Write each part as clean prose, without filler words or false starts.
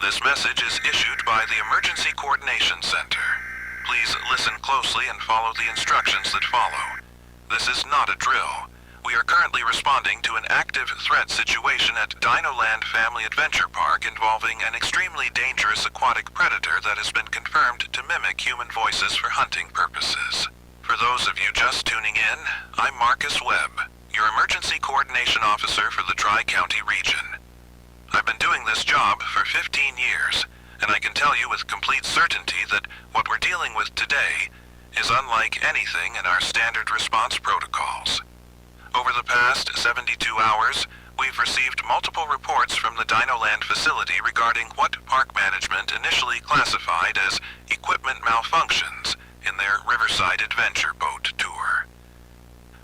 This message is issued by the Emergency Coordination Center. Please listen closely and follow the instructions that follow. This is not a drill. We are currently responding to an active threat situation at Dinoland Family Adventure Park involving an extremely dangerous aquatic predator that has been confirmed to mimic human voices for hunting purposes. For those of you just tuning in, I'm Marcus Webb, your Emergency Coordination Officer for the Tri-County region. I've been doing this job for 15 years, and I can tell you with complete certainty that what we're dealing with today is unlike anything in our standard response protocols. Over the past 72 hours, we've received multiple reports from the Dinoland facility regarding what park management initially classified as equipment malfunctions in their Riverside Adventure Boat tour.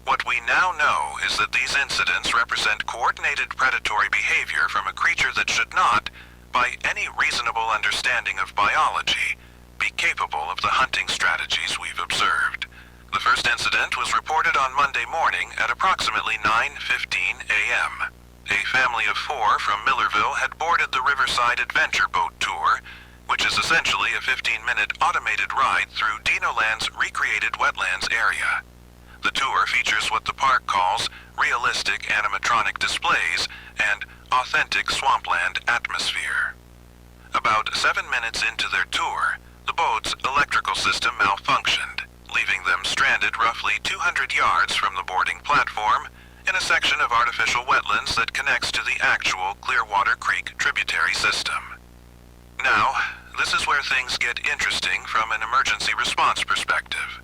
What we now know is that these incidents represent coordinated predatory behavior from a creature that should not, by any reasonable understanding of biology, be capable of the hunting strategies we've observed. The first incident was reported on Monday morning at approximately 9:15 a.m. A family of 4 from Millerville had boarded the Riverside Adventure Boat tour, which is essentially a 15-minute automated ride through Dinoland's recreated wetlands area. The tour features what the park calls realistic animatronic displays and authentic swampland atmosphere. About 7 minutes into their tour, the boat's electrical system malfunctioned, leaving them stranded roughly 200 yards from the boarding platform in a section of artificial wetlands that connects to the actual Clearwater Creek tributary system. Now, this is where things get interesting from an emergency response perspective.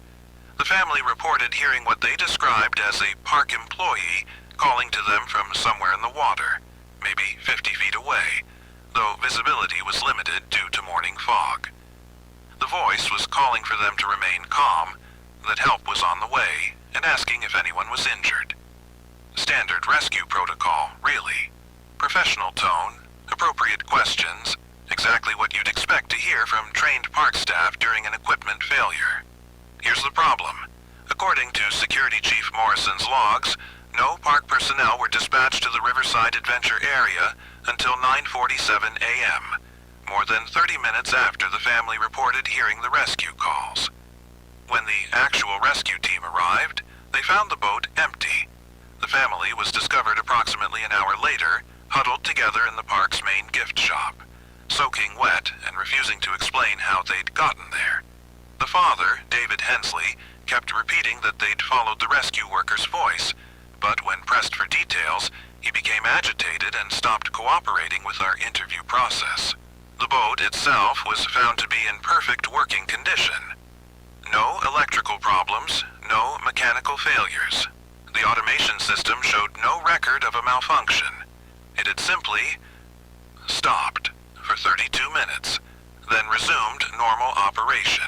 The family reported hearing what they described as a park employee calling to them from somewhere in the water, maybe 50 feet away, though visibility was limited due to morning fog. The voice was calling for them to remain calm, that help was on the way, and asking if anyone was injured. Standard rescue protocol, really. Professional tone, appropriate questions, exactly what you'd expect to hear from trained park staff during an equipment failure. Here's the problem. According to Security Chief Morrison's logs, no park personnel were dispatched to the Riverside Adventure area until 9:47 a.m., more than 30 minutes after the family reported hearing the rescue calls. When the actual rescue team arrived, they found the boat empty. The family was discovered approximately an hour later, huddled together in the park's main gift shop, soaking wet and refusing to explain how they'd gotten there. The father, David Hensley, kept repeating that they'd followed the rescue worker's voice, but when pressed for details, he became agitated and stopped cooperating with our interview process. The boat itself was found to be in perfect working condition. No electrical problems, no mechanical failures. The automation system showed no record of a malfunction. It had simply stopped for 32 minutes, then resumed normal operation.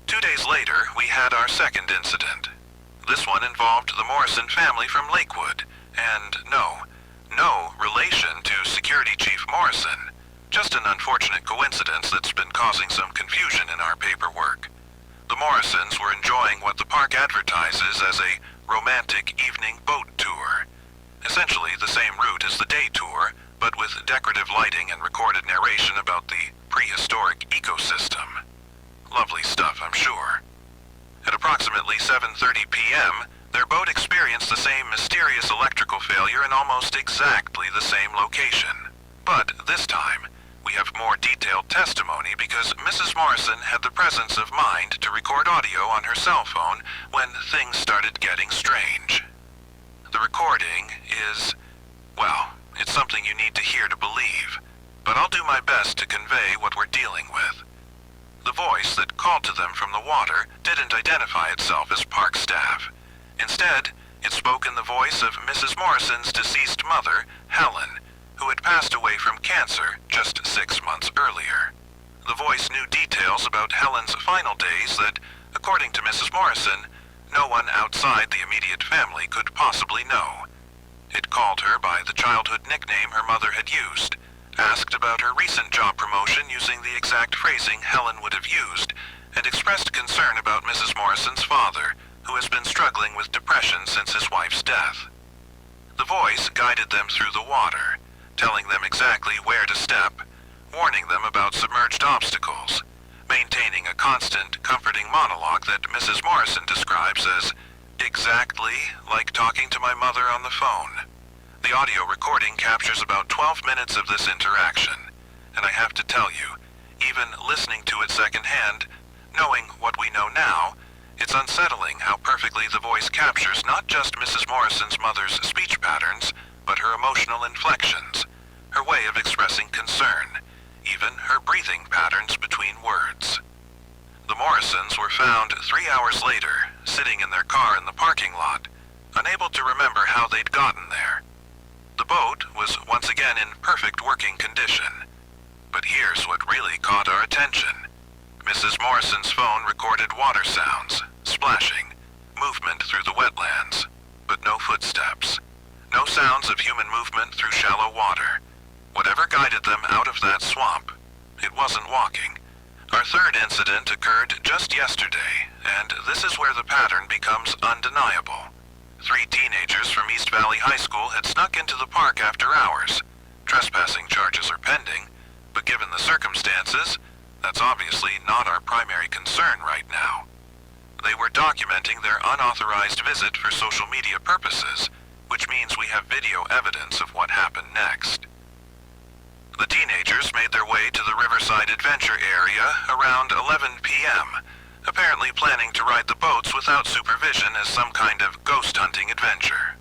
2 days later, we had our second incident. This one involved the Morrison family from Lakewood, and no relation to Security Chief Morrison. Just an unfortunate coincidence that's been causing some confusion in our paperwork. The Morrisons were enjoying what the park advertises as a romantic evening boat tour. Essentially the same route as the day tour, but with decorative lighting and recorded narration about the prehistoric ecosystem. Lovely stuff, I'm sure. At approximately 7:30 p.m., their boat experienced the same mysterious electrical failure in almost exactly the same location. But this time, we have more detailed testimony because Mrs. Morrison had the presence of mind to record audio on her cell phone when things started getting strange. The recording is, well, it's something you need to hear to believe, but I'll do my best to convey what we're dealing with. The voice that called to them from the water didn't identify itself as park staff. Instead, it spoke in the voice of Mrs. Morrison's deceased mother, Helen, who had passed away from cancer just 6 months earlier. The voice knew details about Helen's final days that, according to Mrs. Morrison, no one outside the immediate family could possibly know. It called her by the childhood nickname her mother had used, asked about her recent job promotion using the exact phrasing Helen would have used, and expressed concern about Mrs. Morrison's father, who has been struggling with depression since his wife's death. The voice guided them through the water, telling them exactly where to step, warning them about submerged obstacles, maintaining a constant, comforting monologue that Mrs. Morrison describes as exactly like talking to my mother on the phone. The audio recording captures about 12 minutes of this interaction, and I have to tell you, even listening to it secondhand, knowing what we know now, it's unsettling how perfectly the voice captures not just Mrs. Morrison's mother's speech patterns, but her emotional inflections, her way of expressing concern, even her breathing patterns between words. The Morrisons were found 3 hours later, sitting in their car in the parking lot, unable to remember how they'd gotten there. The boat was once again in perfect working condition. But here's what really caught our attention. Mrs. Morrison's phone recorded water sounds, splashing, movement through the wetlands, but no footsteps. No sounds of human movement through shallow water. Whatever guided them out of that swamp, it wasn't walking. Our third incident occurred just yesterday, and this is where the pattern becomes undeniable. 3 teenagers from East Valley High School had snuck into the park after hours. Trespassing charges are pending, but given the circumstances, that's obviously not our primary concern right now. They were documenting their unauthorized visit for social media purposes, which means we have video evidence of what happened next. The teenagers made their way to the Riverside Adventure area around 11 p.m., apparently planning to ride the boats without supervision as some kind of ghost hunting adventure.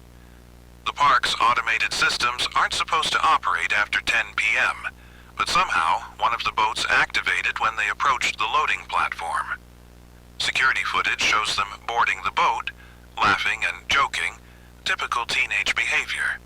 The park's automated systems aren't supposed to operate after 10 p.m., but somehow one of the boats activated when they approached the loading platform. Security footage shows them boarding the boat, laughing and joking, typical teenage behavior.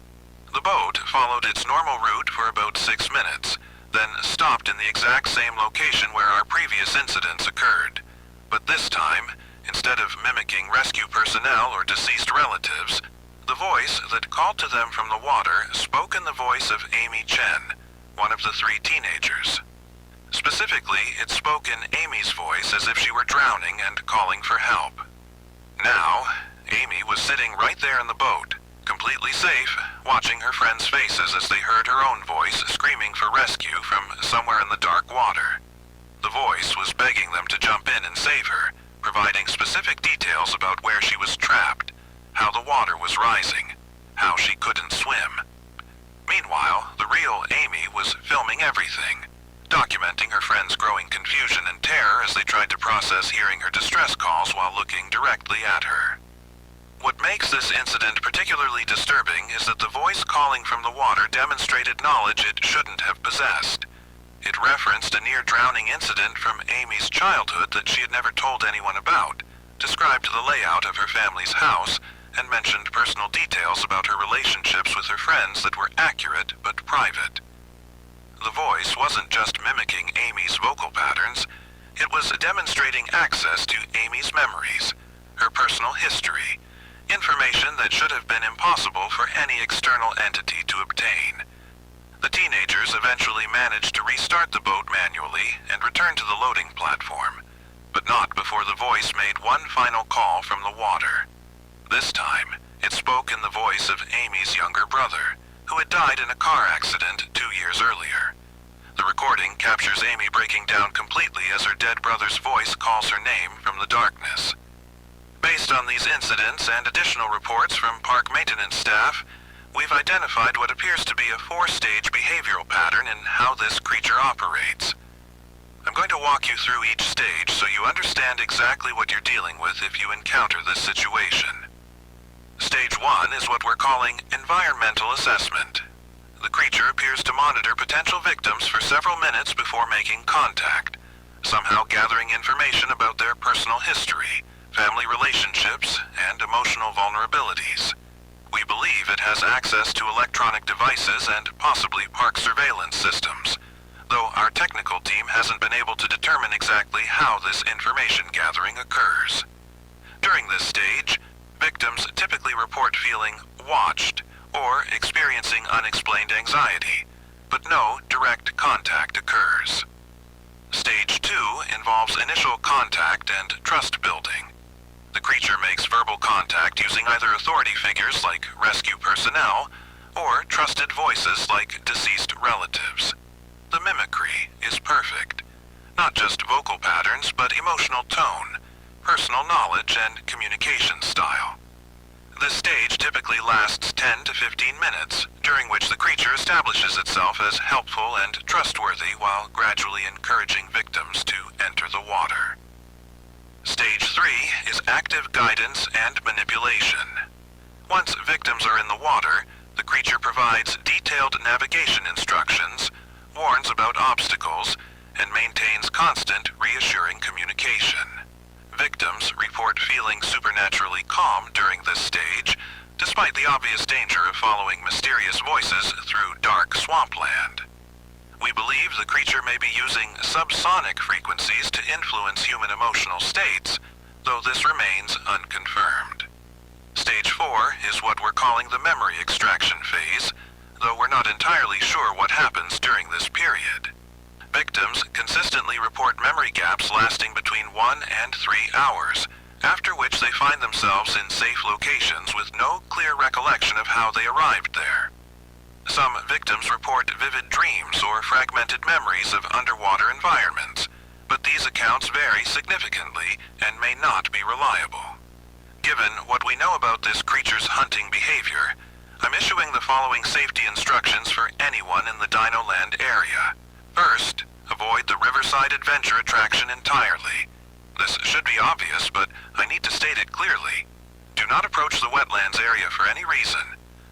The boat followed its normal route for about 6 minutes, then stopped in the exact same location where our previous incidents occurred. But this time, instead of mimicking rescue personnel or deceased relatives, the voice that called to them from the water spoke in the voice of Amy Chen, one of the 3 teenagers. Specifically, it spoke in Amy's voice as if she were drowning and calling for help. Now, Amy was sitting right there in the boat, completely safe, watching her friends' faces as they heard her own voice screaming for rescue from somewhere in the dark water. The voice was begging them to jump in and save her, providing specific details about where she was trapped, how the water was rising, how she couldn't swim. Meanwhile, the real Amy was filming everything, documenting her friends' growing confusion and terror as they tried to process hearing her distress calls while looking directly at her. What makes this incident particularly disturbing is that the voice calling from the water demonstrated knowledge it shouldn't have possessed. It referenced a near-drowning incident from Amy's childhood that she had never told anyone about, described the layout of her family's house, and mentioned personal details about her relationships with her friends that were accurate but private. The voice wasn't just mimicking Amy's vocal patterns, it was demonstrating access to Amy's memories, her personal history, information that should have been impossible for any external entity to obtain. The teenagers eventually managed to restart the boat manually and return to the loading platform, but not before the voice made one final call from the water. This time, it spoke in the voice of Amy's younger brother, who had died in a car accident 2 years earlier. The recording captures Amy breaking down completely as her dead brother's voice calls her name from the darkness. Based on these incidents and additional reports from park maintenance staff, we've identified what appears to be a 4-stage behavioral pattern in how this creature operates. I'm going to walk you through each stage so you understand exactly what you're dealing with if you encounter this situation. Stage 1 is what we're calling environmental assessment. The creature appears to monitor potential victims for several minutes before making contact, somehow gathering information about their personal history, family relationships, and emotional vulnerabilities. We believe it has access to electronic devices and possibly park surveillance systems, though our technical team hasn't been able to determine exactly how this information gathering occurs. During this stage, victims typically report feeling watched or experiencing unexplained anxiety, but no direct contact occurs. Stage 2 involves initial contact and trust building. The creature makes verbal contact using either authority figures like rescue personnel or trusted voices like deceased relatives. the mimicry is perfect. Not just vocal patterns, but emotional tone, personal knowledge, and communication style. This stage typically lasts 10 to 15 minutes, during which the creature establishes itself as helpful and trustworthy while gradually encouraging victims to enter the water. Stage 3 is active guidance and manipulation. Once victims are in the water, the creature provides detailed navigation instructions, warns about obstacles, and maintains constant, reassuring communication. Victims report feeling supernaturally calm during this stage, despite the obvious danger of following mysterious voices through dark swampland. We believe the creature may be using subsonic frequencies to influence human emotional states, though this remains unconfirmed. Stage 4 is what we're calling the memory extraction phase, though we're not entirely sure what happens during this period. Victims consistently report memory gaps lasting between 1 and 3 hours, after which they find themselves in safe locations with no clear recollection of how they arrived there. Some victims report vivid dreams or fragmented memories of underwater environments, but these accounts vary significantly and may not be reliable. Given what we know about this creature's hunting behavior, I'm issuing the following safety instructions for anyone in the Dinoland area. First, avoid the Riverside Adventure attraction entirely. This should be obvious, but I need to state it clearly. Do not approach the wetlands area for any reason.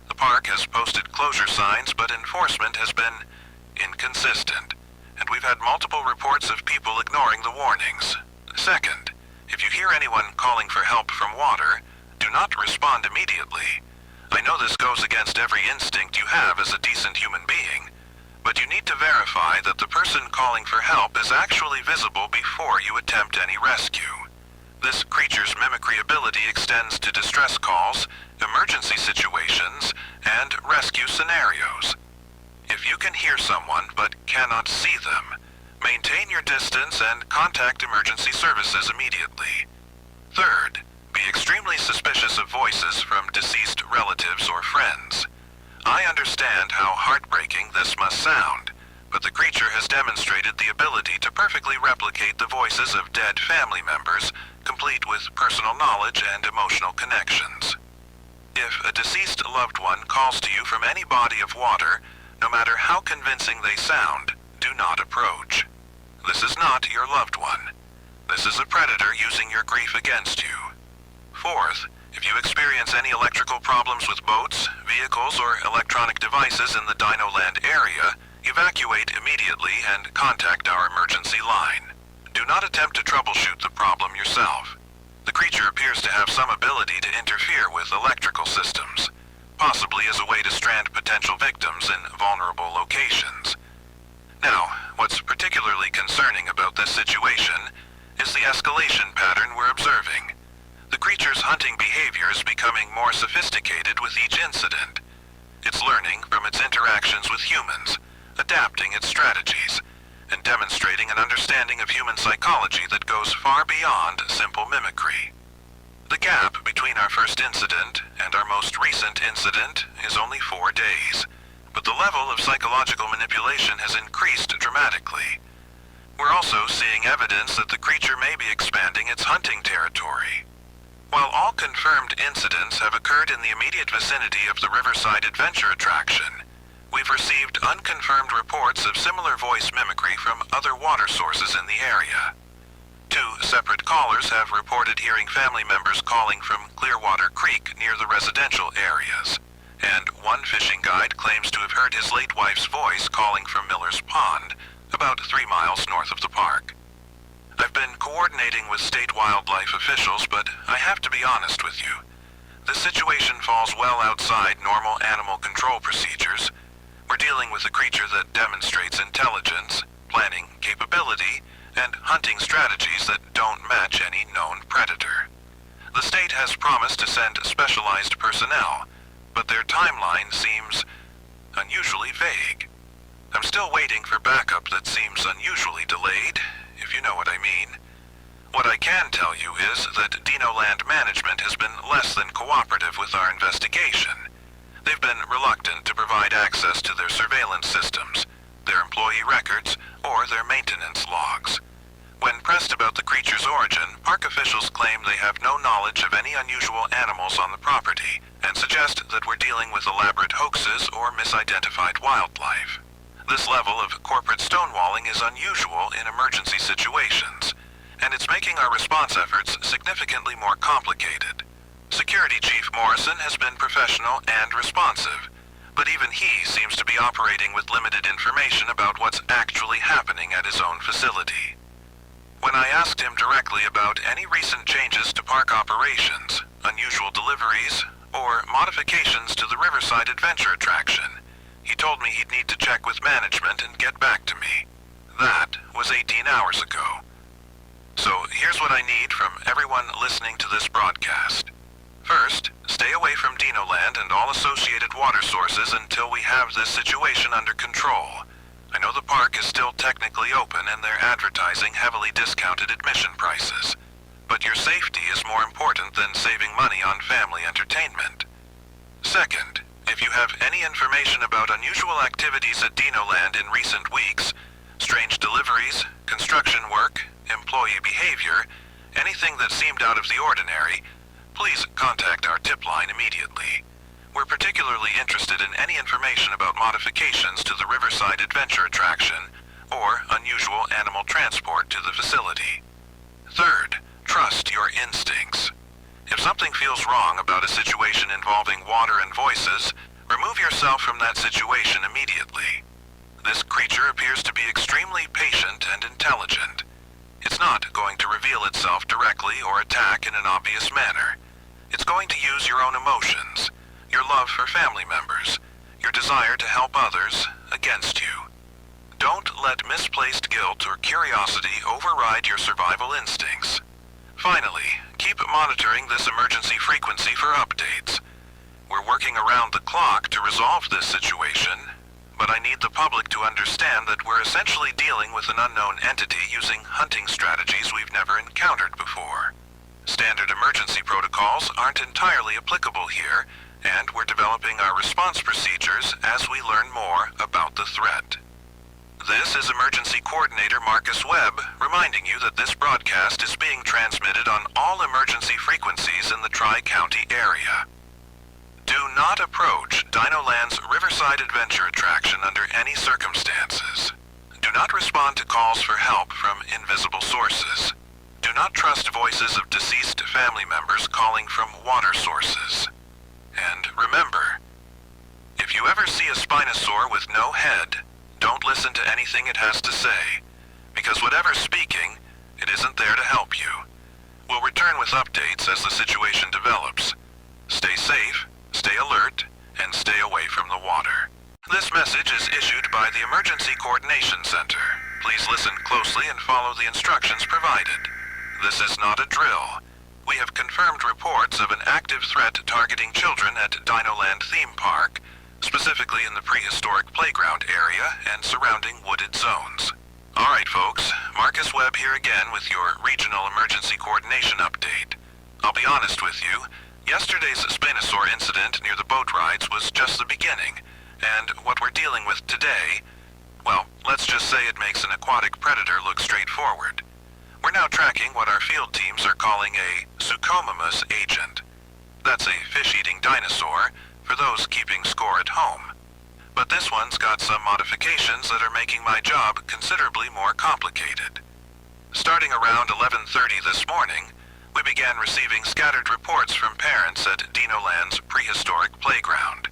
The park has posted closure signs, but enforcement has been inconsistent, and we've had multiple reports of people ignoring the warnings. Second, if you hear anyone calling for help from water, do not respond immediately. I know this goes against every instinct you have as a decent human being, but you need to verify that the person calling for help is actually visible before you attempt any rescue. This creature's mimicry ability extends to distress calls, emergency situations, and rescue scenarios. If you can hear someone but cannot see them, maintain your distance and contact emergency services immediately. Third, be extremely suspicious of voices from deceased relatives or friends. I understand how heartbreaking this must sound, but the creature has demonstrated the ability to perfectly replicate the voices of dead family members, complete with personal knowledge and emotional connections. If a deceased loved one calls to you from any body of water, no matter how convincing they sound, do not approach. This is not your loved one. This is a predator using your grief against you. Fourth, if you experience any electrical problems with boats, vehicles, or electronic devices in the Dinoland area, evacuate immediately and contact our emergency line. Do not attempt to troubleshoot the problem yourself. The creature appears to have some ability to interfere with electrical systems, possibly as a way to strand potential victims in vulnerable locations. Now, what's particularly concerning about this situation is the escalation pattern we're observing. The creature's hunting behavior is becoming more sophisticated with each incident. It's learning from its interactions with humans, adapting its strategies, and demonstrating an understanding of human psychology that goes far beyond simple mimicry. The gap between our first incident and our most recent incident is only 4 days, but the level of psychological manipulation has increased dramatically. We're also seeing evidence that the creature may be expanding its hunting territory. While all confirmed incidents have occurred in the immediate vicinity of the Riverside Adventure attraction, we've received unconfirmed reports of similar voice mimicry from other water sources in the area. 2 separate callers have reported hearing family members calling from Clearwater Creek near the residential areas, and 1 fishing guide claims to have heard his late wife's voice calling from Miller's Pond, about 3 miles north of the park. I've been coordinating with state wildlife officials, but I have to be honest with you. This situation falls well outside normal animal control procedures. We're dealing with a creature that demonstrates intelligence, planning capability, and hunting strategies that don't match any known predator. The state has promised to send specialized personnel, but their timeline seems unusually vague. I'm still waiting for backup that seems unusually delayed, if you know what I mean. What I can tell you is that Dinoland management has been less than cooperative with our investigation. They've been reluctant to provide access to their surveillance systems, their employee records, ignore their maintenance logs. When pressed about the creature's origin, park officials claim they have no knowledge of any unusual animals on the property and suggest that we're dealing with elaborate hoaxes or misidentified wildlife. This level of corporate stonewalling is unusual in emergency situations, and it's making our response efforts significantly more complicated. Security Chief Morrison has been professional and responsive, but even he seems to be operating with limited information about what's actually happening at his own facility. When I asked him directly about any recent changes to park operations, unusual deliveries, or modifications to the Riverside Adventure attraction, he told me he'd need to check with management and get back to me. That was 18 hours ago. So here's what I need from everyone listening to this broadcast. First, stay away from Dinoland and all associated water sources until we have this situation under control. I know the park is still technically open and they're advertising heavily discounted admission prices, but your safety is more important than saving money on family entertainment. Second, if you have any information about unusual activities at Dinoland in recent weeks, strange deliveries, construction work, employee behavior, anything that seemed out of the ordinary, please contact our tip line immediately. We're particularly interested in any information about modifications to the Riverside Adventure attraction or unusual animal transport to the facility. Third, trust your instincts. If something feels wrong about a situation involving water and voices, remove yourself from that situation immediately. This creature appears to be extremely patient and intelligent. It's not going to reveal itself directly or attack in an obvious manner. It's going to use your own emotions, your love for family members, your desire to help others, against you. Don't let misplaced guilt or curiosity override your survival instincts. Finally, keep monitoring this emergency frequency for updates. We're working around the clock to resolve this situation, but I need the public to understand that we're essentially dealing with an unknown entity using hunting strategies we've never encountered before. Standard emergency protocols aren't entirely applicable here, and we're developing our response procedures as we learn more about the threat. This is Emergency Coordinator Marcus Webb reminding you that this broadcast is being transmitted on all emergency frequencies in the Tri-County area. Do not approach Dinoland's Riverside Adventure attraction under any circumstances. Do not respond to calls for help from invisible sources. Do not trust voices of deceased family members calling from water sources. And remember, if you ever see a Spinosaur with no head, don't listen to anything it has to say, because whatever's speaking, it isn't there to help you. We'll return with updates as the situation develops. Stay safe, stay alert, and stay away from the water. This message is issued by the Emergency Coordination Center. Please listen closely and follow the instructions provided. This is not a drill. We have confirmed reports of an active threat targeting children at Dinoland Theme Park, specifically in the prehistoric playground area and surrounding wooded zones. Alright folks, Marcus Webb here again with your Regional Emergency Coordination Update. I'll be honest with you, yesterday's Spinosaur incident near the boat rides was just the beginning, and what we're dealing with today, well, let's just say it makes an aquatic predator look straightforward. We're now tracking what our field teams are calling a Suchomimus agent. That's a fish-eating dinosaur, for those keeping score at home. But this one's got some modifications that are making my job considerably more complicated. Starting around 11:30 this morning, we began receiving scattered reports from parents at Dinoland's prehistoric playground.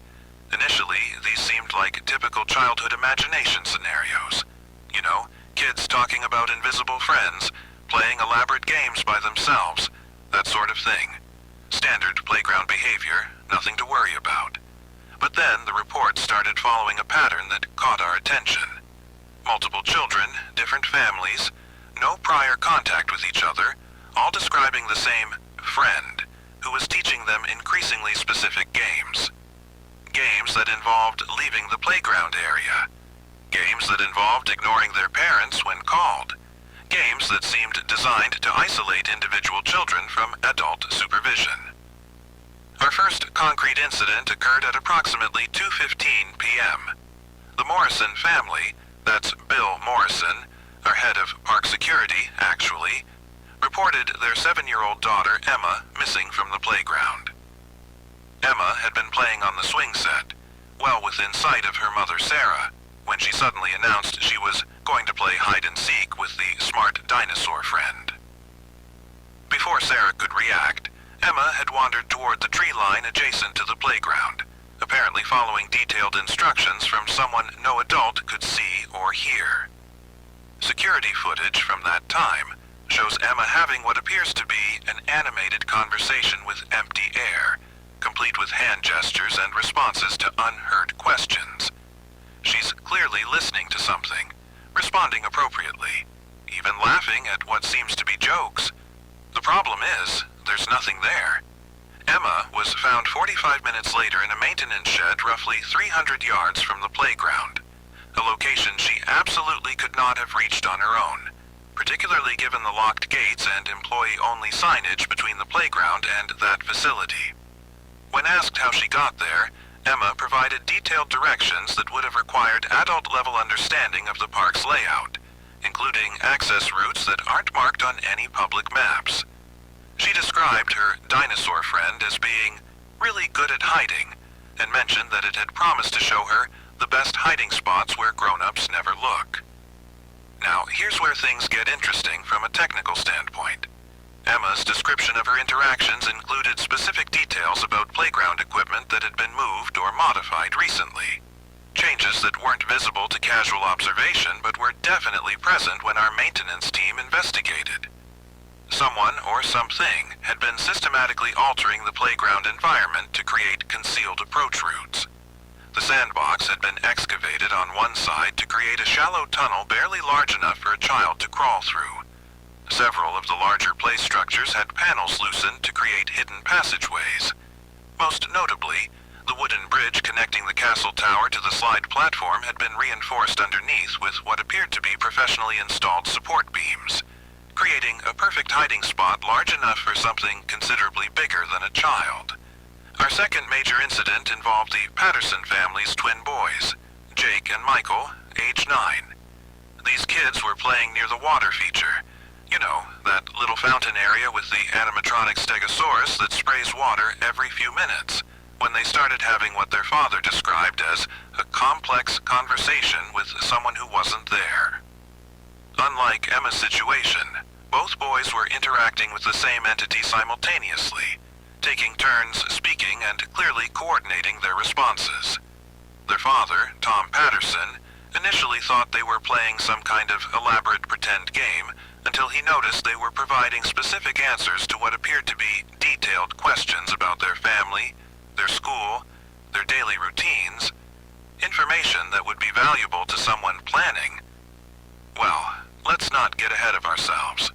Initially, these seemed like typical childhood imagination scenarios. You know, kids talking about invisible friends, playing elaborate games by themselves, that sort of thing. Standard playground behavior, nothing to worry about. But then the reports started following a pattern that caught our attention. Multiple children, different families, no prior contact with each other, all describing the same friend, who was teaching them increasingly specific games. Games that involved leaving the playground area. Games that involved ignoring their parents when called. Games that seemed designed to isolate individual children from adult supervision. Our first concrete incident occurred at approximately 2:15 p.m. The Morrison family, that's Bill Morrison, our head of park security, actually, reported their 7-year-old daughter, Emma, missing from the playground. Emma had been playing on the swing set, well within sight of her mother, Sarah, when she suddenly announced she was going to play hide-and-seek with the smart dinosaur friend. Before Sarah could react, Emma had wandered toward the tree line adjacent to the playground, apparently following detailed instructions from someone no adult could see or hear. Security footage from that time shows Emma having what appears to be an animated conversation with empty air, complete with hand gestures and responses to unheard questions. She's clearly listening to something, responding appropriately, even laughing at what seems to be jokes. The problem is, there's nothing there. Emma was found 45 minutes later in a maintenance shed roughly 300 yards from the playground, a location she absolutely could not have reached on her own, particularly given the locked gates and employee-only signage between the playground and that facility. When asked how she got there, Emma provided detailed directions that would have required adult-level understanding of the park's layout, including access routes that aren't marked on any public maps. She described her dinosaur friend as being really good at hiding, and mentioned that it had promised to show her the best hiding spots where grown-ups never look. Now, here's where things get interesting from a technical standpoint. Emma's description of her interactions included specific details about playground equipment that had been moved or modified recently. Changes that weren't visible to casual observation but were definitely present when our maintenance team investigated. Someone or something had been systematically altering the playground environment to create concealed approach routes. The sandbox had been excavated on one side to create a shallow tunnel barely large enough for a child to crawl through. Several of the larger play structures had panels loosened to create hidden passageways. Most notably, the wooden bridge connecting the castle tower to the slide platform had been reinforced underneath with what appeared to be professionally installed support beams, creating a perfect hiding spot large enough for something considerably bigger than a child. Our second major incident involved the Patterson family's twin boys, Jake and Michael, age 9. These kids were playing near the water feature. You know, that little fountain area with the animatronic Stegosaurus that sprays water every few minutes, when they started having what their father described as a complex conversation with someone who wasn't there. Unlike Emma's situation, both boys were interacting with the same entity simultaneously, taking turns speaking and clearly coordinating their responses. Their father, Tom Patterson, initially thought they were playing some kind of elaborate pretend game until he noticed they were providing specific answers to what appeared to be detailed questions about their family, their school, their daily routines, information that would be valuable to someone planning. Well, let's not get ahead of ourselves.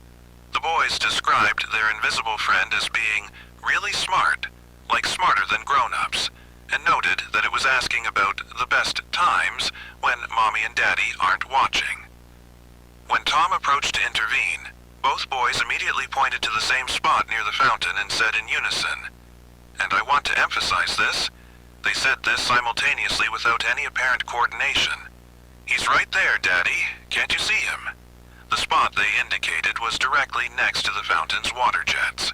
The boys described their invisible friend as being really smart, like smarter than grown-ups, and noted that it was asking about the best times when Mommy and Daddy aren't watching. When Tom approached to intervene, both boys immediately pointed to the same spot near the fountain and said in unison, and I want to emphasize this, they said this simultaneously without any apparent coordination. He's right there, Daddy. Can't you see him? The spot they indicated was directly next to the fountain's water jets.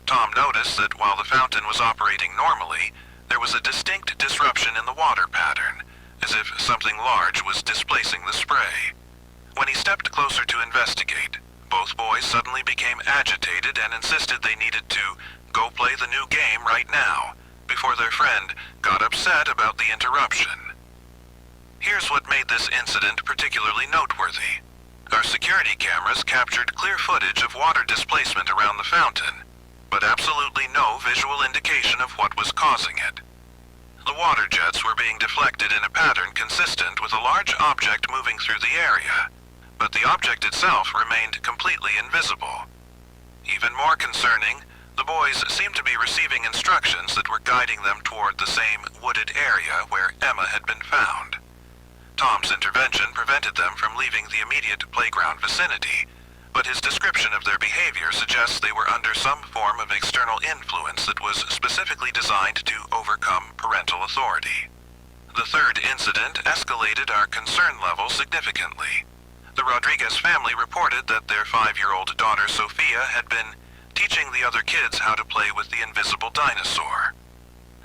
Tom noticed that while the fountain was operating normally, there was a distinct disruption in the water pattern, as if something large was displacing the spray. When he stepped closer to investigate, both boys suddenly became agitated and insisted they needed to go play the new game right now, before their friend got upset about the interruption. Here's what made this incident particularly noteworthy. Our security cameras captured clear footage of water displacement around the fountain, but absolutely no visual indication of what was causing it. The water jets were being deflected in a pattern consistent with a large object moving through the area, but the object itself remained completely invisible. Even more concerning, the boys seemed to be receiving instructions that were guiding them toward the same wooded area where Emma had been found. Tom's intervention prevented them from leaving the immediate playground vicinity, but his description of their behavior suggests they were under some form of external influence that was specifically designed to overcome parental authority. The third incident escalated our concern level significantly. The Rodriguez family reported that their 5-year-old daughter Sophia had been teaching the other kids how to play with the invisible dinosaur.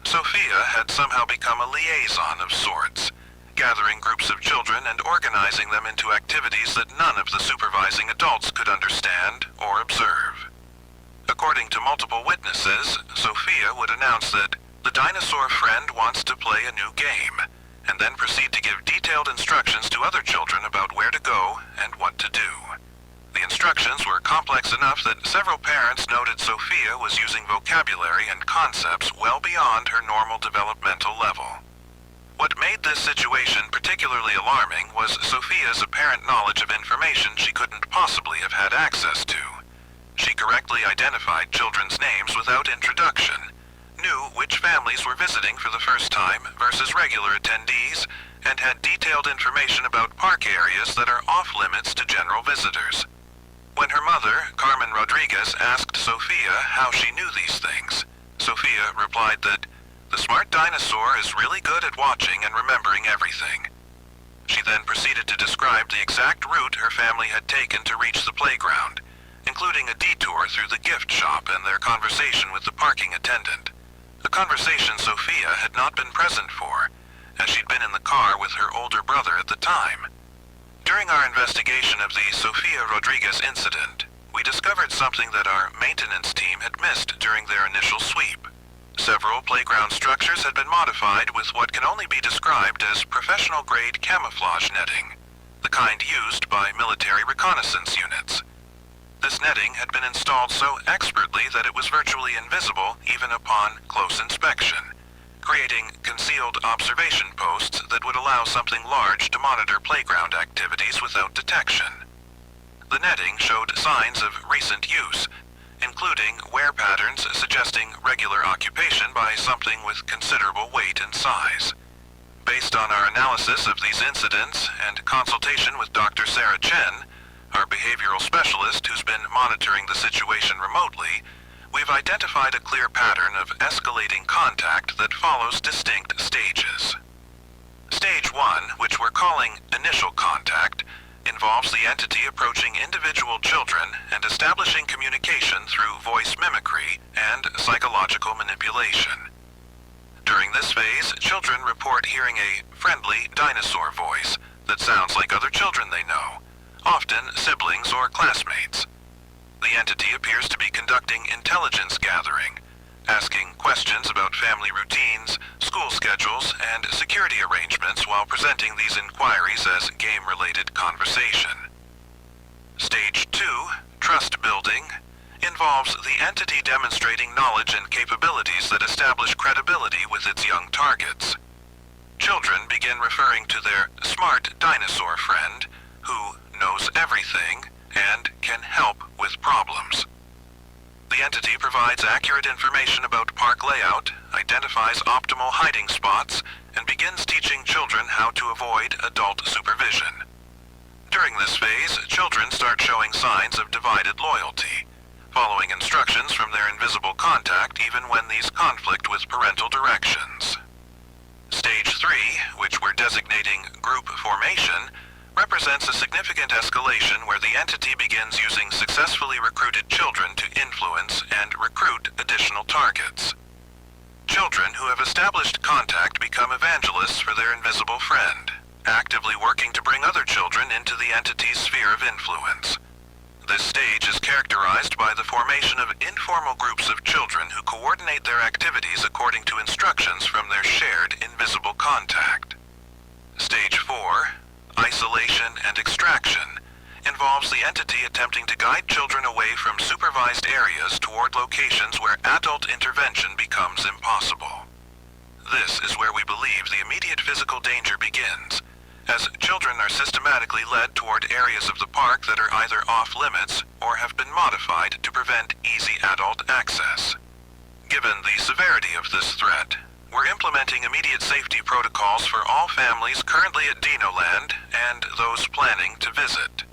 Sophia had somehow become a liaison of sorts, gathering groups of children and organizing them into activities that none of the supervising adults could understand or observe. According to multiple witnesses, Sophia would announce that the dinosaur friend wants to play a new game, and then proceed to give detailed instructions to other children about where to go and what to do. The instructions were complex enough that several parents noted Sophia was using vocabulary and concepts well beyond her normal developmental level. What made this situation particularly alarming was Sophia's apparent knowledge of information she couldn't possibly have had access to. She correctly identified children's names without introduction, knew which families were visiting for the first time versus regular attendees, and had detailed information about park areas that are off-limits to general visitors. When her mother, Carmen Rodriguez, asked Sophia how she knew these things, Sophia replied that the smart dinosaur is really good at watching and remembering everything. She then proceeded to describe the exact route her family had taken to reach the playground, including a detour through the gift shop and their conversation with the parking attendant. A conversation Sophia had not been present for, as she'd been in the car with her older brother at the time. During our investigation of the Sophia Rodriguez incident, we discovered something that our maintenance team had missed during their initial sweep. Several playground structures had been modified with what can only be described as professional-grade camouflage netting, the kind used by military reconnaissance units. This netting had been installed so expertly that it was virtually invisible even upon close inspection, creating concealed observation posts that would allow something large to monitor playground activities without detection. The netting showed signs of recent use, including wear patterns suggesting regular occupation by something with considerable weight and size. Based on our analysis of these incidents and consultation with Dr. Sarah Chen, our behavioral specialist who's been monitoring the situation remotely, we've identified a clear pattern of escalating contact that follows distinct stages. Stage 1, which we're calling initial contact, involves the entity approaching individual children and establishing communication through voice mimicry and psychological manipulation. During this phase, children report hearing a friendly dinosaur voice that sounds like other children they know, often siblings or classmates. The entity appears to be conducting intelligence gathering, asking questions about family routines, school schedules, and security arrangements while presenting these inquiries as game-related conversation. Stage 2, trust building, involves the entity demonstrating knowledge and capabilities that establish credibility with its young targets. Children begin referring to their smart dinosaur friend, who knows everything and can help with problems. The entity provides accurate information about park layout, identifies optimal hiding spots, and begins teaching children how to avoid adult supervision. During this phase, children start showing signs of divided loyalty, following instructions from their invisible contact even when these conflict with parental directions. Stage 3, which we're designating group formation, represents a significant escalation where the entity begins using successfully recruited children to influence and recruit additional targets. Children who have established contact become evangelists for their invisible friend, actively working to bring other children into the entity's sphere of influence. This stage is characterized by the formation of informal groups of children who coordinate their activities according to instructions from their shared invisible contact. Stage 4, isolation and extraction, involves the entity attempting to guide children away from supervised areas toward locations where adult intervention becomes impossible. This is where we believe the immediate physical danger begins, as children are systematically led toward areas of the park that are either off-limits or have been modified to prevent easy adult access. Given the severity of this threat, we're implementing immediate safety protocols for all families currently at Dinoland and those planning to visit.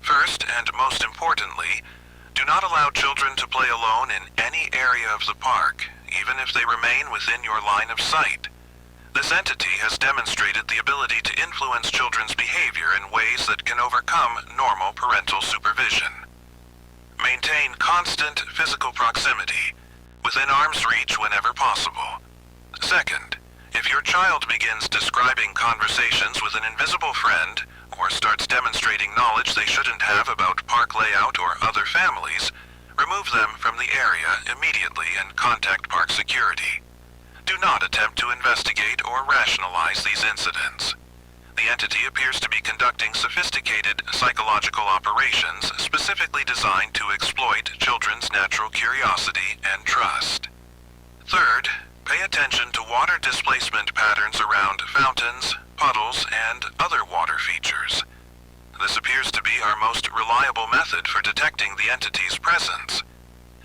First, and most importantly, do not allow children to play alone in any area of the park, even if they remain within your line of sight. This entity has demonstrated the ability to influence children's behavior in ways that can overcome normal parental supervision. Maintain constant physical proximity, within arm's reach whenever possible. Second, if your child begins describing conversations with an invisible friend, or starts demonstrating knowledge they shouldn't have about park layout or other families, remove them from the area immediately and contact park security. Do not attempt to investigate or rationalize these incidents. The entity appears to be conducting sophisticated psychological operations specifically designed to exploit children's natural curiosity and trust. Third, pay attention to water displacement patterns around fountains, puddles, and other water features. This appears to be our most reliable method for detecting the entity's presence.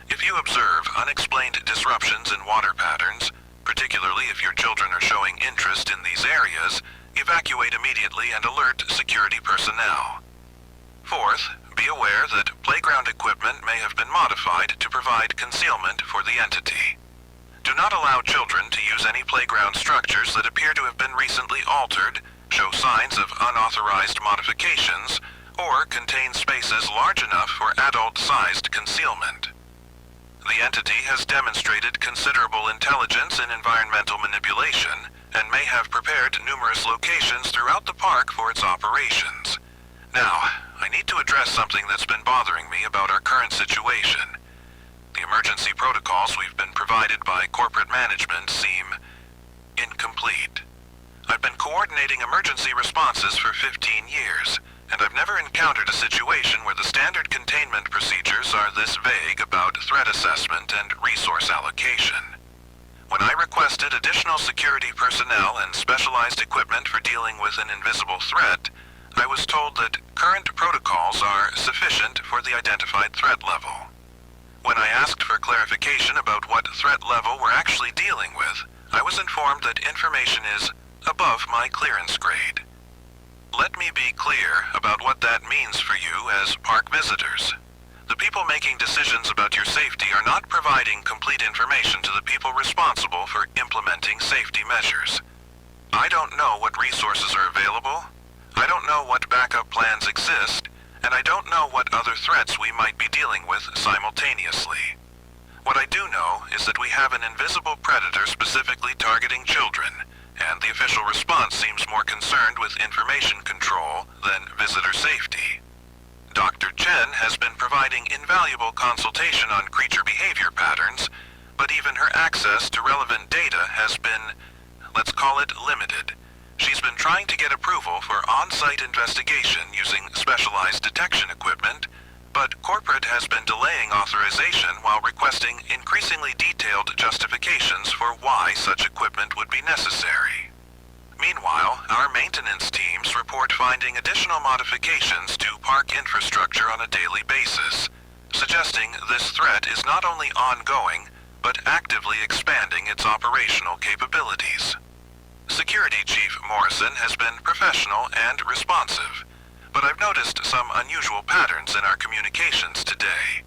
If you observe unexplained disruptions in water patterns, particularly if your children are showing interest in these areas, evacuate immediately and alert security personnel. Fourth, be aware that playground equipment may have been modified to provide concealment for the entity. Do not allow children to use any playground structures that appear to have been recently altered, show signs of unauthorized modifications, or contain spaces large enough for adult-sized concealment. The entity has demonstrated considerable intelligence in environmental manipulation and may have prepared numerous locations throughout the park for its operations. Now, I need to address something that's been bothering me about our current situation. The emergency protocols we've been provided by corporate management seem incomplete. I've been coordinating emergency responses for 15 years, and I've never encountered a situation where the standard containment procedures are this vague about threat assessment and resource allocation. When I requested additional security personnel and specialized equipment for dealing with an invisible threat, I was told that current protocols are sufficient for the identified threat level. When I asked for clarification about what threat level we're actually dealing with, I was informed that information is above my clearance grade. Let me be clear about what that means for you as park visitors. The people making decisions about your safety are not providing complete information to the people responsible for implementing safety measures. I don't know what resources are available, I don't know what backup plans exist, and I don't know what other threats we might be dealing with simultaneously. What I do know is that we have an invisible predator specifically targeting children, and the official response seems more concerned with information control than visitor safety. Dr. Chen has been providing invaluable consultation on creature behavior patterns, but even her access to relevant data has been, let's call it, limited. She's been trying to get approval for on-site investigation using specialized detection equipment, but corporate has been delaying authorization while requesting increasingly detailed justifications for why such equipment would be necessary. Meanwhile, our maintenance teams report finding additional modifications to park infrastructure on a daily basis, suggesting this threat is not only ongoing, but actively expanding its operational capabilities. Security Chief Morrison has been professional and responsive, but I've noticed some unusual patterns in our communications today.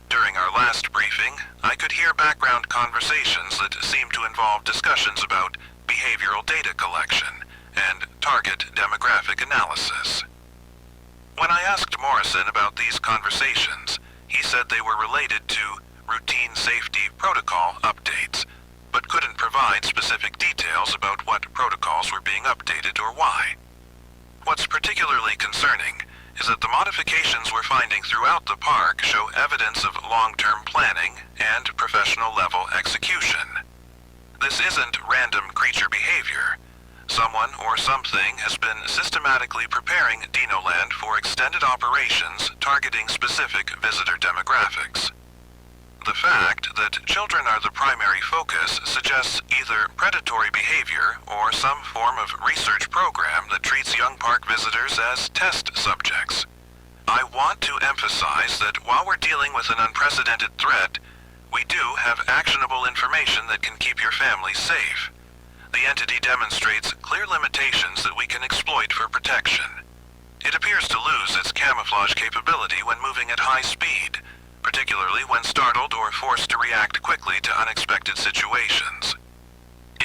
During our last briefing, I could hear background conversations that seemed to involve discussions about behavioral data collection and target demographic analysis. When I asked Morrison about these conversations, he said they were related to routine safety protocol updates, but couldn't provide specific details about what protocols were being updated or why. What's particularly concerning is that the modifications we're finding throughout the park show evidence of long-term planning and professional-level execution. This isn't random creature behavior. Someone or something has been systematically preparing Dinoland for extended operations targeting specific visitor demographics. The fact that children are the primary focus suggests either predatory behavior or some form of research program that treats young park visitors as test subjects. I want to emphasize that while we're dealing with an unprecedented threat, we do have actionable information that can keep your family safe. The entity demonstrates clear limitations that we can exploit for protection. It appears to lose its camouflage capability when moving at high speed, particularly when startled or forced to react quickly to unexpected situations.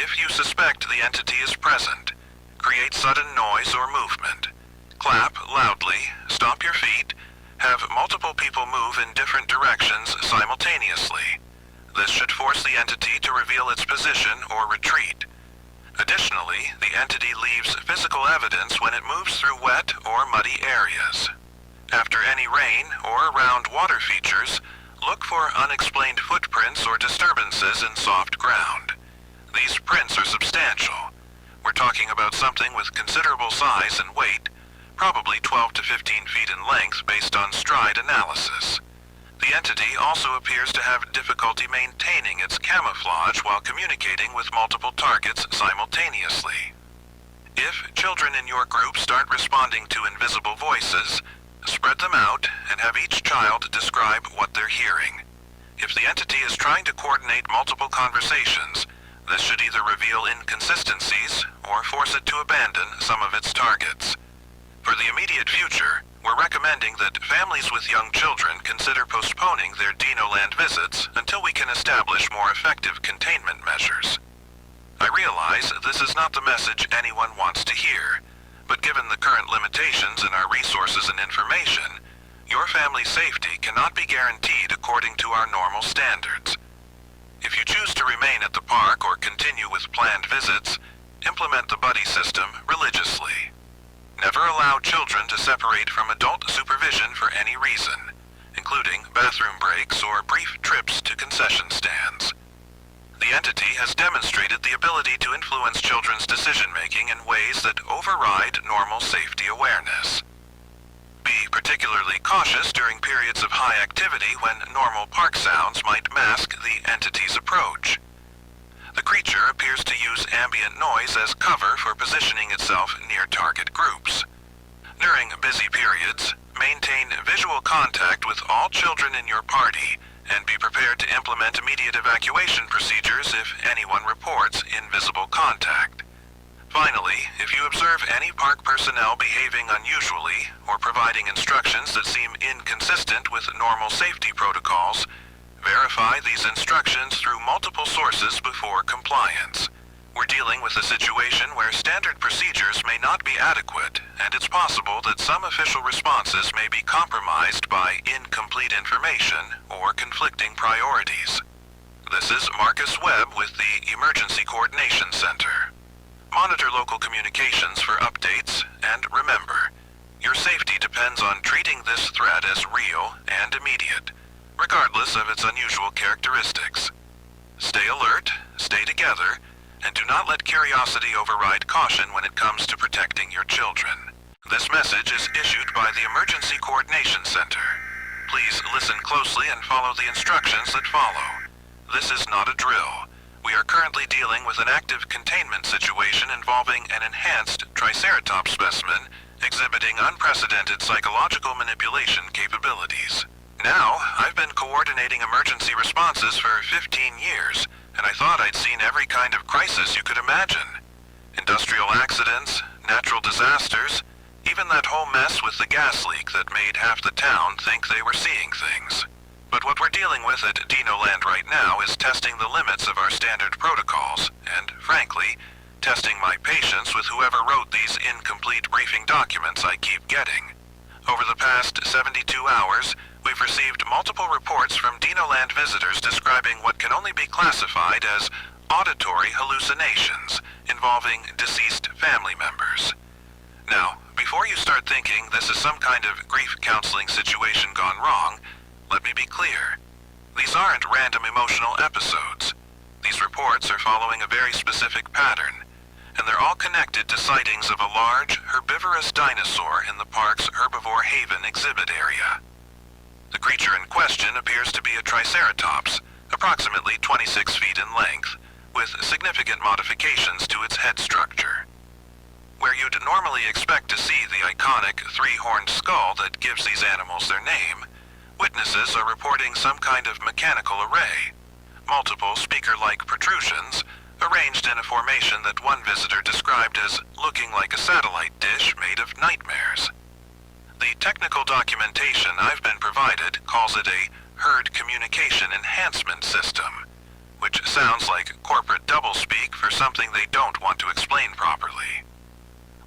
if you suspect the entity is present. Create sudden noise or movement. Clap loudly, stomp your feet, have multiple people move in different directions simultaneously. This should force the entity to reveal its position or retreat. Additionally, the entity leaves physical evidence when it moves through wet or muddy areas. After any rain or around water features, look for unexplained footprints or disturbances in soft ground. These prints are substantial. We're talking about something with considerable size and weight, probably 12 to 15 feet in length based on stride analysis. The entity also appears to have difficulty maintaining its camouflage while communicating with multiple targets simultaneously. If children in your group start responding to invisible voices, spread them out and have each child describe what they're hearing. If the entity is trying to coordinate multiple conversations, this should either reveal inconsistencies or force it to abandon some of its targets. For the immediate future, we're recommending that families with young children consider postponing their Dinoland visits until we can establish more effective containment measures. I realize this is not the message anyone wants to hear, but given the current limitations in our resources and information, your family's safety cannot be guaranteed according to our normal standards. If you choose to remain at the park or continue with planned visits, implement the buddy system religiously. Never allow children to separate from adult supervision for any reason, including bathroom breaks or brief trips to concession stands. The entity has demonstrated the ability to influence children's decision-making in ways that override normal safety awareness. Be particularly cautious during periods of high activity when normal park sounds might mask the entity's approach. The creature appears to use ambient noise as cover for positioning itself near target groups. During busy periods, maintain visual contact with all children in your party and be prepared to implement immediate evacuation procedures if anyone reports invisible contact. Finally, if you observe any park personnel behaving unusually or providing instructions that seem inconsistent with normal safety protocols, verify these instructions through multiple sources before compliance. We're dealing with a situation where standard procedures may not be adequate, and it's possible that some official responses may be compromised by incomplete information or conflicting priorities. This is Marcus Webb with the Emergency Coordination Center. Monitor local communications for updates, and remember, your safety depends on treating this threat as real and immediate, regardless of its unusual characteristics. Stay alert, stay together, and do not let curiosity override caution when it comes to protecting your children. This message is issued by the Emergency Coordination Center. Please listen closely and follow the instructions that follow. This is not a drill. We are currently dealing with an active containment situation involving an enhanced Triceratops specimen exhibiting unprecedented psychological manipulation capabilities. Now, I've been coordinating emergency responses for 15 years, and I thought I'd seen every kind of crisis you could imagine. Industrial accidents, natural disasters, even that whole mess with the gas leak that made half the town think they were seeing things. But what we're dealing with at Dinoland right now is testing the limits of our standard protocols, and, frankly, testing my patience with whoever wrote these incomplete briefing documents I keep getting. Over the past 72 hours, we've received multiple reports from Dinoland visitors describing what can only be classified as auditory hallucinations involving deceased family members. Now, before you start thinking this is some kind of grief counseling situation gone wrong, let me be clear. These aren't random emotional episodes. These reports are following a very specific pattern, and they're all connected to sightings of a large, herbivorous dinosaur in the park's Herbivore Haven exhibit area. The creature in question appears to be a Triceratops, approximately 26 feet in length, with significant modifications to its head structure. Where you'd normally expect to see the iconic three-horned skull that gives these animals their name, witnesses are reporting some kind of mechanical array, multiple speaker-like protrusions, arranged in a formation that one visitor described as looking like a satellite dish made of nightmares. The technical documentation I've been provided calls it a herd communication enhancement system, which sounds like corporate doublespeak for something they don't want to explain properly.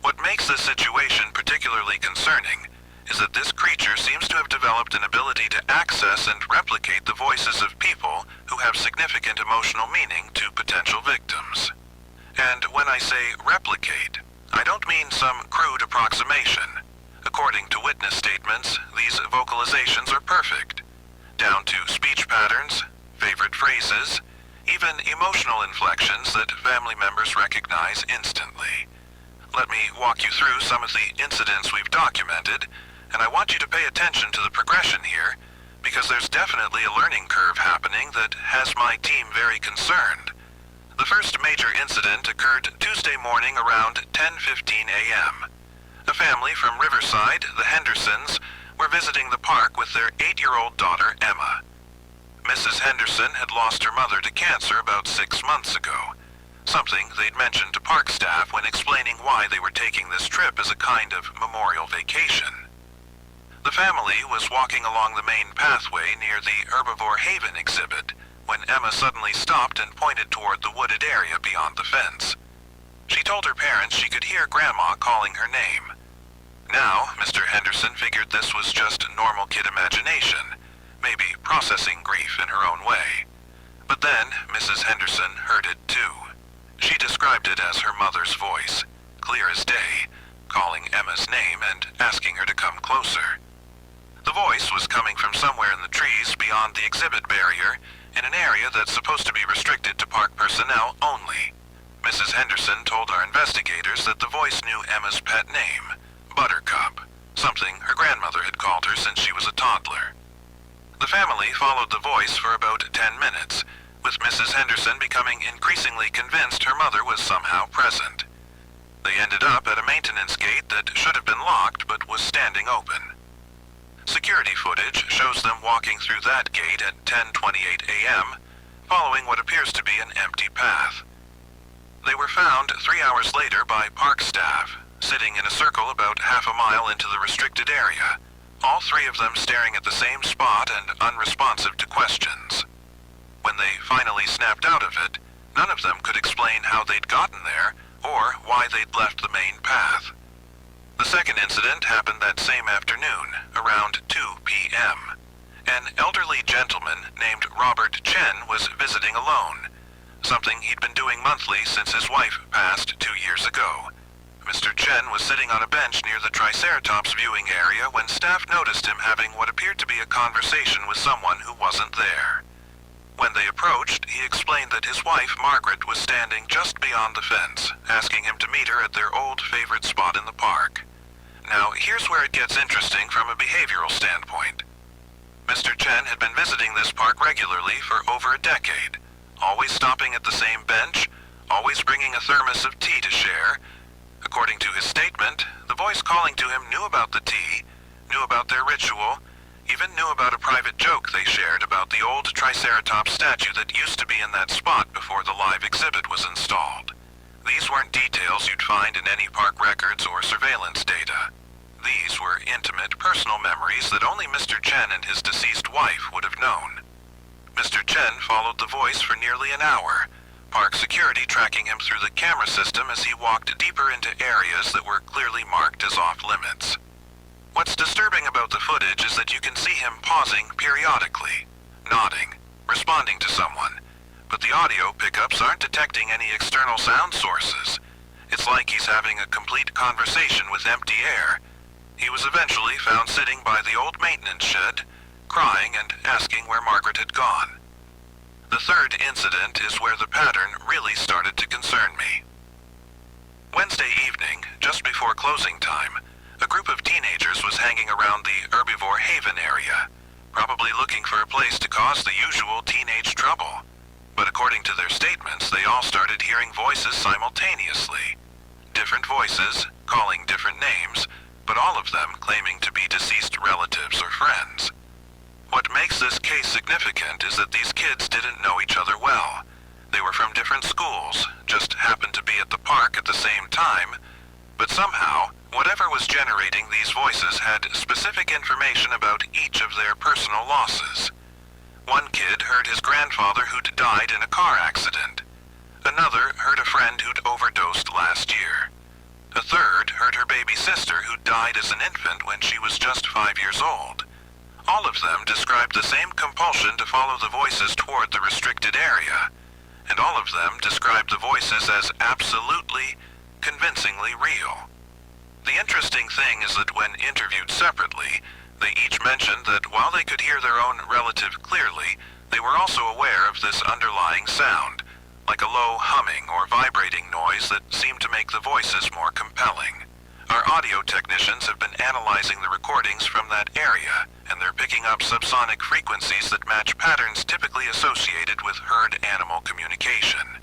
What makes this situation particularly concerning is that this creature seems to have developed an ability to access and replicate the voices of people who have significant emotional meaning to potential victims. And when I say replicate, I don't mean some crude approximation. According to witness statements, these vocalizations are perfect, down to speech patterns, favorite phrases, even emotional inflections that family members recognize instantly. Let me walk you through some of the incidents we've documented, and I want you to pay attention to the progression here, because there's definitely a learning curve happening that has my team very concerned. The first major incident occurred Tuesday morning around 10:15 a.m. A family from Riverside, the Hendersons, were visiting the park with their 8-year-old daughter, Emma. Mrs. Henderson had lost her mother to cancer about 6 months ago, something they'd mentioned to park staff when explaining why they were taking this trip as a kind of memorial vacation. The family was walking along the main pathway near the Herbivore Haven exhibit when Emma suddenly stopped and pointed toward the wooded area beyond the fence. She told her parents she could hear Grandma calling her name. Now, Mr. Henderson figured this was just normal kid imagination, maybe processing grief in her own way. But then, Mrs. Henderson heard it too. She described it as her mother's voice, clear as day, calling Emma's name and asking her to come closer. The voice was coming from somewhere in the trees beyond the exhibit barrier, in an area that's supposed to be restricted to park personnel only. Mrs. Henderson told our investigators that the voice knew Emma's pet name, Buttercup, something her grandmother had called her since she was a toddler. The family followed the voice for about 10 minutes, with Mrs. Henderson becoming increasingly convinced her mother was somehow present. They ended up at a maintenance gate that should have been locked but was standing open. Security footage shows them walking through that gate at 10:28 a.m., following what appears to be an empty path. They were found 3 hours later by park staff, sitting in a circle about half a mile into the restricted area, all three of them staring at the same spot and unresponsive to questions. When they finally snapped out of it, none of them could explain how they'd gotten there or why they'd left the main path. The second incident happened that same afternoon, around 2 p.m. An elderly gentleman named Robert Chen was visiting alone, something he'd been doing monthly since his wife passed 2 years ago. Mr. Chen was sitting on a bench near the Triceratops viewing area when staff noticed him having what appeared to be a conversation with someone who wasn't there. When they approached, he explained that his wife, Margaret, was standing just beyond the fence, asking him to meet her at their old favorite spot in the park. Now, here's where it gets interesting from a behavioral standpoint. Mr. Chen had been visiting this park regularly for over a decade, always stopping at the same bench, always bringing a thermos of tea to share. According to his statement, the voice calling to him knew about the tea, knew about their ritual, even knew about a private joke they shared about the old Triceratops statue that used to be in that spot before the live exhibit was installed. These weren't details you'd find in any park records or surveillance data. These were intimate, personal memories that only Mr. Chen and his deceased wife would have known. Mr. Chen followed the voice for nearly an hour, park security tracking him through the camera system as he walked deeper into areas that were clearly marked as off-limits. What's disturbing about the footage is that you can see him pausing periodically, nodding, responding to someone, but the audio pickups aren't detecting any external sound sources. It's like he's having a complete conversation with empty air. He was eventually found sitting by the old maintenance shed, crying and asking where Margaret had gone. The third incident is where the pattern really started to concern me. Wednesday evening, just before closing time, a group of teenagers was hanging around the Herbivore Haven area, probably looking for a place to cause the usual teenage trouble. But according to their statements, they all started hearing voices simultaneously. Different voices, calling different names, but all of them claiming to be deceased relatives or friends. What makes this case significant is that these kids didn't know each other well. They were from different schools, just happened to be at the park at the same time, but somehow, whatever was generating these voices had specific information about each of their personal losses. One kid heard his grandfather who'd died in a car accident. Another heard a friend who'd overdosed last year. A third heard her baby sister who died as an infant when she was just 5 years old. All of them described the same compulsion to follow the voices toward the restricted area, and all of them described the voices as absolutely, convincingly real. The interesting thing is that when interviewed separately, they each mentioned that while they could hear their own relative clearly, they were also aware of this underlying sound, like a low humming or vibrating noise that seemed to make the voices more compelling. Our audio technicians have been analyzing the recordings from that area, and they're picking up subsonic frequencies that match patterns typically associated with herd animal communication.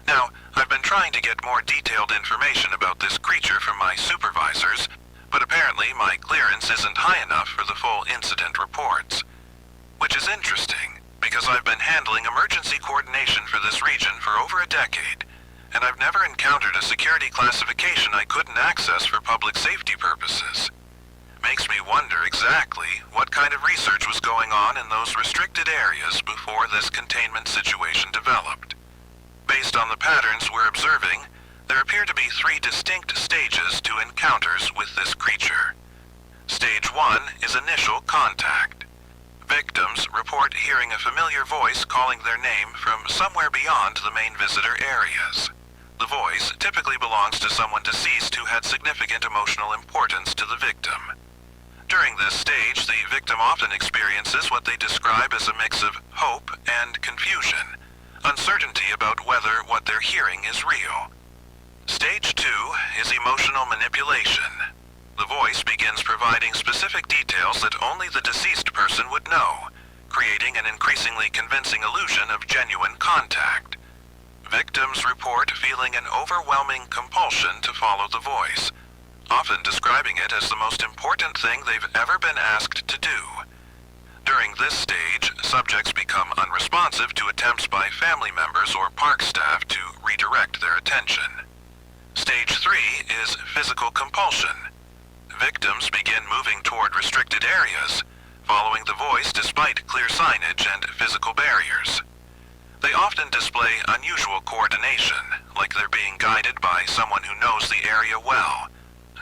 Now, I've been trying to get more detailed information about this creature from my supervisors, but apparently my clearance isn't high enough for the full incident reports. Which is interesting, because I've been handling emergency coordination for this region for over a decade, and I've never encountered a security classification I couldn't access for public safety purposes. Makes me wonder exactly what kind of research was going on in those restricted areas before this containment situation developed. Based on the patterns we're observing, there appear to be 3 distinct stages to encounters with this creature. Stage 1 is initial contact. Victims report hearing a familiar voice calling their name from somewhere beyond the main visitor areas. The voice typically belongs to someone deceased who had significant emotional importance to the victim. During this stage, the victim often experiences what they describe as a mix of hope and confusion, uncertainty about whether what they're hearing is real. Stage 2 is emotional manipulation. The voice begins providing specific details that only the deceased person would know, creating an increasingly convincing illusion of genuine contact. Victims report feeling an overwhelming compulsion to follow the voice, often describing it as the most important thing they've ever been asked to do. During this stage, subjects become unresponsive to attempts by family members or park staff to redirect their attention. Stage 3 is physical compulsion. Victims begin moving toward restricted areas, following the voice despite clear signage and physical barriers. They often display unusual coordination, like they're being guided by someone who knows the area well.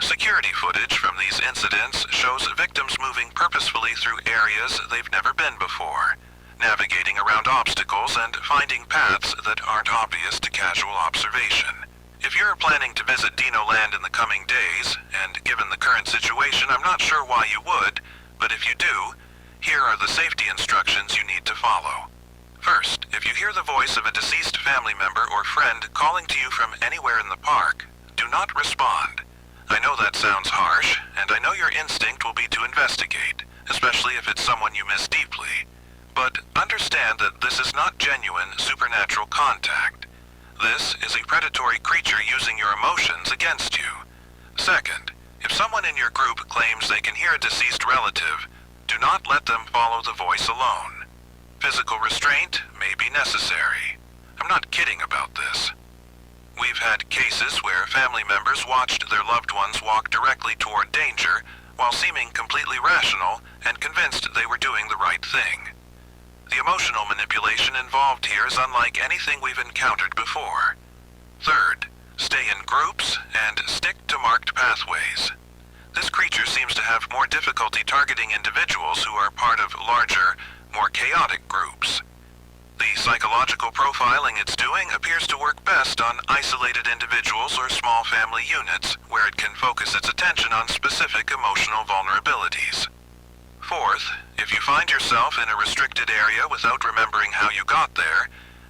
Security footage from these incidents shows victims moving purposefully through areas they've never been before, navigating around obstacles and finding paths that aren't obvious to casual observation. If you're planning to visit Dino Land in the coming days, and given the current situation, I'm not sure why you would, but if you do, here are the safety instructions you need to follow. First, if you hear the voice of a deceased family member or friend calling to you from anywhere in the park, do not respond. I know that sounds harsh, and I know your instinct will be to investigate, especially if it's someone you miss deeply. But understand that this is not genuine supernatural contact. This is a predatory creature using your emotions against you. Second, if someone in your group claims they can hear a deceased relative, do not let them follow the voice alone. Physical restraint may be necessary. I'm not kidding about this. We've had cases where family members watched their loved ones walk directly toward danger while seeming completely rational and convinced they were doing the right thing. The emotional manipulation involved here is unlike anything we've encountered before. Third, stay in groups and stick to marked pathways. This creature seems to have more difficulty targeting individuals who are part of larger, more chaotic groups. The psychological profiling it's doing appears to work best on isolated individuals or small family units, where it can focus its attention on specific emotional vulnerabilities. Fourth, if you find yourself in a restricted area without remembering how you got there,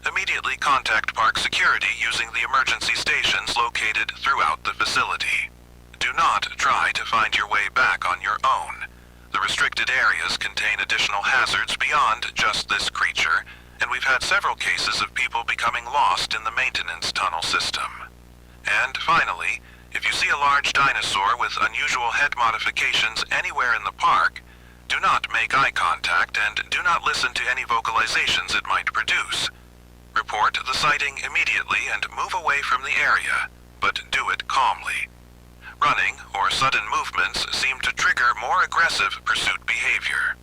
immediately contact park security using the emergency stations located throughout the facility. Do not try to find your way back on your own. The restricted areas contain additional hazards beyond just this creature, and we've had several cases of people becoming lost in the maintenance tunnel system. And finally, if you see a large dinosaur with unusual head modifications anywhere in the park, do not make eye contact and do not listen to any vocalizations it might produce. Report the sighting immediately and move away from the area, but do it calmly. Running or sudden movements seem to trigger more aggressive pursuit behavior.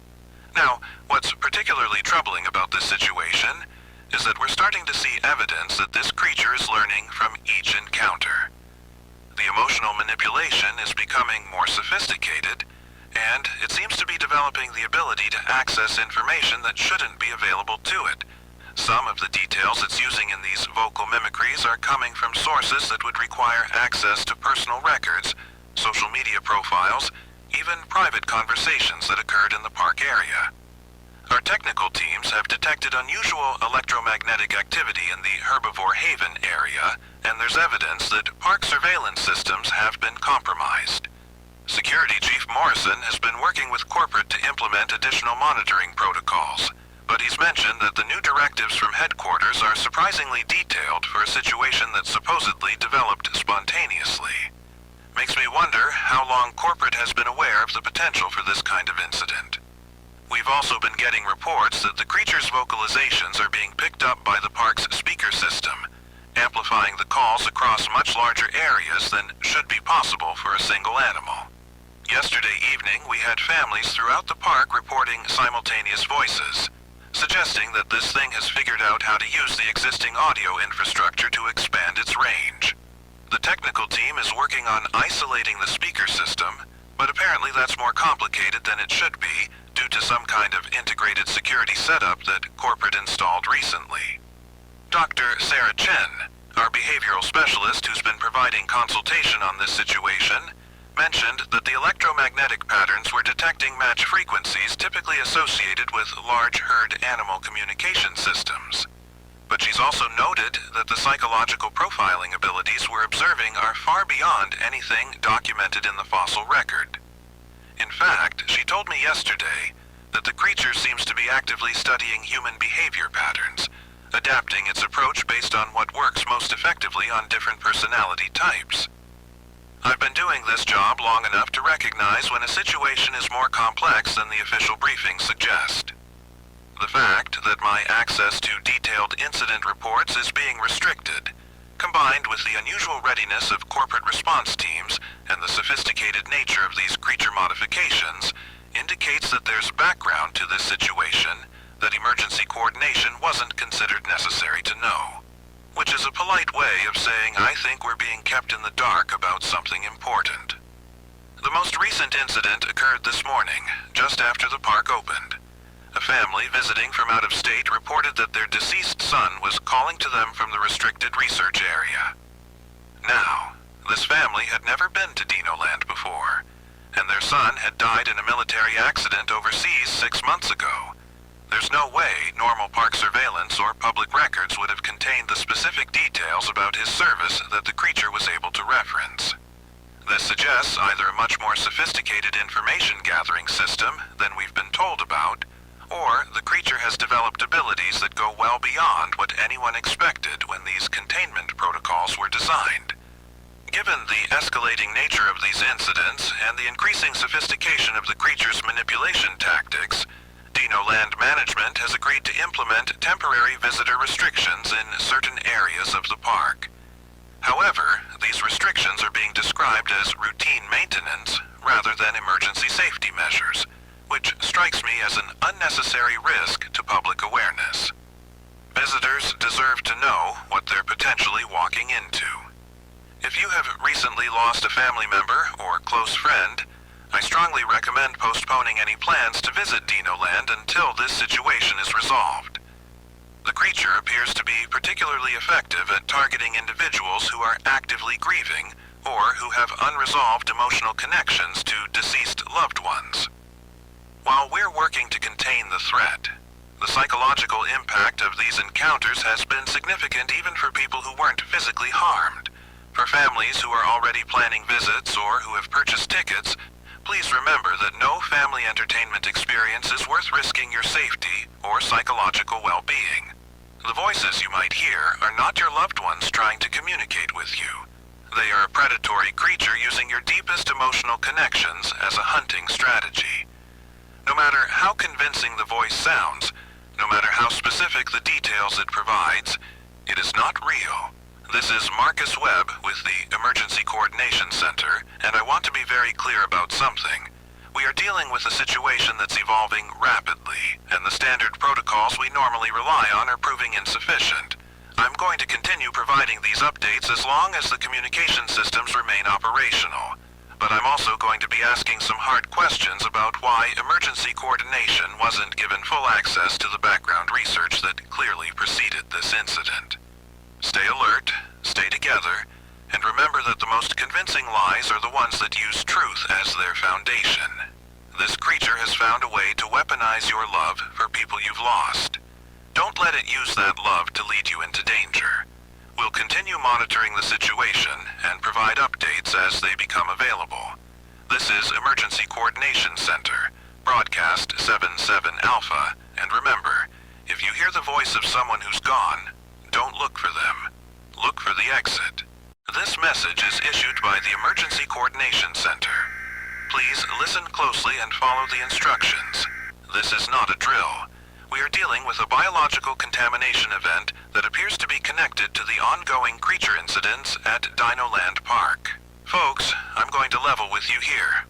Now, what's particularly particularly troubling about this situation is that we're starting to see evidence that this creature is learning from each encounter. The emotional manipulation is becoming more sophisticated, and it seems to be developing the ability to access information that shouldn't be available to it. Some of the details it's using in these vocal mimicries are coming from sources that would require access to personal records, social media profiles, even private conversations that occurred in the park area. Our technical teams have detected unusual electromagnetic activity in the Herbivore Haven area, and there's evidence that park surveillance systems have been compromised. Security Chief Morrison has been working with corporate to implement additional monitoring protocols, but he's mentioned that the new directives from headquarters are surprisingly detailed for a situation that supposedly developed spontaneously. Makes me wonder how long corporate has been aware of the potential for this kind of incident. We've also been getting reports that the creature's vocalizations are being picked up by the park's speaker system, amplifying the calls across much larger areas than should be possible for a single animal. Yesterday evening, we had families throughout the park reporting simultaneous voices, suggesting that this thing has figured out how to use the existing audio infrastructure to expand its range. The technical team is working on isolating the speaker system, but apparently that's more complicated than it should be due to some kind of integrated security setup that corporate installed recently. Dr. Sarah Chen, our behavioral specialist who's been providing consultation on this situation, mentioned that the electromagnetic patterns we're detecting match frequencies typically associated with large herd animal communication systems. But she's also noted that the psychological profiling abilities we're observing are far beyond anything documented in the fossil record. In fact, she told me yesterday that the creature seems to be actively studying human behavior patterns, adapting its approach based on what works most effectively on different personality types. I've been doing this job long enough to recognize when a situation is more complex than the official briefings suggest. The fact that my access to detailed incident reports is being restricted, combined with the unusual readiness of corporate response teams and the sophisticated nature of these creature modifications, indicates that there's background to this situation that emergency coordination wasn't considered necessary to know. Which is a polite way of saying I think we're being kept in the dark about something important. The most recent incident occurred this morning, just after the park opened. A family visiting from out of state reported that their deceased son was calling to them from the restricted research area. Now, this family had never been to Dinoland before, and their son had died in a military accident overseas 6 months ago. There's no way normal park surveillance or public records would have contained the specific details about his service that the creature was able to reference. This suggests either a much more sophisticated information gathering system than we've been told about, or the creature has developed abilities that go well beyond what anyone expected when these containment protocols were designed. Given the escalating nature of these incidents and the increasing sophistication of the creature's manipulation tactics, Dinoland management has agreed to implement temporary visitor restrictions in certain areas of the park. However, these restrictions are being described as routine maintenance rather than emergency safety measures, which strikes me as an unnecessary risk to public awareness. Visitors deserve to know what they're potentially walking into. If you have recently lost a family member or close friend, I strongly recommend postponing any plans to visit Dinoland until this situation is resolved. The creature appears to be particularly effective at targeting individuals who are actively grieving or who have unresolved emotional connections to deceased loved ones. While we're working to contain the threat, the psychological impact of these encounters has been significant even for people who weren't physically harmed. For families who are already planning visits or who have purchased tickets, please remember that no family entertainment experience is worth risking your safety or psychological well-being. The voices you might hear are not your loved ones trying to communicate with you. They are a predatory creature using your deepest emotional connections as a hunting strategy. No matter how convincing the voice sounds, no matter how specific the details it provides, it is not real. This is Marcus Webb with the Emergency Coordination Center, and I want to be very clear about something. We are dealing with a situation that's evolving rapidly, and the standard protocols we normally rely on are proving insufficient. I'm going to continue providing these updates as long as the communication systems remain operational. But I'm also going to be asking some hard questions about why emergency coordination wasn't given full access to the background research that clearly preceded this incident. Stay alert, stay together, and remember that the most convincing lies are the ones that use truth as their foundation. This creature has found a way to weaponize your love for people you've lost. Don't let it use that love to lead you into danger. We'll continue monitoring the situation and provide updates as they become available. This is Emergency Coordination Center, Broadcast 77 Alpha, and remember, if you hear the voice of someone who's gone, don't look for them. Look for the exit. This message is issued by the Emergency Coordination Center. Please listen closely and follow the instructions. This is not a drill. We are dealing with a biological contamination event that appears to be connected to the ongoing creature incidents at Dinoland Park. Folks, I'm going to level with you here.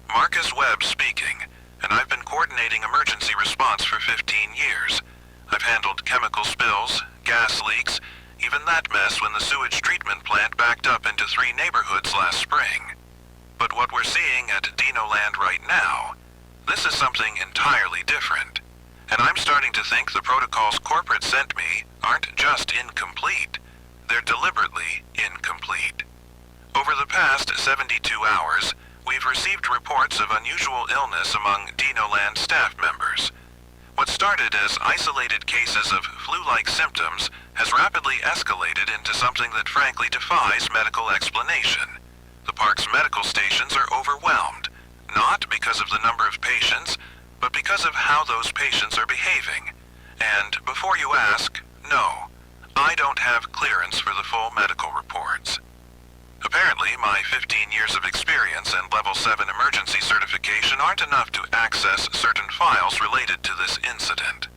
Marcus Webb speaking, and I've been coordinating emergency response for 15 years. I've handled chemical spills, gas leaks, even that mess when the sewage treatment plant backed up into 3 neighborhoods last spring. But what we're seeing at Dinoland right now, this is something entirely different. And I'm starting to think the protocols corporate sent me aren't just incomplete, they're deliberately incomplete. Over the past 72 hours, we've received reports of unusual illness among Dinoland staff members. What started as isolated cases of flu-like symptoms has rapidly escalated into something that frankly defies medical explanation. The park's medical stations are overwhelmed, not because of the number of patients, but because of how those patients are behaving. And before you ask, no, I don't have clearance for the full medical reports. Apparently, my 15 years of experience and Level 7 emergency certification aren't enough to access certain files related to this incident.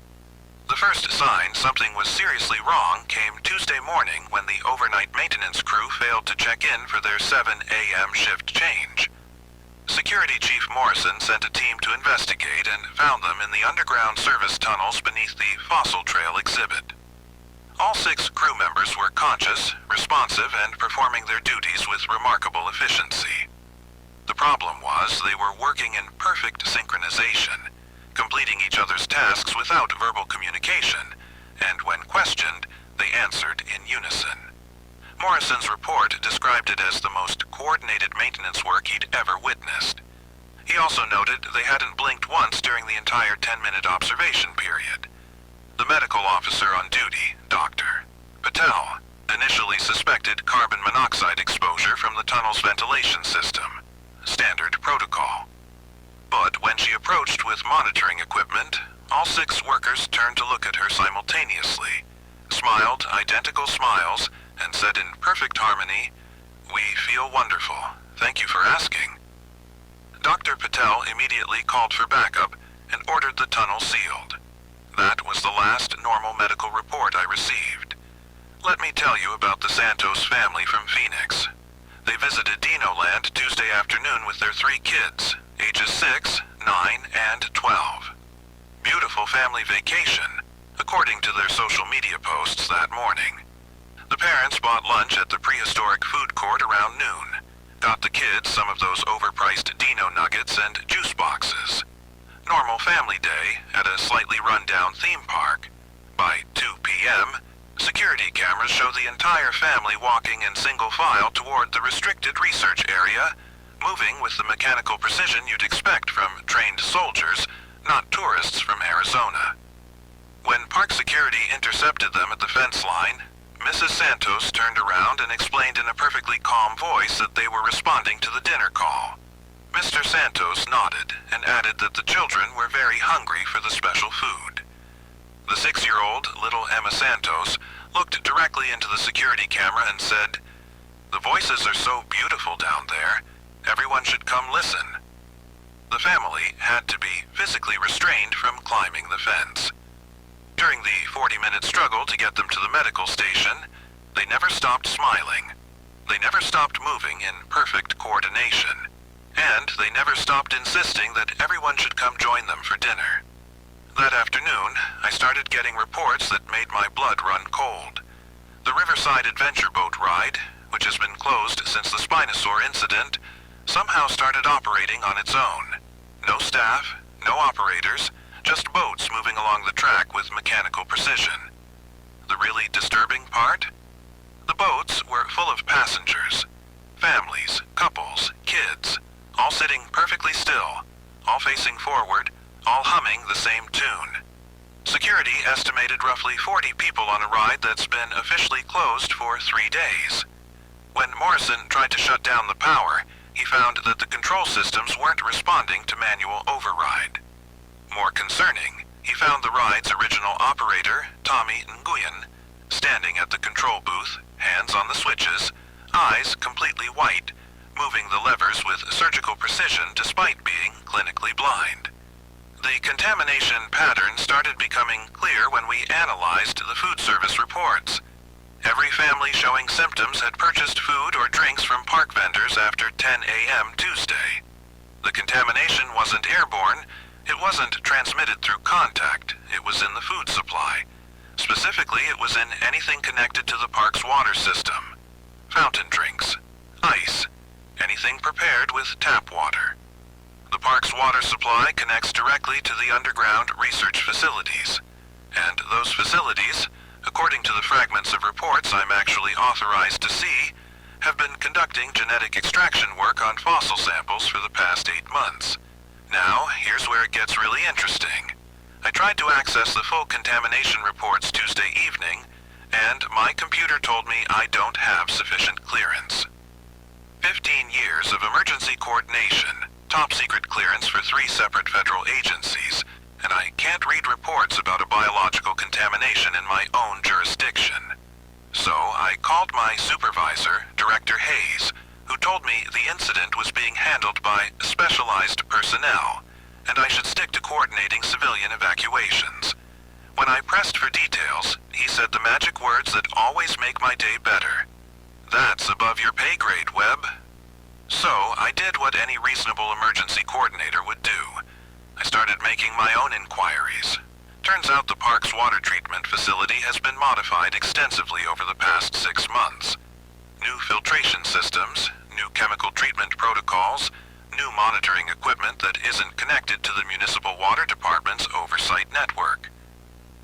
The first sign something was seriously wrong came Tuesday morning when the overnight maintenance crew failed to check in for their 7 a.m. shift change. Security Chief Morrison sent a team to investigate and found them in the underground service tunnels beneath the fossil trail exhibit. All 6 crew members were conscious, responsive, and performing their duties with remarkable efficiency. The problem was they were working in perfect synchronization, completing each other's tasks without verbal communication, and when questioned, they answered in unison. Morrison's report described it as the most coordinated maintenance work he'd ever witnessed. He also noted they hadn't blinked once during the entire 10-minute observation period. The medical officer on duty, Dr. Patel, initially suspected carbon monoxide exposure from the tunnel's ventilation system, standard protocol. But when she approached with monitoring equipment, all 6 workers turned to look at her simultaneously, smiled identical smiles, and said in perfect harmony, "We feel wonderful. Thank you for asking." Dr. Patel immediately called for backup and ordered the tunnel sealed. That was the last normal medical report I received. Let me tell you about the Santos family from Phoenix. They visited Dinoland Tuesday afternoon with their 3 kids, ages 6, 9, and 12. Beautiful family vacation, according to their social media posts that morning. The parents bought lunch at the prehistoric food court around noon, got the kids some of those overpriced Dino nuggets and juice boxes. Normal family day at a slightly run-down theme park. By 2 p.m., security cameras show the entire family walking in single file toward the restricted research area, moving with the mechanical precision you'd expect from trained soldiers, not tourists from Arizona. When park security intercepted them at the fence line, Mrs. Santos turned around and explained in a perfectly calm voice that they were responding to the dinner call. Mr. Santos nodded and added that the children were very hungry for the special food. The 6-year-old, little Emma Santos, looked directly into the security camera and said, "The voices are so beautiful down there. Everyone should come listen." The family had to be physically restrained from climbing the fence. During the 40-minute struggle to get them to the medical station, they never stopped smiling. They never stopped moving in perfect coordination. And they never stopped insisting that everyone should come join them for dinner. That afternoon, I started getting reports that made my blood run cold. The Riverside Adventure Boat ride, which has been closed since the Spinosaur incident, somehow started operating on its own. No staff, no operators, just boats moving along the track with mechanical precision. The really disturbing part? The boats were full of passengers. Families, couples, kids, all sitting perfectly still, all facing forward, all humming the same tune. Security estimated roughly 40 people on a ride that's been officially closed for 3 days. When Morrison tried to shut down the power, he found that the control systems weren't responding to manual override. More concerning, he found the ride's original operator, Tommy Nguyen, standing at the control booth, hands on the switches, eyes completely white, moving the levers with surgical precision despite being clinically blind. The contamination pattern started becoming clear when we analyzed the food service reports. Every family showing symptoms had purchased food or drinks from park vendors after 10 a.m. Tuesday. The contamination wasn't airborne, it wasn't transmitted through contact, it was in the food supply. Specifically, it was in anything connected to the park's water system. Fountain drinks, ice, anything prepared with tap water. The park's water supply connects directly to the underground research facilities. And those facilities, according to the fragments of reports I'm actually authorized to see, have been conducting genetic extraction work on fossil samples for the past 8 months. Now, here's where it gets really interesting. I tried to access the full contamination reports Tuesday evening, and my computer told me I don't have sufficient clearance. 15 years of emergency coordination, top secret clearance for 3 separate federal agencies, and I can't read reports about a biological contamination in my own jurisdiction. So I called my supervisor, Director Hayes, who told me the incident was being handled by specialized personnel, and I should stick to coordinating civilian evacuations. When I pressed for details, he said the magic words that always make my day better. That's above your pay grade, Webb. So I did what any reasonable emergency coordinator would do. I started making my own inquiries. Turns out the park's water treatment facility has been modified extensively over the past 6 months. New filtration systems, new chemical treatment protocols, new monitoring equipment that isn't connected to the municipal water department's oversight network.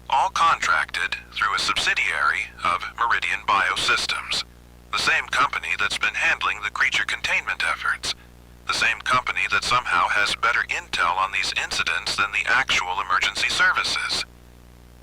All contracted through a subsidiary of Meridian Biosystems, the same company that's been handling the creature containment efforts, the same company that somehow has better intel on these incidents than the actual emergency services.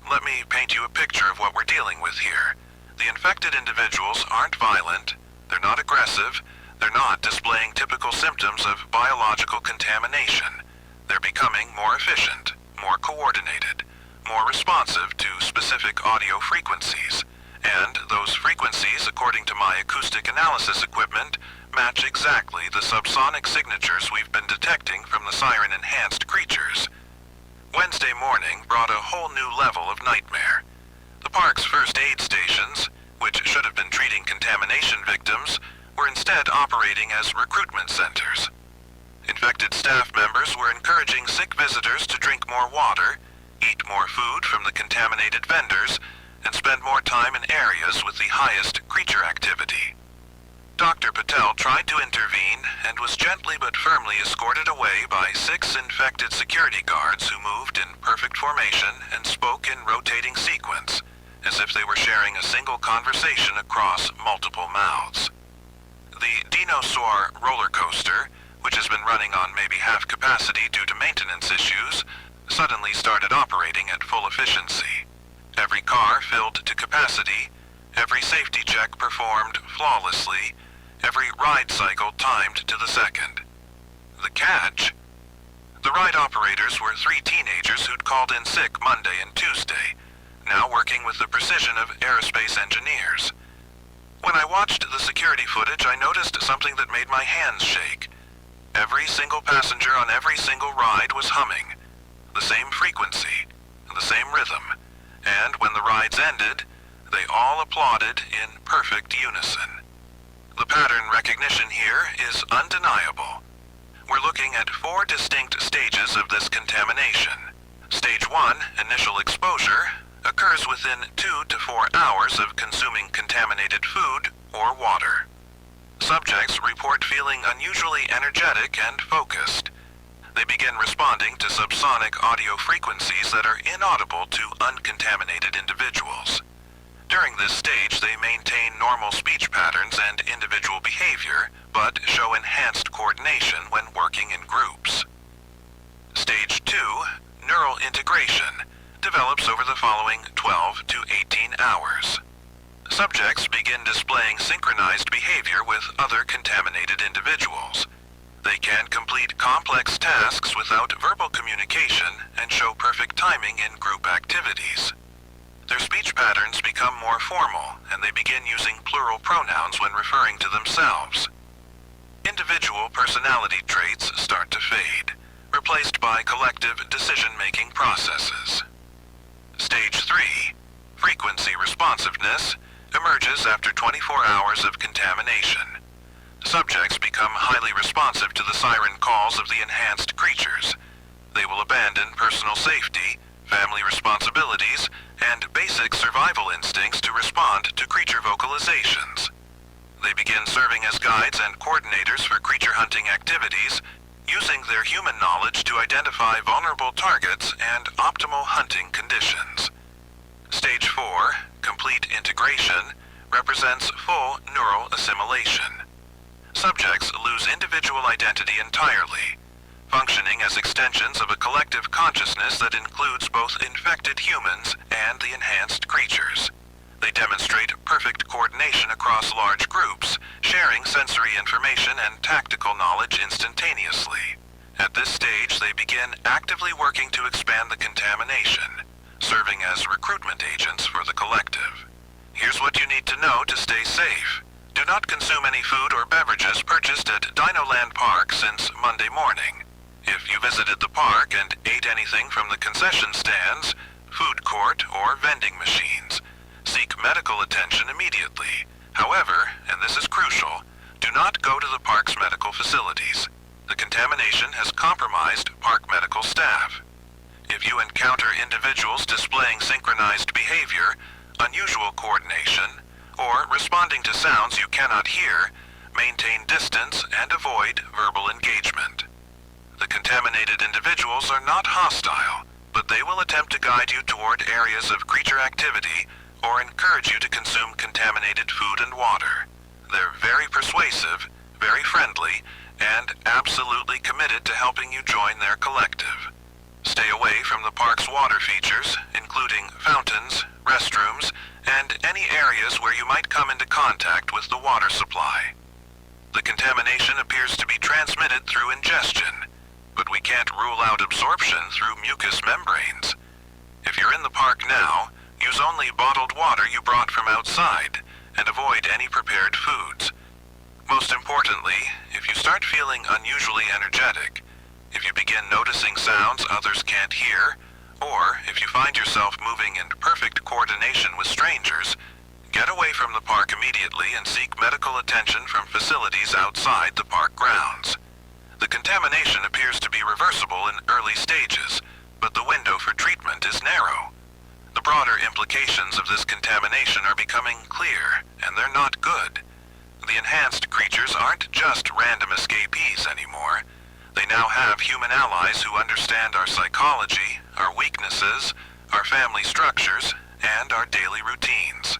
Let me paint you a picture of what we're dealing with here. The infected individuals aren't violent, they're not aggressive, they're not displaying typical symptoms of biological contamination. They're becoming more efficient, more coordinated, more responsive to specific audio frequencies. And those frequencies, according to my acoustic analysis equipment, match exactly the subsonic signatures we've been detecting from the siren-enhanced creatures. Wednesday morning brought a whole new level of nightmare. The park's first aid stations, which should have been treating contamination victims, were instead operating as recruitment centers. Infected staff members were encouraging sick visitors to drink more water, eat more food from the contaminated vendors, and spend more time in areas with the highest creature activity. Dr. Patel tried to intervene and was gently but firmly escorted away by 6 infected security guards who moved in perfect formation and spoke in rotating sequence, as if they were sharing a single conversation across multiple mouths. The DInosaurs roller coaster, which has been running on maybe half capacity due to maintenance issues, suddenly started operating at full efficiency. Every car filled to capacity, every safety check performed flawlessly, every ride cycle timed to the second. The catch? The ride operators were 3 teenagers who'd called in sick Monday and Tuesday, now working with the precision of aerospace engineers. When I watched the security footage, I noticed something that made my hands shake. Every single passenger on every single ride was humming, the same frequency, the same rhythm, and when the rides ended, they all applauded in perfect unison. The pattern recognition here is undeniable. we're looking at 4 distinct stages of this contamination. Stage 1, initial exposure, occurs within 2 to 4 hours of consuming contaminated food or water. Subjects report feeling unusually energetic and focused. They begin responding to subsonic audio frequencies that are inaudible to uncontaminated individuals. During this stage, they maintain normal speech patterns and individual behavior, but show enhanced coordination when working in groups. Stage 2, neural integration, develops over the following 12 to 18 hours. Subjects begin displaying synchronized behavior with other contaminated individuals. They can complete complex tasks without verbal communication and show perfect timing in group activities. Their speech patterns become more formal, and they begin using plural pronouns when referring to themselves. Individual personality traits start to fade, replaced by collective decision-making processes. Stage 3, frequency responsiveness, emerges after 24 hours of contamination. Subjects become highly responsive to the siren calls of the enhanced creatures. They will abandon personal safety, family responsibilities, and basic survival instincts to respond to creature vocalizations. They begin serving as guides and coordinators for creature hunting activities, using their human knowledge to identify vulnerable targets and optimal hunting conditions. Stage 4, complete integration, represents full neural assimilation. Subjects lose individual identity entirely, functioning as extensions of a collective consciousness that includes both infected humans and the enhanced creatures. They demonstrate perfect coordination across large groups, sharing sensory information and tactical knowledge instantaneously. At this stage, they begin actively working to expand the contamination, serving as recruitment agents for the collective. Here's what you need to know to stay safe. Do not consume any food or beverages purchased at Dinoland Park since Monday morning. If you visited the park and ate anything from the concession stands, food court, or vending machines, seek medical attention immediately. However, and this is crucial, do not go to the park's medical facilities. The contamination has compromised park medical staff. If you encounter individuals displaying synchronized behavior, unusual coordination, or responding to sounds you cannot hear, maintain distance and avoid verbal engagement. The contaminated individuals are not hostile, but they will attempt to guide you toward areas of creature activity or encourage you to consume contaminated food and water. They're very persuasive, very friendly, and absolutely committed to helping you join their collective. Stay away from the park's water features, including fountains, restrooms, and any areas where you might come into contact with the water supply. The contamination appears to be transmitted through ingestion, but we can't rule out absorption through mucous membranes. If you're in the park now, use only bottled water you brought from outside, and avoid any prepared foods. Most importantly, if you start feeling unusually energetic, if you begin noticing sounds others can't hear, or if you find yourself moving in perfect coordination with strangers, get away from the park immediately and seek medical attention from facilities outside the park grounds. The contamination appears to be reversible in early stages, but the window for treatment is narrow. The broader implications of this contamination are becoming clear, and they're not good. The enhanced creatures aren't just random escapees anymore. They now have human allies who understand our psychology, our weaknesses, our family structures, and our daily routines.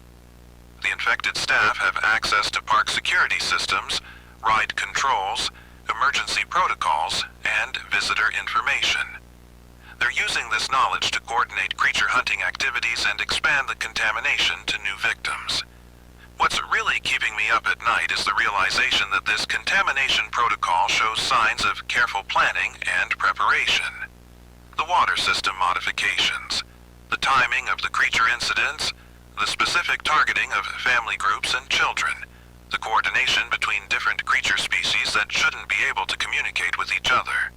The infected staff have access to park security systems, ride controls, emergency protocols, and visitor information. They're using this knowledge to coordinate creature hunting activities and expand the contamination to new victims. What's really keeping me up at night is the realization that this contamination protocol shows signs of careful planning and preparation. The water system modifications, the timing of the creature incidents, the specific targeting of family groups and children, the coordination between different creature species that shouldn't be able to communicate with each other.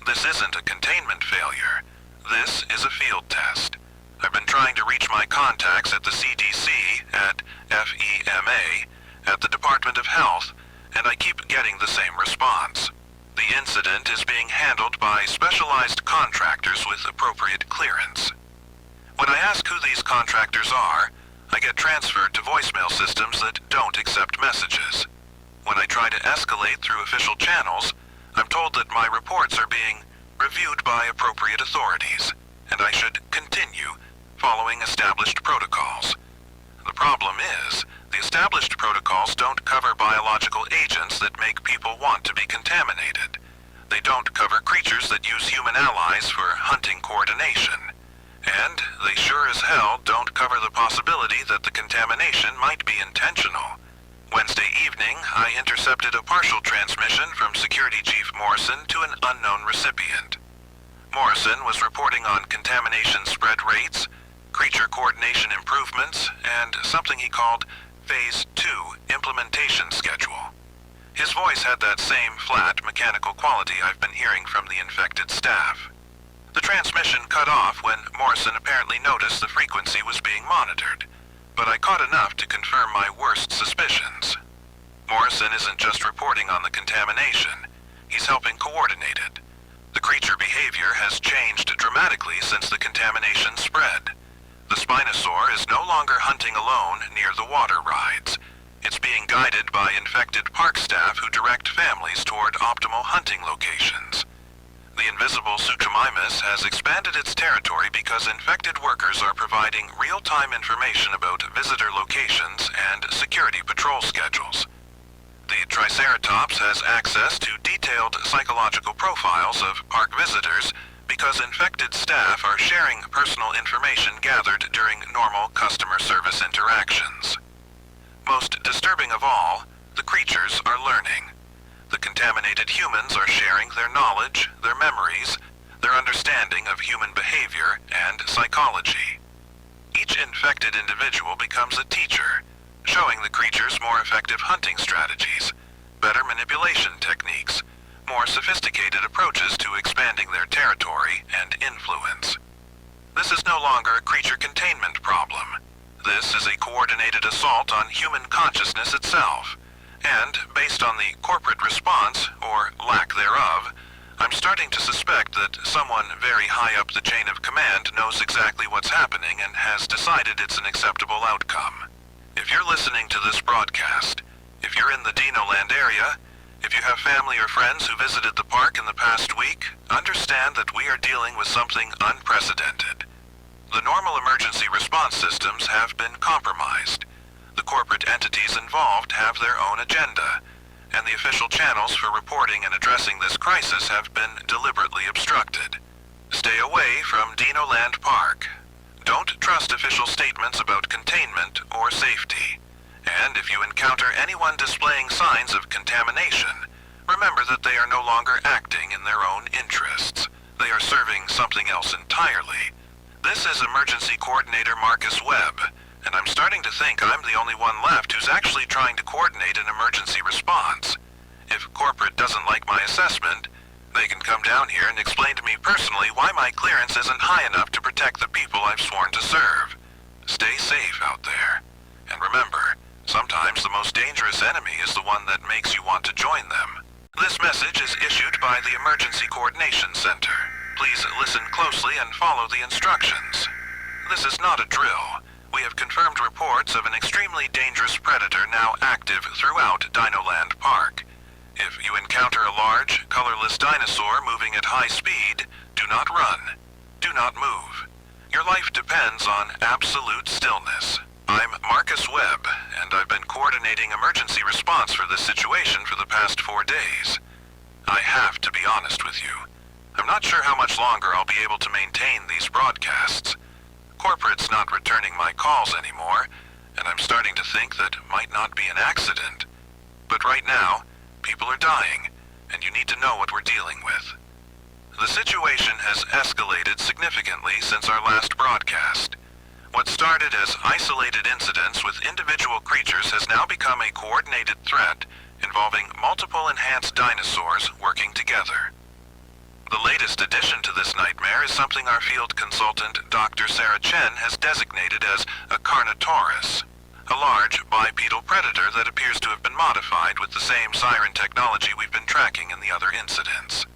This isn't a containment failure. This is a field test. I've been trying to reach my contacts at the CDC, at FEMA, at the Department of Health, and I keep getting the same response. The incident is being handled by specialized contractors with appropriate clearance. When I ask who these contractors are, I get transferred to voicemail systems that don't accept messages. When I try to escalate through official channels, I'm told that my reports are being reviewed by appropriate authorities, and I should continue following established protocols. The problem is, the established protocols don't cover biological agents that make people want to be contaminated. They don't cover creatures that use human allies for hunting coordination. And they sure as hell don't cover the possibility that the contamination might be intentional. Wednesday evening, I intercepted a partial transmission from Security Chief Morrison to an unknown recipient. Morrison was reporting on contamination spread rates, creature coordination improvements, and something he called Phase 2 implementation schedule. His voice had that same flat, mechanical quality I've been hearing from the infected staff. The transmission cut off when Morrison apparently noticed the frequency was being monitored, but I caught enough to confirm my worst suspicions. Morrison isn't just reporting on the contamination, he's helping coordinate it. The creature behavior has changed dramatically since the contamination spread. The Spinosaur is no longer hunting alone near the water rides. It's being guided by infected park staff who direct families toward optimal hunting locations. The invisible Suchomimus has expanded its territory because infected workers are providing real-time information about visitor locations and security patrol schedules. The Triceratops has access to detailed psychological profiles of park visitors because infected staff are sharing personal information gathered during normal customer service interactions. Most disturbing of all, the creatures are learning. The contaminated humans are sharing their knowledge, their memories, their understanding of human behavior and psychology. Each infected individual becomes a teacher, showing the creatures more effective hunting strategies, better manipulation techniques, more sophisticated approaches to expanding their territory and influence. This is no longer a creature containment problem. This is a coordinated assault on human consciousness itself. And, based on the corporate response, or lack thereof, I'm starting to suspect that someone very high up the chain of command knows exactly what's happening and has decided it's an acceptable outcome. If you're listening to this broadcast, if you're in the Dinoland area, if you have family or friends who visited the park in the past week, understand that we are dealing with something unprecedented. The normal emergency response systems have been compromised. The corporate entities involved have their own agenda, and the official channels for reporting and addressing this crisis have been deliberately obstructed. Stay away from Dinoland Park. Don't trust official statements about containment or safety. And if you encounter anyone displaying signs of contamination, remember that they are no longer acting in their own interests. They are serving something else entirely. This is Emergency Coordinator Marcus Webb, and I'm starting to think I'm the only one left who's actually trying to coordinate an emergency response. If corporate doesn't like my assessment, they can come down here and explain to me personally why my clearance isn't high enough to protect the people I've sworn to serve. Stay safe out there. And remember, sometimes the most dangerous enemy is the one that makes you want to join them. This message is issued by the Emergency Coordination Center. Please listen closely and follow the instructions. This is not a drill. We have confirmed reports of an extremely dangerous predator now active throughout Dinoland Park. If you encounter a large, colorless dinosaur moving at high speed, do not run. Do not move. Your life depends on absolute stillness. I'm Marcus Webb, and I've been coordinating emergency response for this situation for the past 4 days. I have to be honest with you. I'm not sure how much longer I'll be able to maintain these broadcasts. Corporate's not returning my calls anymore, and I'm starting to think that might not be an accident. But right now, people are dying, and you need to know what we're dealing with. The situation has escalated significantly since our last broadcast. What started as isolated incidents with individual creatures has now become a coordinated threat involving multiple enhanced dinosaurs working together. The latest addition to this nightmare is something our field consultant, Dr. Sarah Chen, has designated as a Carnotaurus. a large bipedal predator that appears to have been modified with the same siren technology we've been tracking in the other incidents.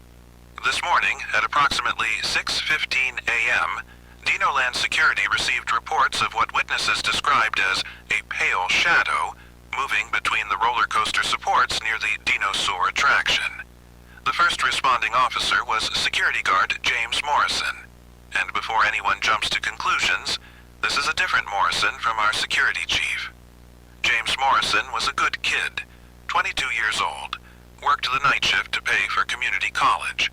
This morning, at approximately 6:15 a.m., Dinoland Security received reports of what witnesses described as a pale shadow moving between the roller coaster supports near the Dinosaur attraction. The first responding officer was security guard James Morrison. And before anyone jumps to conclusions, this is a different Morrison from our security chief. James Morrison was a good kid, 22 years old, worked the night shift to pay for community college.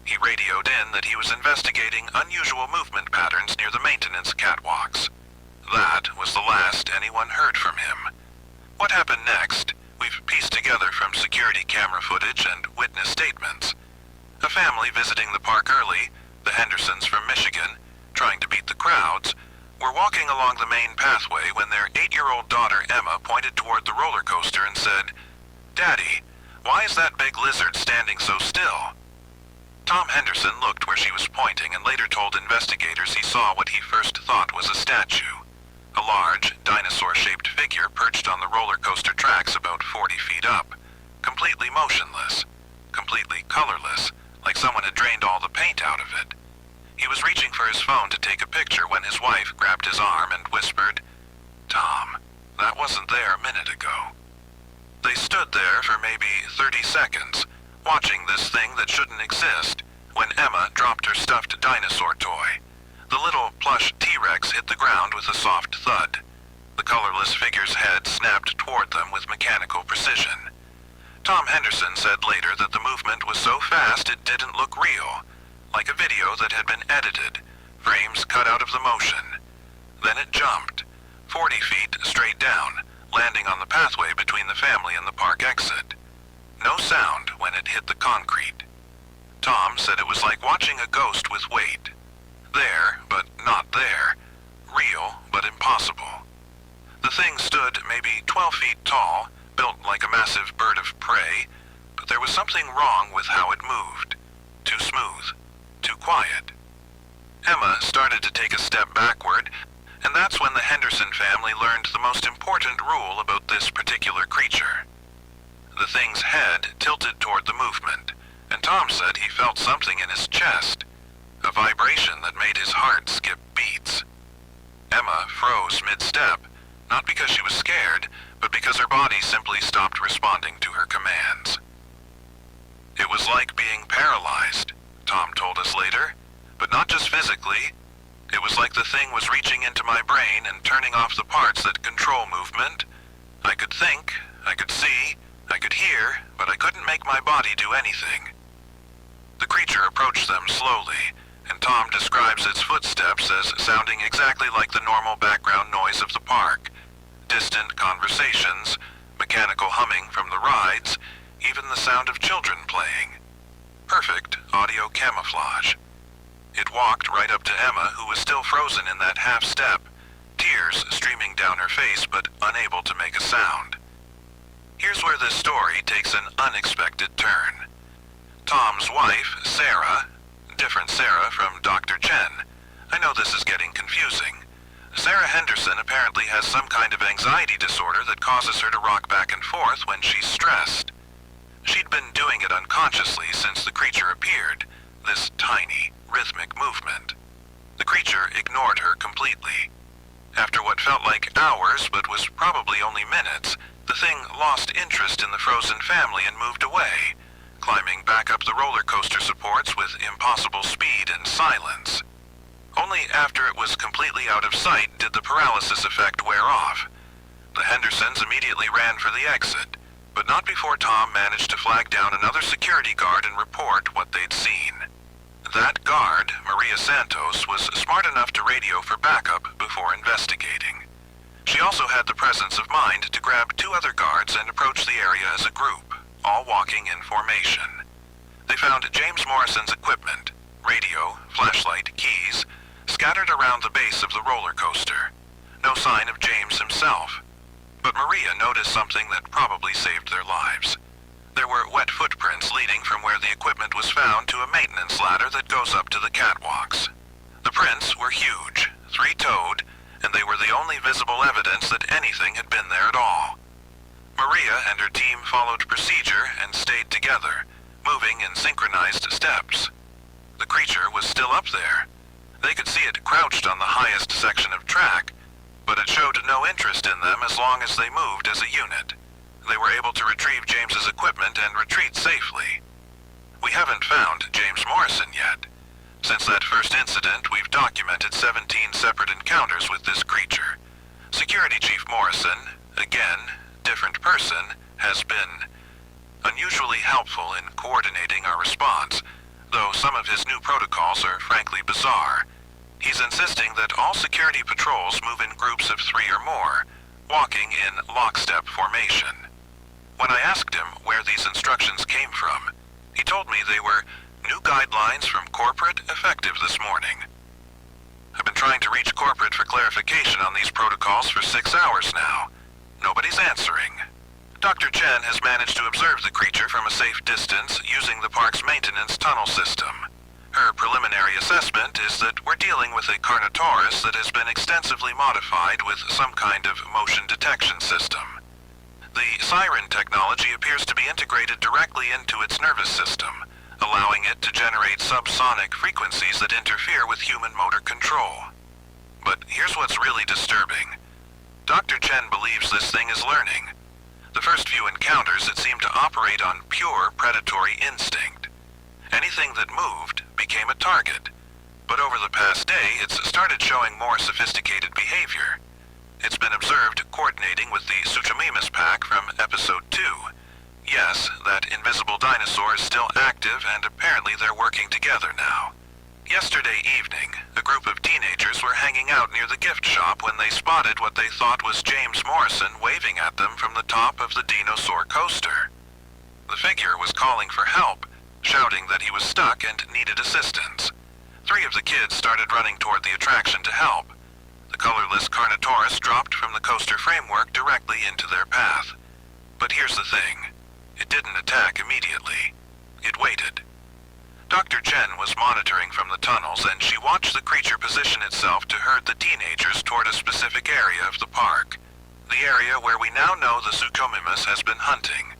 He radioed in that he was investigating unusual movement patterns near the maintenance catwalks. That was the last anyone heard from him. What happened next, we've pieced together from security camera footage and witness statements. A family visiting the park early, the Hendersons from Michigan, trying to beat the crowds, were walking along the main pathway when their 8-year-old daughter Emma pointed toward the roller coaster and said, "Daddy, why is that big lizard standing so still?" Tom Henderson looked where she was pointing and later told investigators he saw what he first thought was a statue. A large, dinosaur-shaped figure perched on the roller coaster tracks about 40 feet up, completely motionless, completely colorless, like someone had drained all the paint out of it. He was reaching for his phone to take a picture when his wife grabbed his arm and whispered, "Tom, that wasn't there a minute ago." They stood there for maybe 30 seconds, watching this thing that shouldn't exist, when Emma dropped her stuffed dinosaur toy. The little plush T-Rex hit the ground with a soft thud. The colorless figure's head snapped toward them with mechanical precision. Tom Henderson said later that the movement was so fast it didn't look real, like a video that had been edited, frames cut out of the motion. Then it jumped, 40 feet straight down, landing on the pathway between the family and the park exit. No sound when it hit the concrete. Tom said it was like watching a ghost with weight. There, but not there. Real, but impossible. The thing stood maybe 12 feet tall, built like a massive bird of prey, but there was something wrong with how it moved. Too smooth. Too quiet. Emma started to take a step backward, and that's when the Henderson family learned the most important rule about this particular creature. The thing's head tilted toward the movement, and Tom said he felt something in his chest, a vibration that made his heart skip beats. Emma froze mid-step, not because she was scared, but because her body simply stopped responding to her commands. It was like being paralyzed, Tom told us later, but not just physically. It was like the thing was reaching into my brain and turning off the parts that control movement. I could think, I could see, I could hear, but I couldn't make my body do anything. The creature approached them slowly, and Tom describes its footsteps as sounding exactly like the normal background noise of the park. Distant conversations, mechanical humming from the rides, even the sound of children playing. Perfect audio camouflage. It walked right up to Emma, who was still frozen in that half step, tears streaming down her face but unable to make a sound. Here's where this story takes an unexpected turn. Tom's wife, Sarah, different Sarah from Dr. Chen. I know this is getting confusing. Sarah Henderson apparently has some kind of anxiety disorder that causes her to rock back and forth when she's stressed. She'd been doing it unconsciously since the creature appeared, this tiny, rhythmic movement. The creature ignored her completely. After what felt like hours but was probably only minutes, the thing lost interest in the frozen family and moved away, climbing back up the roller coaster supports with impossible speed and silence. Only after it was completely out of sight did the paralysis effect wear off. The Hendersons immediately ran for the exit, but not before Tom managed to flag down another security guard and report what they'd seen. That guard, Maria Santos, was smart enough to radio for backup before investigating. She also had the presence of mind to grab 2 other guards and approach the area as a group, all walking in formation. They found James Morrison's equipment, radio, flashlight, keys, scattered around the base of the roller coaster. No sign of James himself. But Maria noticed something that probably saved their lives. There were wet footprints leading from where the equipment was found to a maintenance ladder that goes up to the catwalks. The prints were huge, 3-toed, and they were the only visible evidence that anything had been there at all. Maria and her team followed procedure and stayed together, moving in synchronized steps. The creature was still up there. They could see it crouched on the highest section of track, but it showed no interest in them as long as they moved as a unit. They were able to retrieve James's equipment and retreat safely. We haven't found James Morrison yet. Since that first incident, we've documented 17 separate encounters with this creature. Security Chief Morrison, again, different person, has been unusually helpful in coordinating our response, though some of his new protocols are frankly bizarre. He's insisting that all security patrols move in groups of 3 or more, walking in lockstep formation. When I asked him where these instructions came from, he told me they were new guidelines from corporate effective this morning. I've been trying to reach corporate for clarification on these protocols for 6 hours now. Nobody's answering. Dr. Chen has managed to observe the creature from a safe distance using the park's maintenance tunnel system. Her preliminary assessment is that we're dealing with a Carnotaurus that has been extensively modified with some kind of motion detection system. The siren technology appears to be integrated directly into its nervous system, allowing it to generate subsonic frequencies that interfere with human motor control. But here's what's really disturbing. Dr. Chen believes this thing is learning. The first few encounters, it seemed to operate on pure predatory instinct. Anything that moved became a target. But over the past day, it's started showing more sophisticated behavior. It's been observed coordinating with the Suchomimus pack from episode 2. Yes, that invisible dinosaur is still active, and apparently they're working together now. Yesterday evening, a group of teenagers were hanging out near the gift shop when they spotted what they thought was James Morrison waving at them from the top of the DInosaurs coaster. The figure was calling for help, shouting that he was stuck and needed assistance. 3 of the kids started running toward the attraction to help. The colorless Carnotaurus dropped from the coaster framework directly into their path. But here's the thing. It didn't attack immediately. It waited. Dr. Chen was monitoring from the tunnels, and she watched the creature position itself to herd the teenagers toward a specific area of the park. The area where we now know the Suchomimus has been hunting.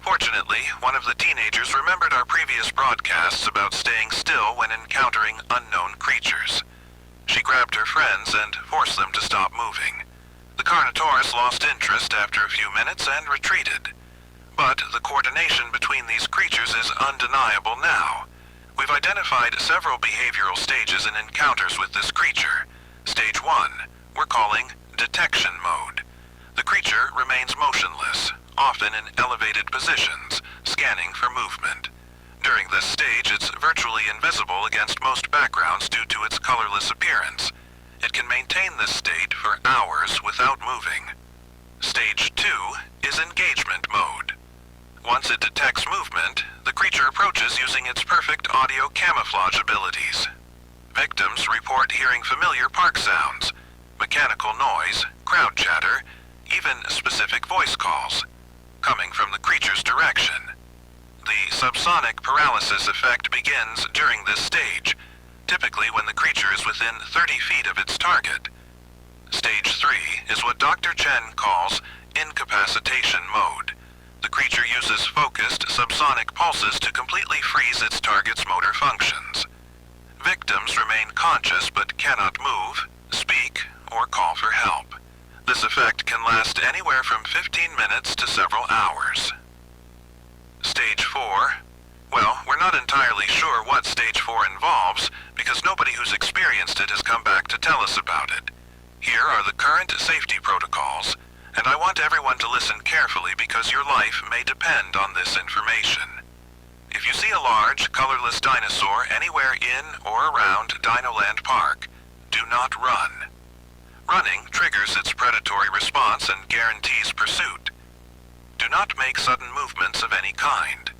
Fortunately, one of the teenagers remembered our previous broadcasts about staying still when encountering unknown creatures. She grabbed her friends and forced them to stop moving. The Carnotaurus lost interest after a few minutes and retreated. But the coordination between these creatures is undeniable now. We've identified several behavioral stages in encounters with this creature. Stage 1, we're calling detection mode. The creature remains motionless, often in elevated positions, scanning for movement. During this stage, it's virtually invisible against most backgrounds due to its colorless appearance. It can maintain this state for hours without moving. Stage 2 is engagement mode. Once it detects movement, the creature approaches using its perfect audio camouflage abilities. Victims report hearing familiar park sounds, mechanical noise, crowd chatter, even specific voice calls, coming from the creature's direction. The subsonic paralysis effect begins during this stage, typically when the creature is within 30 feet of its target. Stage 3 is what Dr. Chen calls incapacitation mode. The creature uses focused subsonic pulses to completely freeze its target's motor functions. Victims remain conscious but cannot move, speak, or call for help. This effect can last anywhere from 15 minutes to several hours. Stage 4. Well, we're not entirely sure what Stage 4 involves because nobody who's experienced it has come back to tell us about it. Here are the current safety protocols, and I want everyone to listen carefully because your life may depend on this information. If you see a large, colorless dinosaur anywhere in or around Dinoland Park, do not run. Running triggers its predatory response and guarantees pursuit. Do not make sudden movements of any kind.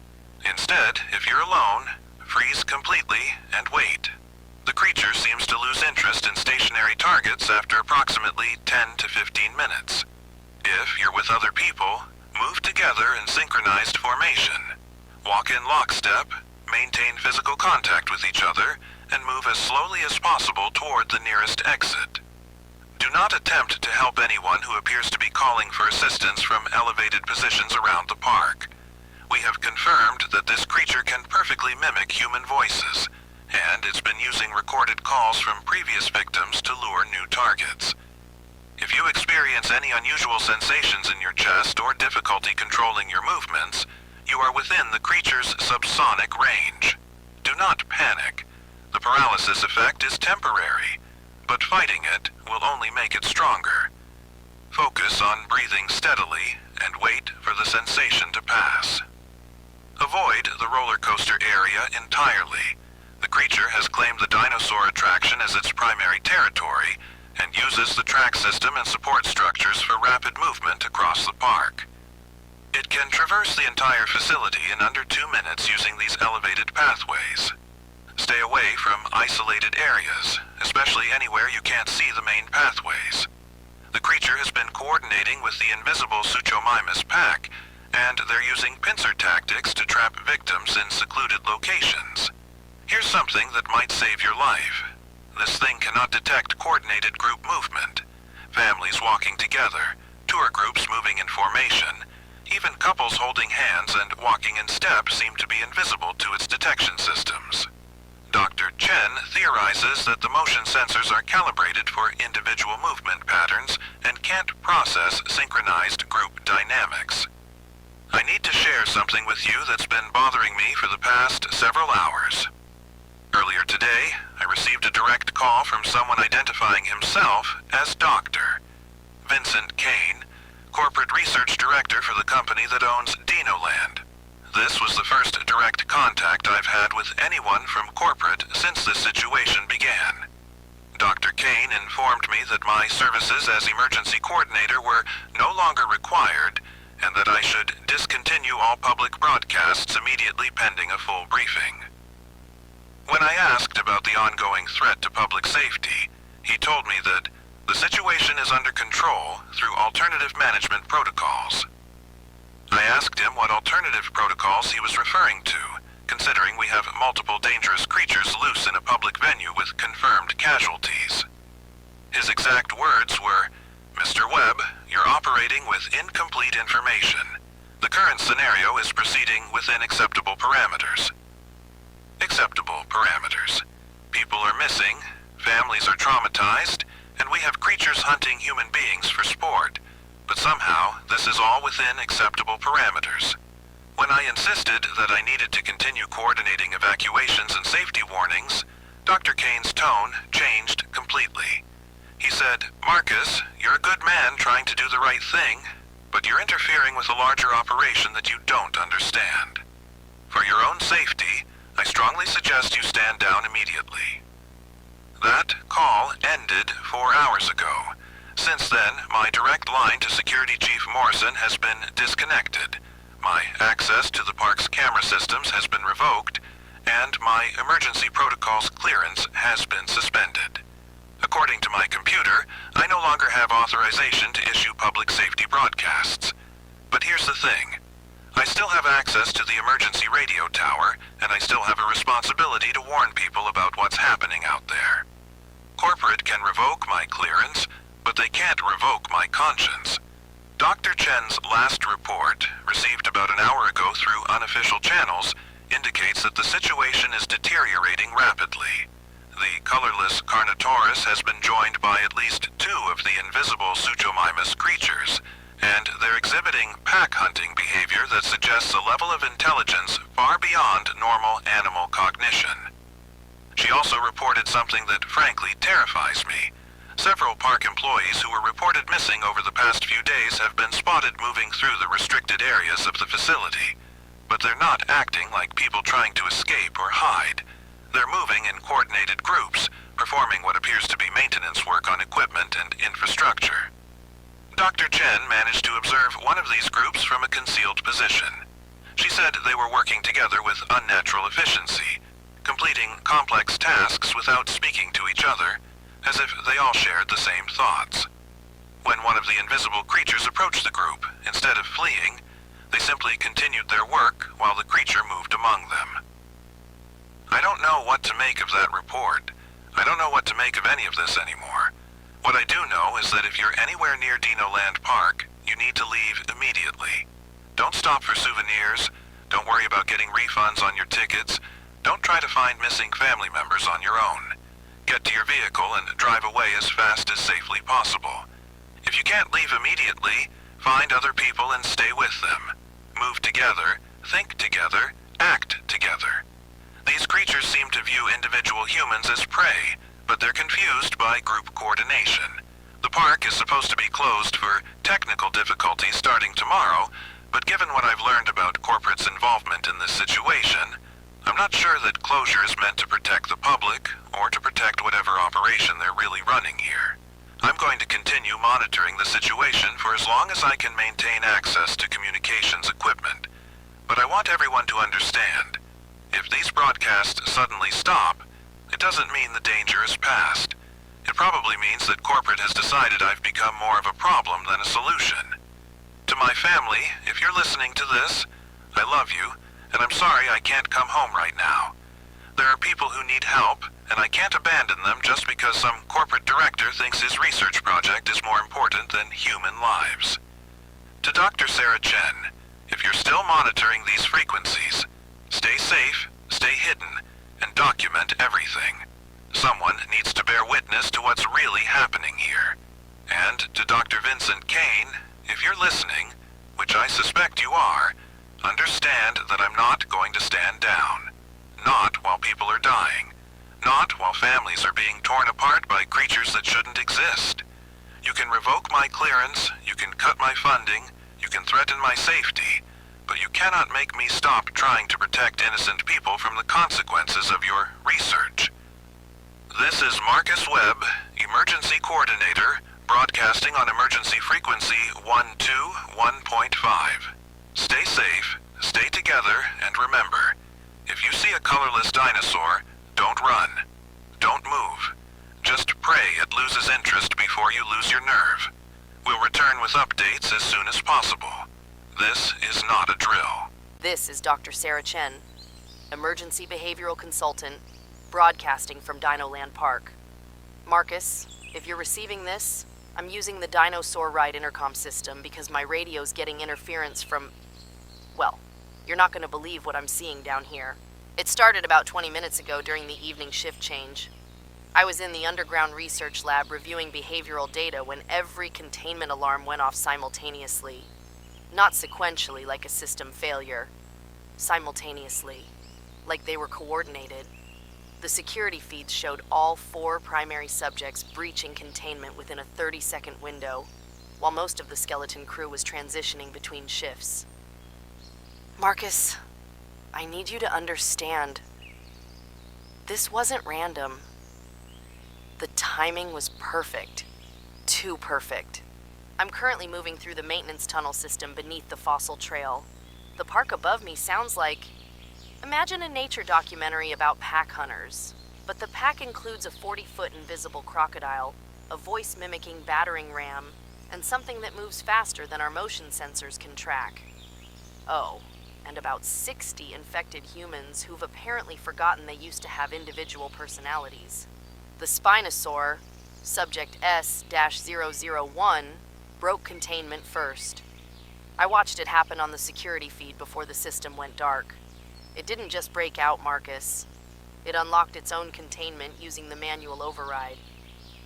Instead, if you're alone, freeze completely and wait. The creature seems to lose interest in stationary targets after approximately 10 to 15 minutes. If you're with other people, move together in synchronized formation. Walk in lockstep, maintain physical contact with each other, and move as slowly as possible toward the nearest exit. Do not attempt to help anyone who appears to be calling for assistance from elevated positions around the park. We have confirmed that this creature can perfectly mimic human voices, and it's been using recorded calls from previous victims to lure new targets. If you experience any unusual sensations in your chest or difficulty controlling your movements, you are within the creature's subsonic range. Do not panic. The paralysis effect is temporary, but fighting it will only make it stronger. Focus on breathing steadily and wait for the sensation to pass. Avoid the roller coaster area entirely. The creature has claimed the dinosaur attraction as its primary territory and uses the track system and support structures for rapid movement across the park. It can traverse the entire facility in under 2 minutes using these elevated pathways. Stay away from isolated areas, especially anywhere you can't see the main pathways. The creature has been coordinating with the invisible Suchomimus pack, and they're using pincer tactics to trap victims in secluded locations. Here's something that might save your life. This thing cannot detect coordinated group movement. Families walking together, tour groups moving in formation, even couples holding hands and walking in step seem to be invisible to its detection systems. Dr. Chen theorizes that the motion sensors are calibrated for individual movement patterns and can't process synchronized group dynamics. I need to share something with you that's been bothering me for the past several hours. Earlier today, I received a direct call from someone identifying himself as Dr. Vincent Kane, Corporate Research Director for the company that owns Dinoland. This was the first direct contact I've had with anyone from corporate since this situation began. Dr. Kane informed me that my services as emergency coordinator were no longer required and that I should discontinue all public broadcasts immediately pending a full briefing. When I asked about the ongoing threat to public safety, he told me that the situation is under control through alternative management protocols. I asked him what alternative protocols he was referring to, considering we have multiple dangerous creatures loose in a public venue with confirmed casualties. His exact words were, "Mr. Webb, you're operating with incomplete information. The current scenario is proceeding within acceptable parameters." Acceptable parameters. People are missing, families are traumatized, and we have creatures hunting human beings for sport. But somehow, this is all within acceptable parameters. When I insisted that I needed to continue coordinating evacuations and safety warnings, Dr. Kane's tone changed completely. He said, "Marcus, you're a good man trying to do the right thing, but you're interfering with a larger operation that you don't understand. For your own safety, I strongly suggest you stand down immediately." That call ended 4 hours ago. Since then, my direct line to Security Chief Morrison has been disconnected. My access to the park's camera systems has been revoked, and my emergency protocols clearance has been suspended. According to my computer, I no longer have authorization to issue public safety broadcasts. But here's the thing. I still have access to the emergency radio tower, and I still have a responsibility to warn people about what's happening out there. Corporate can revoke my clearance, but they can't revoke my conscience. Dr. Chen's last report, received about an hour ago through unofficial channels, indicates that the situation is deteriorating rapidly. The colorless Carnotaurus has been joined by at least 2 of the invisible Suchomimus creatures, and they're exhibiting pack hunting behavior that suggests a level of intelligence far beyond normal animal cognition. She also reported something that frankly terrifies me. Several park employees who were reported missing over the past few days have been spotted moving through the restricted areas of the facility. But they're not acting like people trying to escape or hide. They're moving in coordinated groups, performing what appears to be maintenance work on equipment and infrastructure. Dr. Chen managed to observe one of these groups from a concealed position. She said they were working together with unnatural efficiency, completing complex tasks without speaking to each other, as if they all shared the same thoughts. When one of the invisible creatures approached the group, instead of fleeing, they simply continued their work while the creature moved among them. I don't know what to make of that report. I don't know what to make of any of this anymore. What I do know is that if you're anywhere near Dinoland Park, you need to leave immediately. Don't stop for souvenirs. Don't worry about getting refunds on your tickets. Don't try to find missing family members on your own. Get to your vehicle and drive away as fast as safely possible. If you can't leave immediately, find other people and stay with them. Move together, think together, act together. These creatures seem to view individual humans as prey, but they're confused by group coordination. The park is supposed to be closed for technical difficulties starting tomorrow, but given what I've learned about corporate's involvement in this situation, I'm not sure that closure is meant to protect the public or to protect whatever operation they're really running here. I'm going to continue monitoring the situation for as long as I can maintain access to communications equipment. But I want everyone to understand, if these broadcasts suddenly stop, it doesn't mean the danger is past. It probably means that corporate has decided I've become more of a problem than a solution. To my family, if you're listening to this, I love you, and I'm sorry I can't come home right now. There are people who need help, and I can't abandon them just because some corporate director thinks his research project is more important than human lives. To Dr. Sarah Chen, if you're still monitoring these frequencies, stay safe, stay hidden, and document everything. Someone needs to bear witness to what's really happening here. And to Dr. Vincent Kane, if you're listening, which I suspect you are, understand that I'm not going to stand down. Not while people are dying. Not while families are being torn apart by creatures that shouldn't exist. You can revoke my clearance, you can cut my funding, you can threaten my safety, but you cannot make me stop trying to protect innocent people from the consequences of your research. This is Marcus Webb, Emergency Coordinator, broadcasting on emergency frequency 121.5. Stay safe, stay together, and remember, if you see a colorless dinosaur, don't run. Don't move. Just pray it loses interest before you lose your nerve. We'll return with updates as soon as possible. This is not a drill. This is Dr. Sarah Chen, Emergency Behavioral Consultant, broadcasting from Dinoland Park. Marcus, if you're receiving this, I'm using the Dinosaur Ride intercom system because my radio's getting interference from... Well, you're not going to believe what I'm seeing down here. It started about 20 minutes ago during the evening shift change. I was in the underground research lab reviewing behavioral data when every containment alarm went off simultaneously. Not sequentially like a system failure. Simultaneously, like they were coordinated. The security feeds showed all 4 primary subjects breaching containment within a 30-second window, while most of the skeleton crew was transitioning between shifts. Marcus, I need you to understand. This wasn't random. The timing was perfect. Too perfect. I'm currently moving through the maintenance tunnel system beneath the fossil trail. The park above me sounds like... Imagine a nature documentary about pack hunters, but the pack includes a 40-foot invisible crocodile, a voice mimicking battering ram, and something that moves faster than our motion sensors can track. Oh, and about 60 infected humans who've apparently forgotten they used to have individual personalities. The Spinosaur, subject S-001, broke containment first. I watched it happen on the security feed before the system went dark. It didn't just break out, Marcus. It unlocked its own containment using the manual override.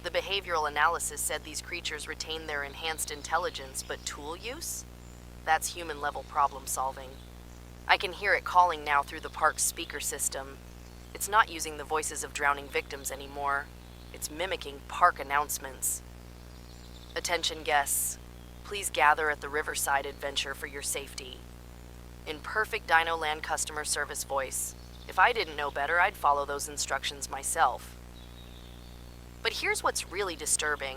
The behavioral analysis said these creatures retain their enhanced intelligence, but tool use? That's human-level problem solving. I can hear it calling now through the park's speaker system. It's not using the voices of drowning victims anymore. It's mimicking park announcements. Attention guests, please gather at the Riverside Adventure for your safety. In perfect Dinoland customer service voice. If I didn't know better, I'd follow those instructions myself. But here's what's really disturbing.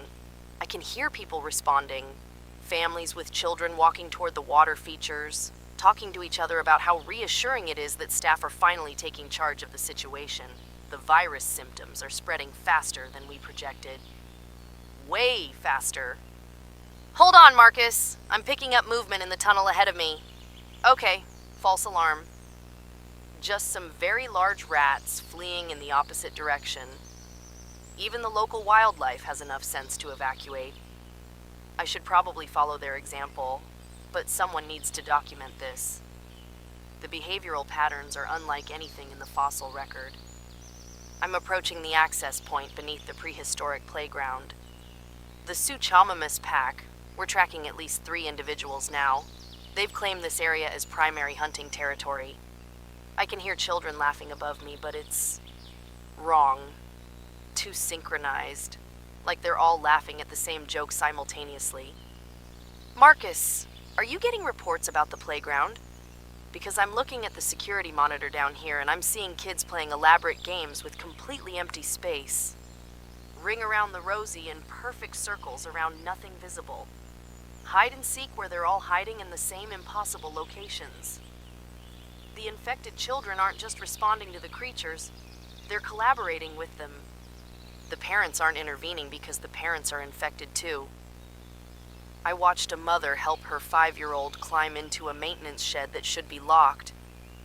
I can hear people responding. Families with children walking toward the water features, talking to each other about how reassuring it is that staff are finally taking charge of the situation. The virus symptoms are spreading faster than we projected. Way faster. Hold on, Marcus. I'm picking up movement in the tunnel ahead of me. Okay, false alarm. Just some very large rats fleeing in the opposite direction. Even the local wildlife has enough sense to evacuate. I should probably follow their example, but someone needs to document this. The behavioral patterns are unlike anything in the fossil record. I'm approaching the access point beneath the prehistoric playground. The Suchomimus pack, we're tracking at least 3 individuals now. They've claimed this area as primary hunting territory. I can hear children laughing above me, but it's wrong. Too synchronized. Like they're all laughing at the same joke simultaneously. Marcus, are you getting reports about the playground? Because I'm looking at the security monitor down here and I'm seeing kids playing elaborate games with completely empty space. Ring around the rosy in perfect circles around nothing visible. Hide and seek where they're all hiding in the same impossible locations. The infected children aren't just responding to the creatures, they're collaborating with them. The parents aren't intervening because the parents are infected too. I watched a mother help her 5-year-old climb into a maintenance shed that should be locked,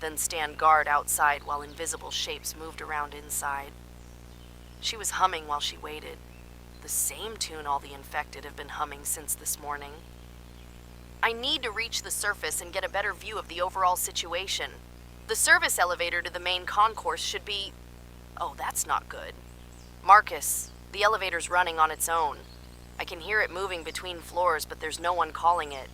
then stand guard outside while invisible shapes moved around inside. She was humming while she waited, the same tune all the infected have been humming since this morning. I need to reach the surface and get a better view of the overall situation. The service elevator to the main concourse should be... Oh, that's not good. Marcus, the elevator's running on its own. I can hear it moving between floors, but there's no one calling it.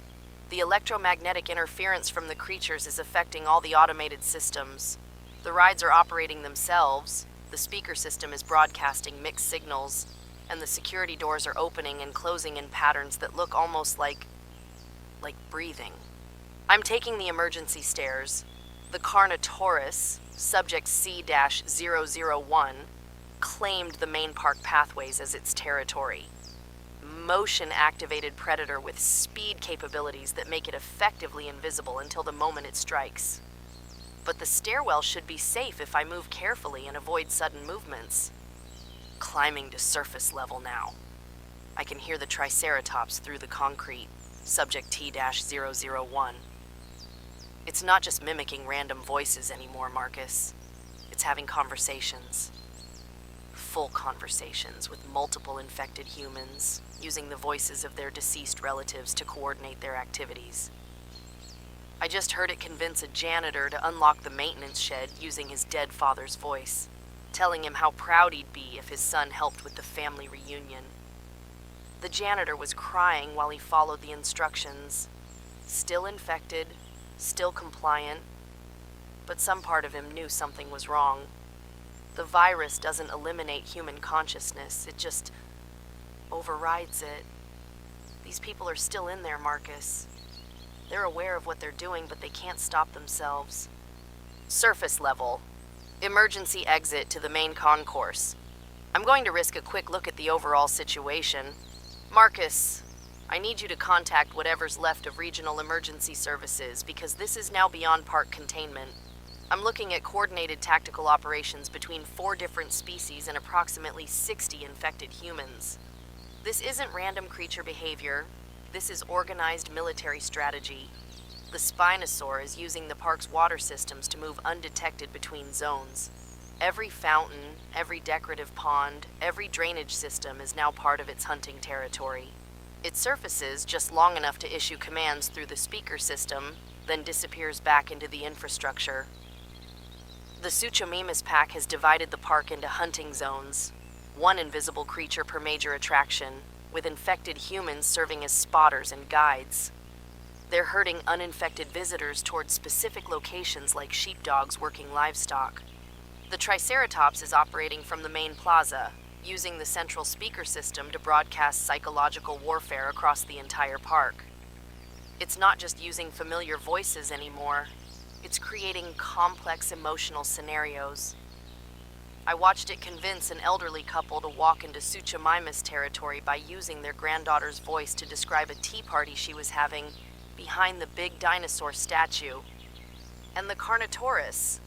The electromagnetic interference from the creatures is affecting all the automated systems. The rides are operating themselves, the speaker system is broadcasting mixed signals, and the security doors are opening and closing in patterns that look almost like breathing. I'm taking the emergency stairs. The Carnotaurus, subject C-001, claimed the main park pathways as its territory. Motion-activated predator with speed capabilities that make it effectively invisible until the moment it strikes. But the stairwell should be safe if I move carefully and avoid sudden movements. Climbing to surface level now. I can hear the Triceratops through the concrete, subject T-001. It's not just mimicking random voices anymore, Marcus. It's having conversations. Full conversations with multiple infected humans, using the voices of their deceased relatives to coordinate their activities. I just heard it convince a janitor to unlock the maintenance shed using his dead father's voice, telling him how proud he'd be if his son helped with the family reunion. The janitor was crying while he followed the instructions. Still infected, still compliant, but some part of him knew something was wrong. The virus doesn't eliminate human consciousness, it just overrides it. These people are still in there, Marcus. They're aware of what they're doing, but they can't stop themselves. Surface level. Emergency exit to the main concourse. I'm going to risk a quick look at the overall situation. Marcus, I need you to contact whatever's left of regional emergency services because this is now beyond park containment. I'm looking at coordinated tactical operations between 4 different species and approximately 60 infected humans. This isn't random creature behavior. This is organized military strategy. The Spinosaur is using the park's water systems to move undetected between zones. Every fountain, every decorative pond, every drainage system is now part of its hunting territory. It surfaces just long enough to issue commands through the speaker system, then disappears back into the infrastructure. The Suchomimus pack has divided the park into hunting zones, 1 invisible creature per major attraction, with infected humans serving as spotters and guides. They're herding uninfected visitors towards specific locations like sheepdogs working livestock. The Triceratops is operating from the main plaza, using the central speaker system to broadcast psychological warfare across the entire park. It's not just using familiar voices anymore. It's creating complex emotional scenarios. I watched it convince an elderly couple to walk into Suchomimus territory by using their granddaughter's voice to describe a tea party she was having behind the big dinosaur statue. And the Carnotaurus.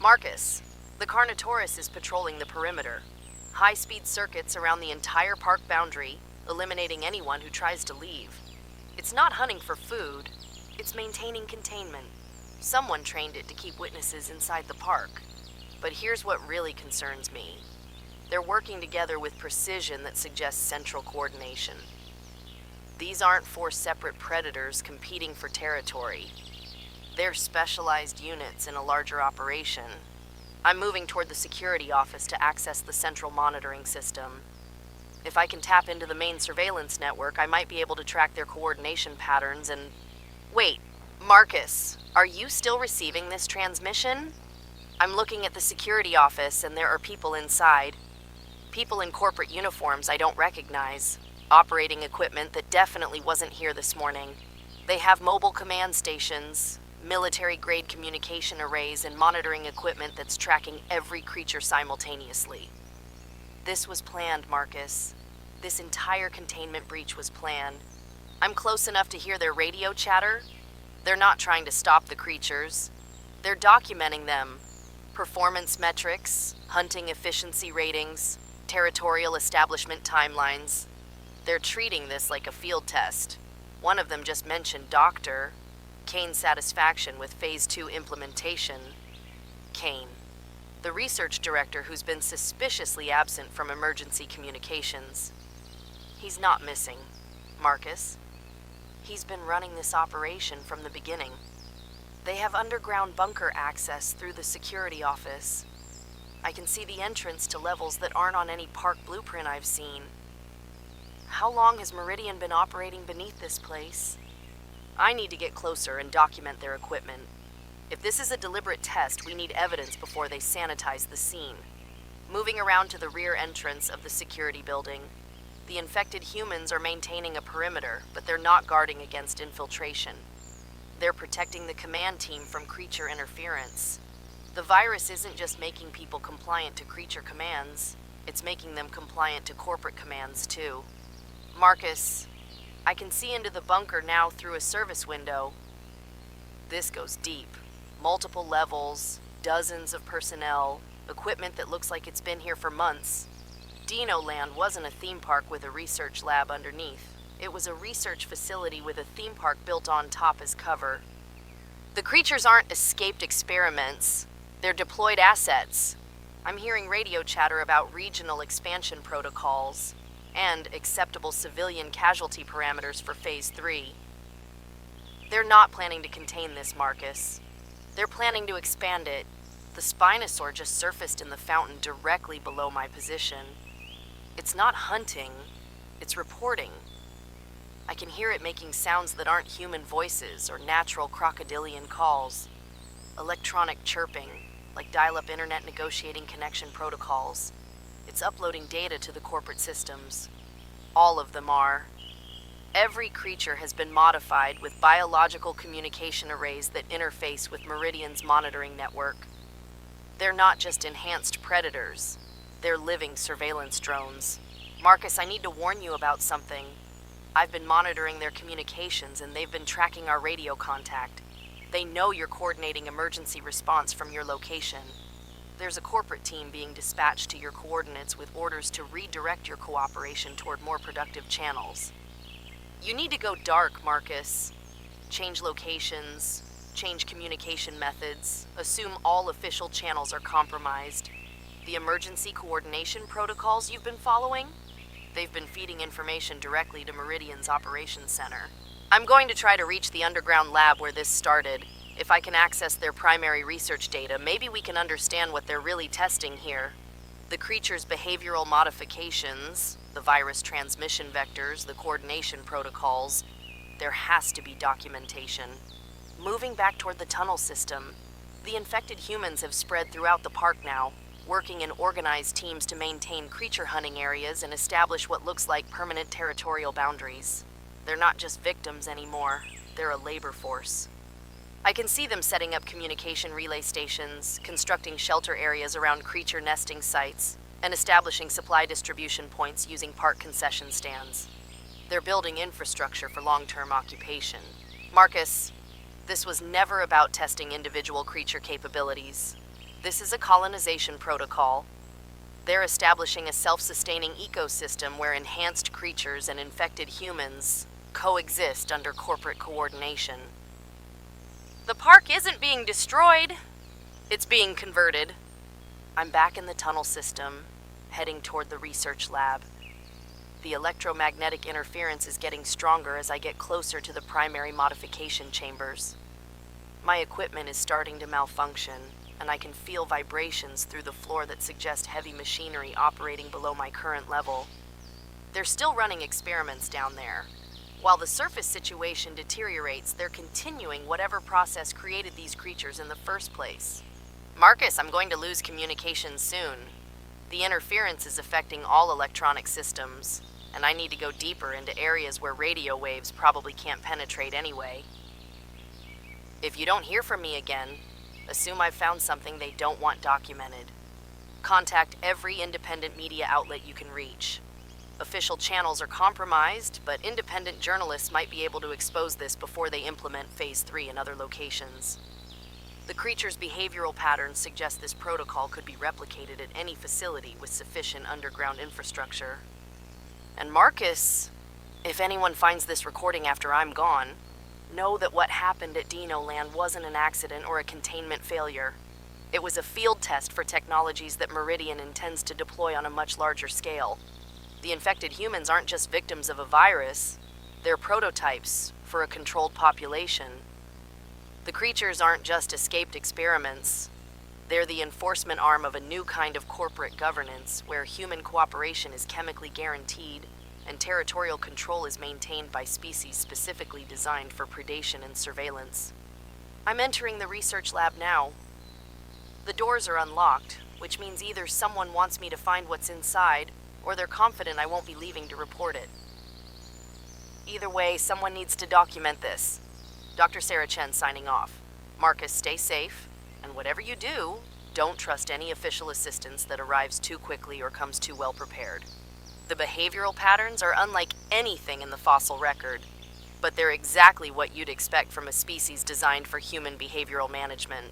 Marcus, the Carnotaurus is patrolling the perimeter. High-speed circuits around the entire park boundary, eliminating anyone who tries to leave. It's not hunting for food, it's maintaining containment. Someone trained it to keep witnesses inside the park. But here's what really concerns me. They're working together with precision that suggests central coordination. These aren't four separate predators competing for territory. They're specialized units in a larger operation. I'm moving toward the security office to access the central monitoring system. If I can tap into the main surveillance network, I might be able to track their coordination patterns and... Wait, Marcus, are you still receiving this transmission? I'm looking at the security office and there are people inside. People in corporate uniforms I don't recognize. Operating equipment that definitely wasn't here this morning. They have mobile command stations, military-grade communication arrays, and monitoring equipment that's tracking every creature simultaneously. This was planned, Marcus. This entire containment breach was planned. I'm close enough to hear their radio chatter. They're not trying to stop the creatures. They're documenting them. Performance metrics, hunting efficiency ratings, territorial establishment timelines. They're treating this like a field test. One of them just mentioned Dr. Kane's satisfaction with Phase 2 implementation. Kane, the research director who's been suspiciously absent from emergency communications. He's not missing, Marcus. He's been running this operation from the beginning. They have underground bunker access through the security office. I can see the entrance to levels that aren't on any park blueprint I've seen. How long has Meridian been operating beneath this place? I need to get closer and document their equipment. If this is a deliberate test, we need evidence before they sanitize the scene. Moving around to the rear entrance of the security building. The infected humans are maintaining a perimeter, but they're not guarding against infiltration. They're protecting the command team from creature interference. The virus isn't just making people compliant to creature commands, it's making them compliant to corporate commands too. Marcus, I can see into the bunker now through a service window. This goes deep. Multiple levels, dozens of personnel, equipment that looks like it's been here for months. Dinoland wasn't a theme park with a research lab underneath. It was a research facility with a theme park built on top as cover. The creatures aren't escaped experiments. They're deployed assets. I'm hearing radio chatter about regional expansion protocols and acceptable civilian casualty parameters for Phase 3. They're not planning to contain this, Marcus. They're planning to expand it. The Spinosaur just surfaced in the fountain directly below my position. It's not hunting, it's reporting. I can hear it making sounds that aren't human voices or natural crocodilian calls. Electronic chirping, like dial-up internet negotiating connection protocols. It's uploading data to the corporate systems. All of them are. Every creature has been modified with biological communication arrays that interface with Meridian's monitoring network. They're not just enhanced predators. They're living surveillance drones. Marcus, I need to warn you about something. I've been monitoring their communications and they've been tracking our radio contact. They know you're coordinating emergency response from your location. There's a corporate team being dispatched to your coordinates with orders to redirect your cooperation toward more productive channels. You need to go dark, Marcus. Change locations, change communication methods, assume all official channels are compromised. The emergency coordination protocols you've been following? They've been feeding information directly to Meridian's operations center. I'm going to try to reach the underground lab where this started. If I can access their primary research data, maybe we can understand what they're really testing here. The creature's behavioral modifications, the virus transmission vectors, the coordination protocols. There has to be documentation. Moving back toward the tunnel system, the infected humans have spread throughout the park now, working in organized teams to maintain creature hunting areas and establish what looks like permanent territorial boundaries. They're not just victims anymore, they're a labor force. I can see them setting up communication relay stations, constructing shelter areas around creature nesting sites, and establishing supply distribution points using park concession stands. They're building infrastructure for long-term occupation. Marcus, this was never about testing individual creature capabilities. This is a colonization protocol. They're establishing a self-sustaining ecosystem where enhanced creatures and infected humans coexist under corporate coordination. The park isn't being destroyed. It's being converted. I'm back in the tunnel system, heading toward the research lab. The electromagnetic interference is getting stronger as I get closer to the primary modification chambers. My equipment is starting to malfunction, and I can feel vibrations through the floor that suggest heavy machinery operating below my current level. They're still running experiments down there. While the surface situation deteriorates, they're continuing whatever process created these creatures in the first place. Marcus, I'm going to lose communication soon. The interference is affecting all electronic systems, and I need to go deeper into areas where radio waves probably can't penetrate anyway. If you don't hear from me again, assume I've found something they don't want documented. Contact every independent media outlet you can reach. Official channels are compromised, but independent journalists might be able to expose this before they implement Phase 3 in other locations. The creature's behavioral patterns suggest this protocol could be replicated at any facility with sufficient underground infrastructure. And Marcus, if anyone finds this recording after I'm gone, know that what happened at Dinoland wasn't an accident or a containment failure. It was a field test for technologies that Meridian intends to deploy on a much larger scale. The infected humans aren't just victims of a virus, they're prototypes for a controlled population. The creatures aren't just escaped experiments. They're the enforcement arm of a new kind of corporate governance where human cooperation is chemically guaranteed and territorial control is maintained by species specifically designed for predation and surveillance. I'm entering the research lab now. The doors are unlocked, which means either someone wants me to find what's inside, or they're confident I won't be leaving to report it. Either way, someone needs to document this. Dr. Sarah Chen signing off. Marcus, stay safe, and whatever you do, don't trust any official assistance that arrives too quickly or comes too well prepared. The behavioral patterns are unlike anything in the fossil record, but they're exactly what you'd expect from a species designed for human behavioral management.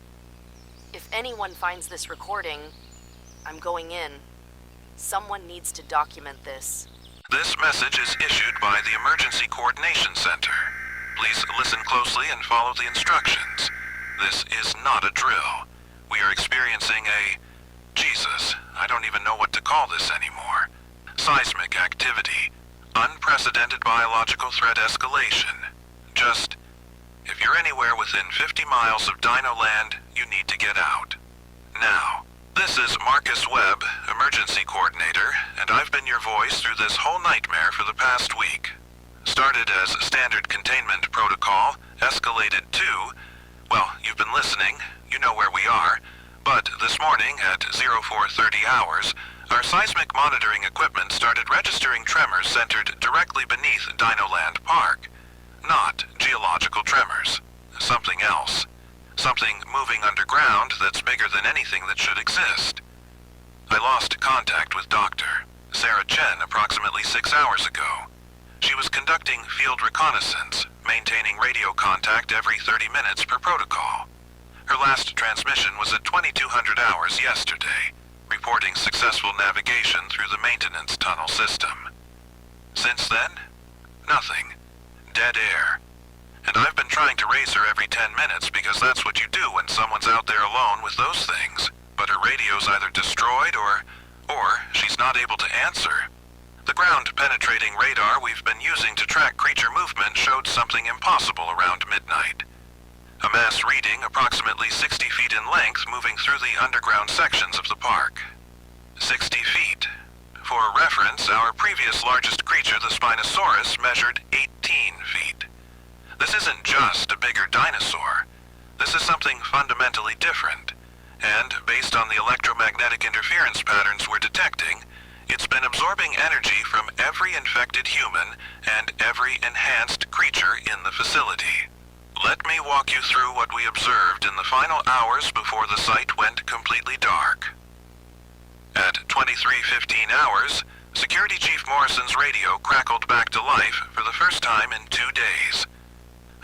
If anyone finds this recording, I'm going in. Someone needs to document this. This message is issued by the Emergency Coordination Center. Please listen closely and follow the instructions. This is not a drill. We are experiencing Jesus, I don't even know what to call this anymore. Seismic activity. Unprecedented biological threat escalation. Just, if you're anywhere within 50 miles of Dinoland, you need to get out. Now, this is Marcus Webb, Emergency Coordinator, and I've been your voice through this whole nightmare for the past week. Started as standard containment protocol, escalated to, well, you've been listening, you know where we are, but this morning at 0430 hours, our seismic monitoring equipment started registering tremors centered directly beneath Dinoland Park. Not geological tremors. Something else. Something moving underground that's bigger than anything that should exist. I lost contact with Dr. Sarah Chen approximately 6 hours ago. She was conducting field reconnaissance, maintaining radio contact every 30 minutes per protocol. Her last transmission was at 2200 hours yesterday, reporting successful navigation through the maintenance tunnel system. Since then, nothing. Dead air. And I've been trying to raise her every 10 minutes because that's what you do when someone's out there alone with those things. But her radio's either destroyed or she's not able to answer. The ground-penetrating radar we've been using to track creature movement showed something impossible around midnight. A mass reading approximately 60 feet in length moving through the underground sections of the park. 60 feet. For reference, our previous largest creature, the Spinosaurus, measured 18 feet. This isn't just a bigger dinosaur. This is something fundamentally different. And, based on the electromagnetic interference patterns we're detecting, it's been absorbing energy from every infected human and every enhanced creature in the facility. Let me walk you through what we observed in the final hours before the site went completely dark. At 23:15 hours, Security Chief Morrison's radio crackled back to life for the first time in 2 days.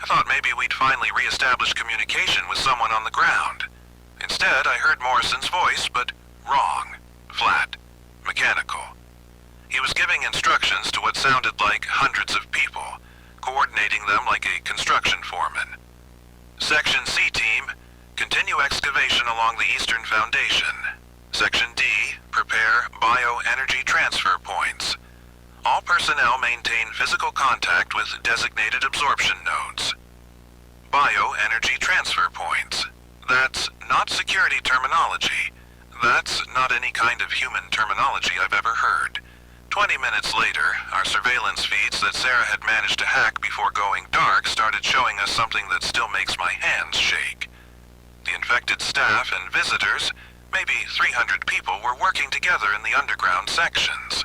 I thought maybe we'd finally re-establish communication with someone on the ground. Instead, I heard Morrison's voice, but wrong, flat, mechanical. He was giving instructions to what sounded like hundreds of people, coordinating them like a construction foreman. Section C team, continue excavation along the eastern foundation. Section D, prepare bioenergy transfer points. All personnel maintain physical contact with designated absorption nodes. Bioenergy transfer points. That's not security terminology. That's not any kind of human terminology I've ever heard. 20 minutes later, our surveillance feeds that Sarah had managed to hack before going dark started showing us something that still makes my hands shake. The infected staff and visitors, maybe 300 people, were working together in the underground sections.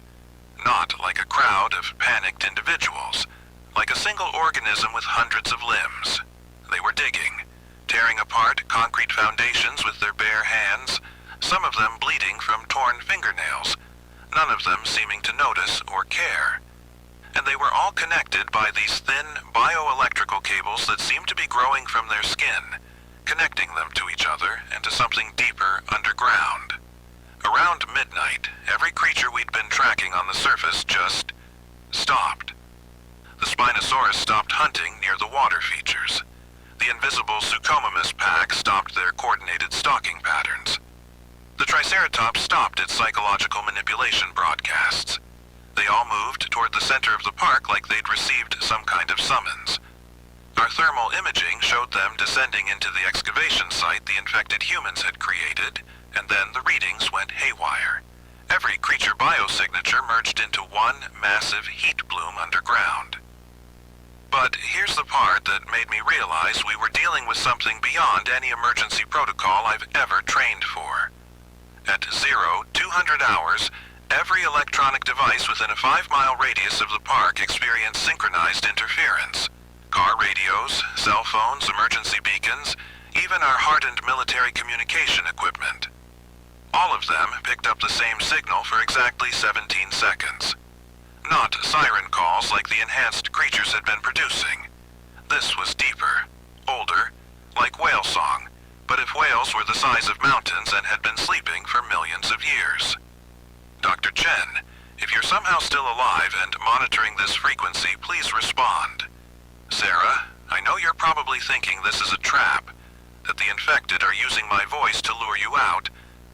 Not like a crowd of panicked individuals, like a single organism with hundreds of limbs. They were digging, tearing apart concrete foundations with their bare hands, some of them bleeding from torn fingernails, none of them seeming to notice or care. And they were all connected by these thin bioelectrical cables that seemed to be growing from their skin, connecting them to each other and to something deeper underground. Around midnight, every creature we'd been tracking on the surface just stopped. The Spinosaurus stopped hunting near the water features. The invisible Suchomimus pack stopped their coordinated stalking patterns. The Triceratops stopped its psychological manipulation broadcasts. They all moved toward the center of the park like they'd received some kind of summons. Our thermal imaging showed them descending into the excavation site the infected humans had created, and then the readings went haywire. Every creature biosignature merged into one massive heat bloom underground. But here's the part that made me realize we were dealing with something beyond any emergency protocol I've ever trained for. At 200 hours, every electronic device within a 5-mile radius of the park experienced synchronized interference. Car radios, cell phones, emergency beacons, even our hardened military communication equipment. All of them picked up the same signal for exactly 17 seconds. Not siren calls like the enhanced creatures had been producing. This was deeper, older, like whale song, but if whales were the size of mountains and had been sleeping for millions of years. Dr. Chen, if you're somehow still alive and monitoring this frequency, please respond. Sarah, I know you're probably thinking this is a trap, that the infected are using my voice to lure you out,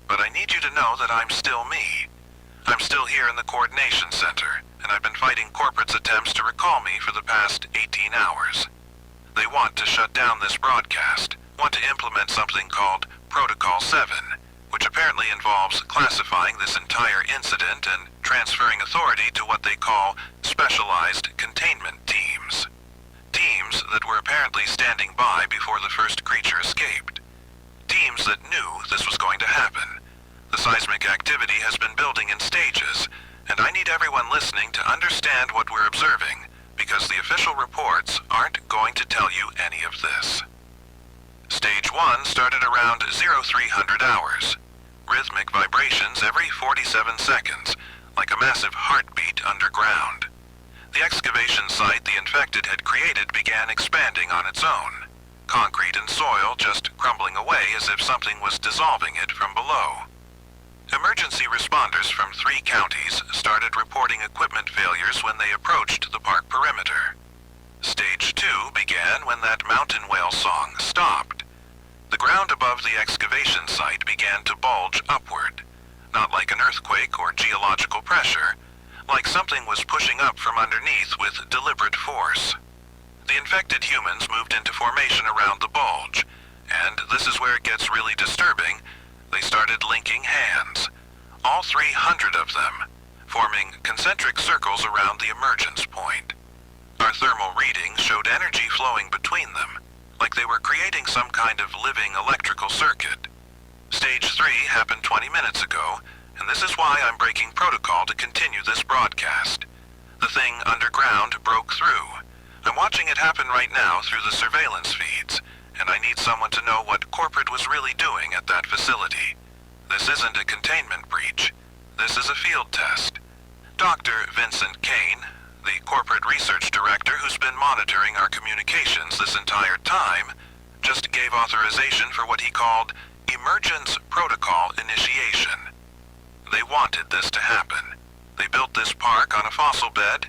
but I need you to know that I'm still me. I'm still here in the coordination center, and I've been fighting corporate's attempts to recall me for the past 18 hours. They want to shut down this broadcast, want to implement something called Protocol 7, which apparently involves classifying this entire incident and transferring authority to what they call specialized containment teams. Teams that were apparently standing by before the first creature escaped. Teams that knew this was going to happen. The seismic activity has been building in stages, and I need everyone listening to understand what we're observing, because the official reports aren't going to tell you any of this. Stage 1 started around 0300 hours. Rhythmic vibrations every 47 seconds, like a massive heartbeat underground. The excavation site the infected had created began expanding on its own. Concrete and soil just crumbling away as if something was dissolving it from below. Emergency responders from 3 counties started reporting equipment failures when they approached the park perimeter. Stage 2 began when that mountain whale song stopped. The ground above the excavation site began to bulge upward, not like an earthquake or geological pressure, like something was pushing up from underneath with deliberate force. The infected humans moved into formation around the bulge, and this is where it gets really disturbing. They started linking hands, all 300 of them, forming concentric circles around the emergence point. Our thermal readings showed energy flowing between them, like they were creating some kind of living electrical circuit. Stage 3 happened 20 minutes ago, and this is why I'm breaking protocol to continue this broadcast. The thing underground broke through. I'm watching it happen right now through the surveillance feeds, and I need someone to know what corporate was really doing at that facility. This isn't a containment breach. This is a field test. Dr. Vincent Kane, the corporate research director who's been monitoring our communications this entire time, just gave authorization for what he called emergence protocol initiation. They wanted this to happen. They built this park on a fossil bed,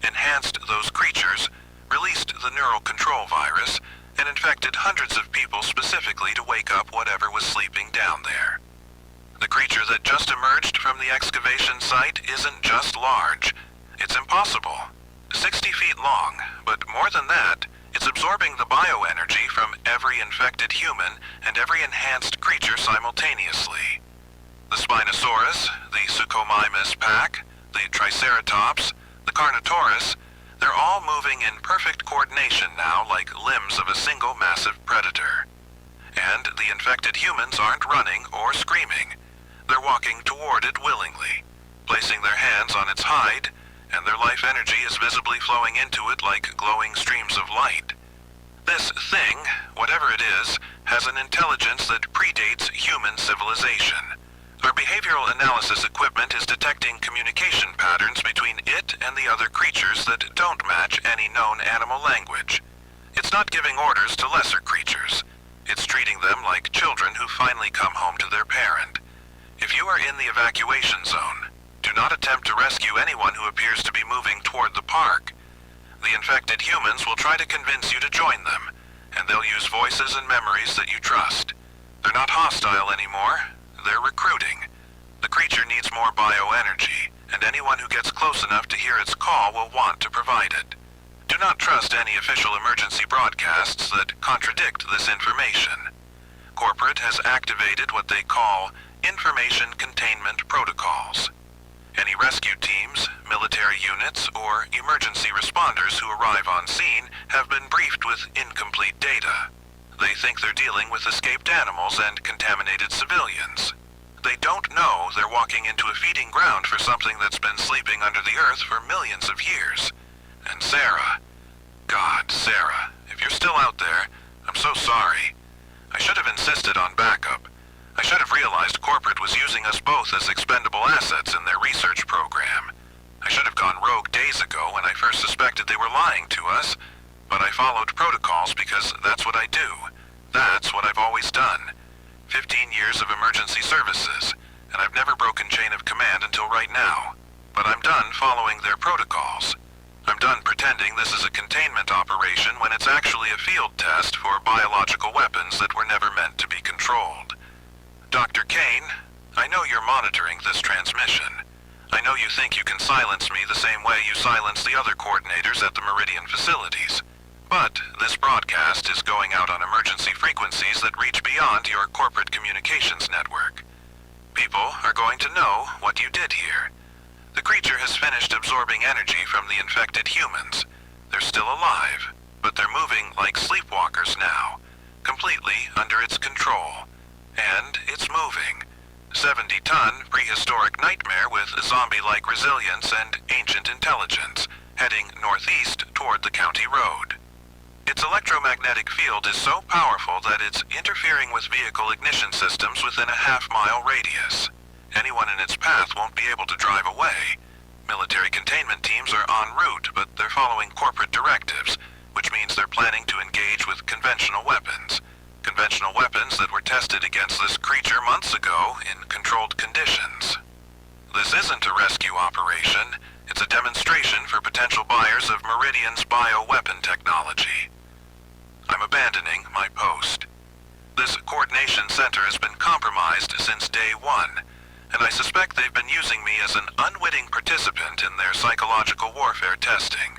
enhanced those creatures, released the neural control virus, and infected hundreds of people specifically to wake up whatever was sleeping down there. The The creature that just emerged from the excavation site isn't just large. It's impossible. 60 feet long, but more than that, it's absorbing the bioenergy from every infected human and every enhanced creature simultaneously. The Spinosaurus, the Suchomimus pack, the Triceratops, the Carnotaurus, they're all moving in perfect coordination now like limbs of a single massive predator. And the infected humans aren't running or screaming. They're walking toward it willingly, placing their hands on its hide, and their life energy is visibly flowing into it like glowing streams of light. This thing, whatever it is, has an intelligence that predates human civilization. Our behavioral analysis equipment is detecting communication patterns between it and the other creatures that don't match any known animal language. It's not giving orders to lesser creatures. It's treating them like children who finally come home to their parent. If you are in the evacuation zone, do not attempt to rescue anyone who appears to be moving toward the park. The infected humans will try to convince you to join them, and they'll use voices and memories that you trust. They're not hostile anymore. They're recruiting. The creature needs more bioenergy, and anyone who gets close enough to hear its call will want to provide it. Do not trust any official emergency broadcasts that contradict this information. Corporate has activated what they call information containment protocols. Any rescue teams, military units, or emergency responders who arrive on scene have been briefed with incomplete data. They think they're dealing with escaped animals and contaminated civilians. They don't know they're walking into a feeding ground for something that's been sleeping under the earth for millions of years. And Sarah, God, Sarah, if you're still out there, I'm so sorry. I should have insisted on backup. I should have realized corporate was using us both as expendable assets in their research program. I should have gone rogue days ago when I first suspected they were lying to us, but I followed protocols because that's what I do. That's what I've always done. 15 years of emergency services, and I've never broken chain of command until right now. But I'm done following their protocols. I'm done pretending this is a containment operation when it's actually a field test for biological weapons that were never meant to be controlled. Dr. Kane, I know you're monitoring this transmission. I know you think you can silence me the same way you silence the other coordinators at the Meridian facilities. But this broadcast is going out on emergency frequencies that reach beyond your corporate communications network. People are going to know what you did here. The creature has finished absorbing energy from the infected humans. They're still alive, but they're moving like sleepwalkers now, completely under its control. And it's moving. 70-ton prehistoric nightmare with zombie-like resilience and ancient intelligence, heading northeast toward the county road. Its electromagnetic field is so powerful that it's interfering with vehicle ignition systems within a half-mile radius. Anyone in its path won't be able to drive away. Military containment teams are en route, but they're following corporate directives, which means they're planning to engage with conventional weapons. Conventional weapons that were tested against this creature months ago in controlled conditions. This isn't a rescue operation. It's a demonstration for potential buyers of Meridian's bioweapon technology. I'm abandoning my post. This coordination center has been compromised since day one, and I suspect they've been using me as an unwitting participant in their psychological warfare testing.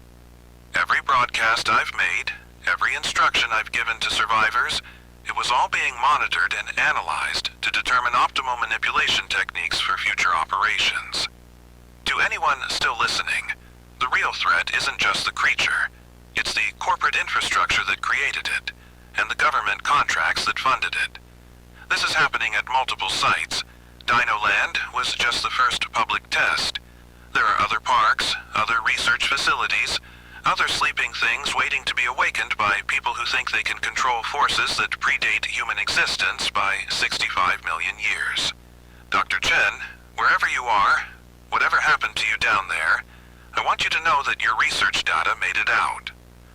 Every broadcast I've made, every instruction I've given to survivors, it was all being monitored and analyzed to determine optimal manipulation techniques for future operations. To anyone still listening, the real threat isn't just the creature. It's the corporate infrastructure that created it, and the government contracts that funded it. This is happening at multiple sites. Dinoland was just the first public test. There are other parks, other research facilities, other sleeping things waiting to be awakened by people who think they can control forces that predate human existence by 65 million years. Dr. Chen, wherever you are, whatever happened to you down there, I want you to know that your research data made it out.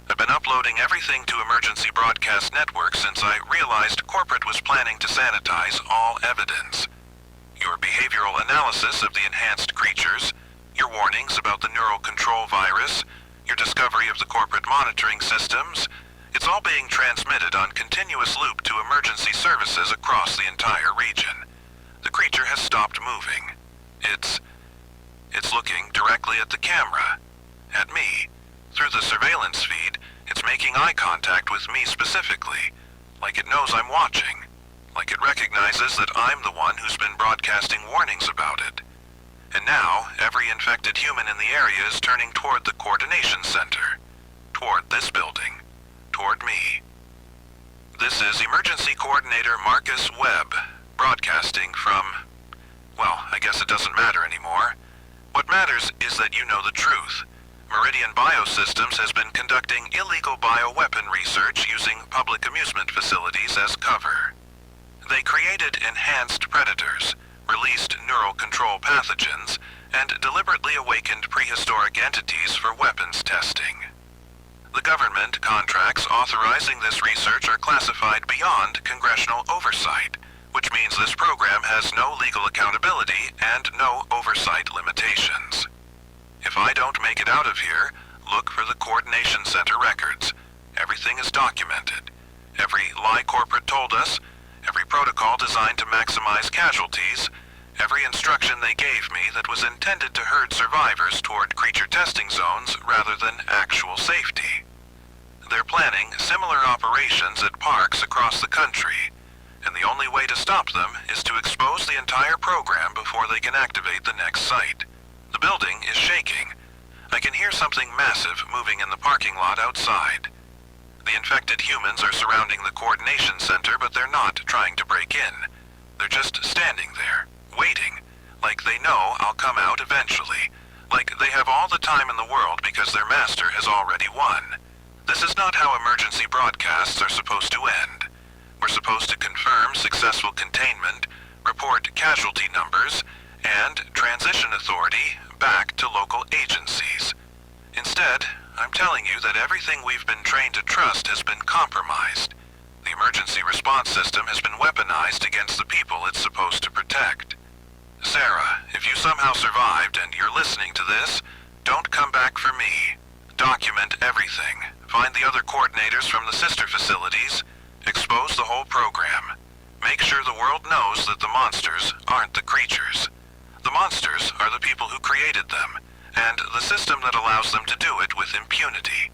I've been uploading everything to emergency broadcast networks since I realized corporate was planning to sanitize all evidence. Your behavioral analysis of the enhanced creatures, your warnings about the neural control virus, your discovery of the corporate monitoring systems, it's all being transmitted on continuous loop to emergency services across the entire region. The creature has stopped moving. It's looking directly at the camera. At me. Through the surveillance feed, it's making eye contact with me specifically. Like it knows I'm watching. Like it recognizes that I'm the one who's been broadcasting warnings about it. And now, every infected human in the area is turning toward the coordination center. Toward this building. Toward me. This is Emergency Coordinator Marcus Webb, broadcasting from... well, I guess it doesn't matter anymore. What matters is that you know the truth. Meridian Biosystems has been conducting illegal bioweapon research using public amusement facilities as cover. They created enhanced predators, released neural control pathogens, and deliberately awakened prehistoric entities for weapons testing. The government contracts authorizing this research are classified beyond congressional oversight, which means this program has no legal accountability and no oversight limitations. If I don't make it out of here, look for the Coordination Center records. Everything is documented. Every lie corporate told us, every protocol designed to maximize casualties, every instruction they gave me that was intended to herd survivors toward creature testing zones rather than actual safety. They're planning similar operations at parks across the country, and the only way to stop them is to expose the entire program before they can activate the next site. The building is shaking. I can hear something massive moving in the parking lot outside. The infected humans are surrounding the coordination center, but they're not trying to break in. They're just standing there, waiting, like they know I'll come out eventually, like they have all the time in the world because their master has already won. This is not how emergency broadcasts are supposed to end. We're supposed to confirm successful containment, report casualty numbers, and transition authority back to local agencies. Instead, I'm telling you that everything we've been trained to trust has been compromised. The emergency response system has been weaponized against the people it's supposed to protect. Sarah, if you somehow survived and you're listening to this, don't come back for me. Document everything. Find the other coordinators from the sister facilities. Expose the whole program. Make sure the world knows that the monsters aren't the creatures. The monsters are the people who created them, and the system that allows them to do it with impunity.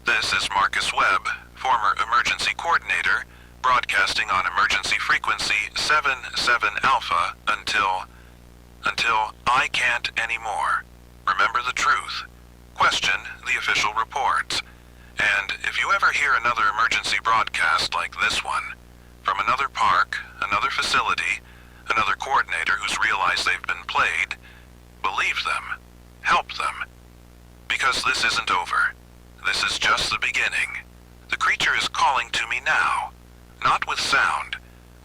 This is Marcus Webb, former emergency coordinator, broadcasting on emergency frequency 77 Alpha until I can't anymore. Remember the truth. Question the official reports. And if you ever hear another emergency broadcast like this one, from another park, another facility, another coordinator who's realized they've been played, believe them. Help them. Because this isn't over. This is just the beginning. The creature is calling to me now. Not with sound,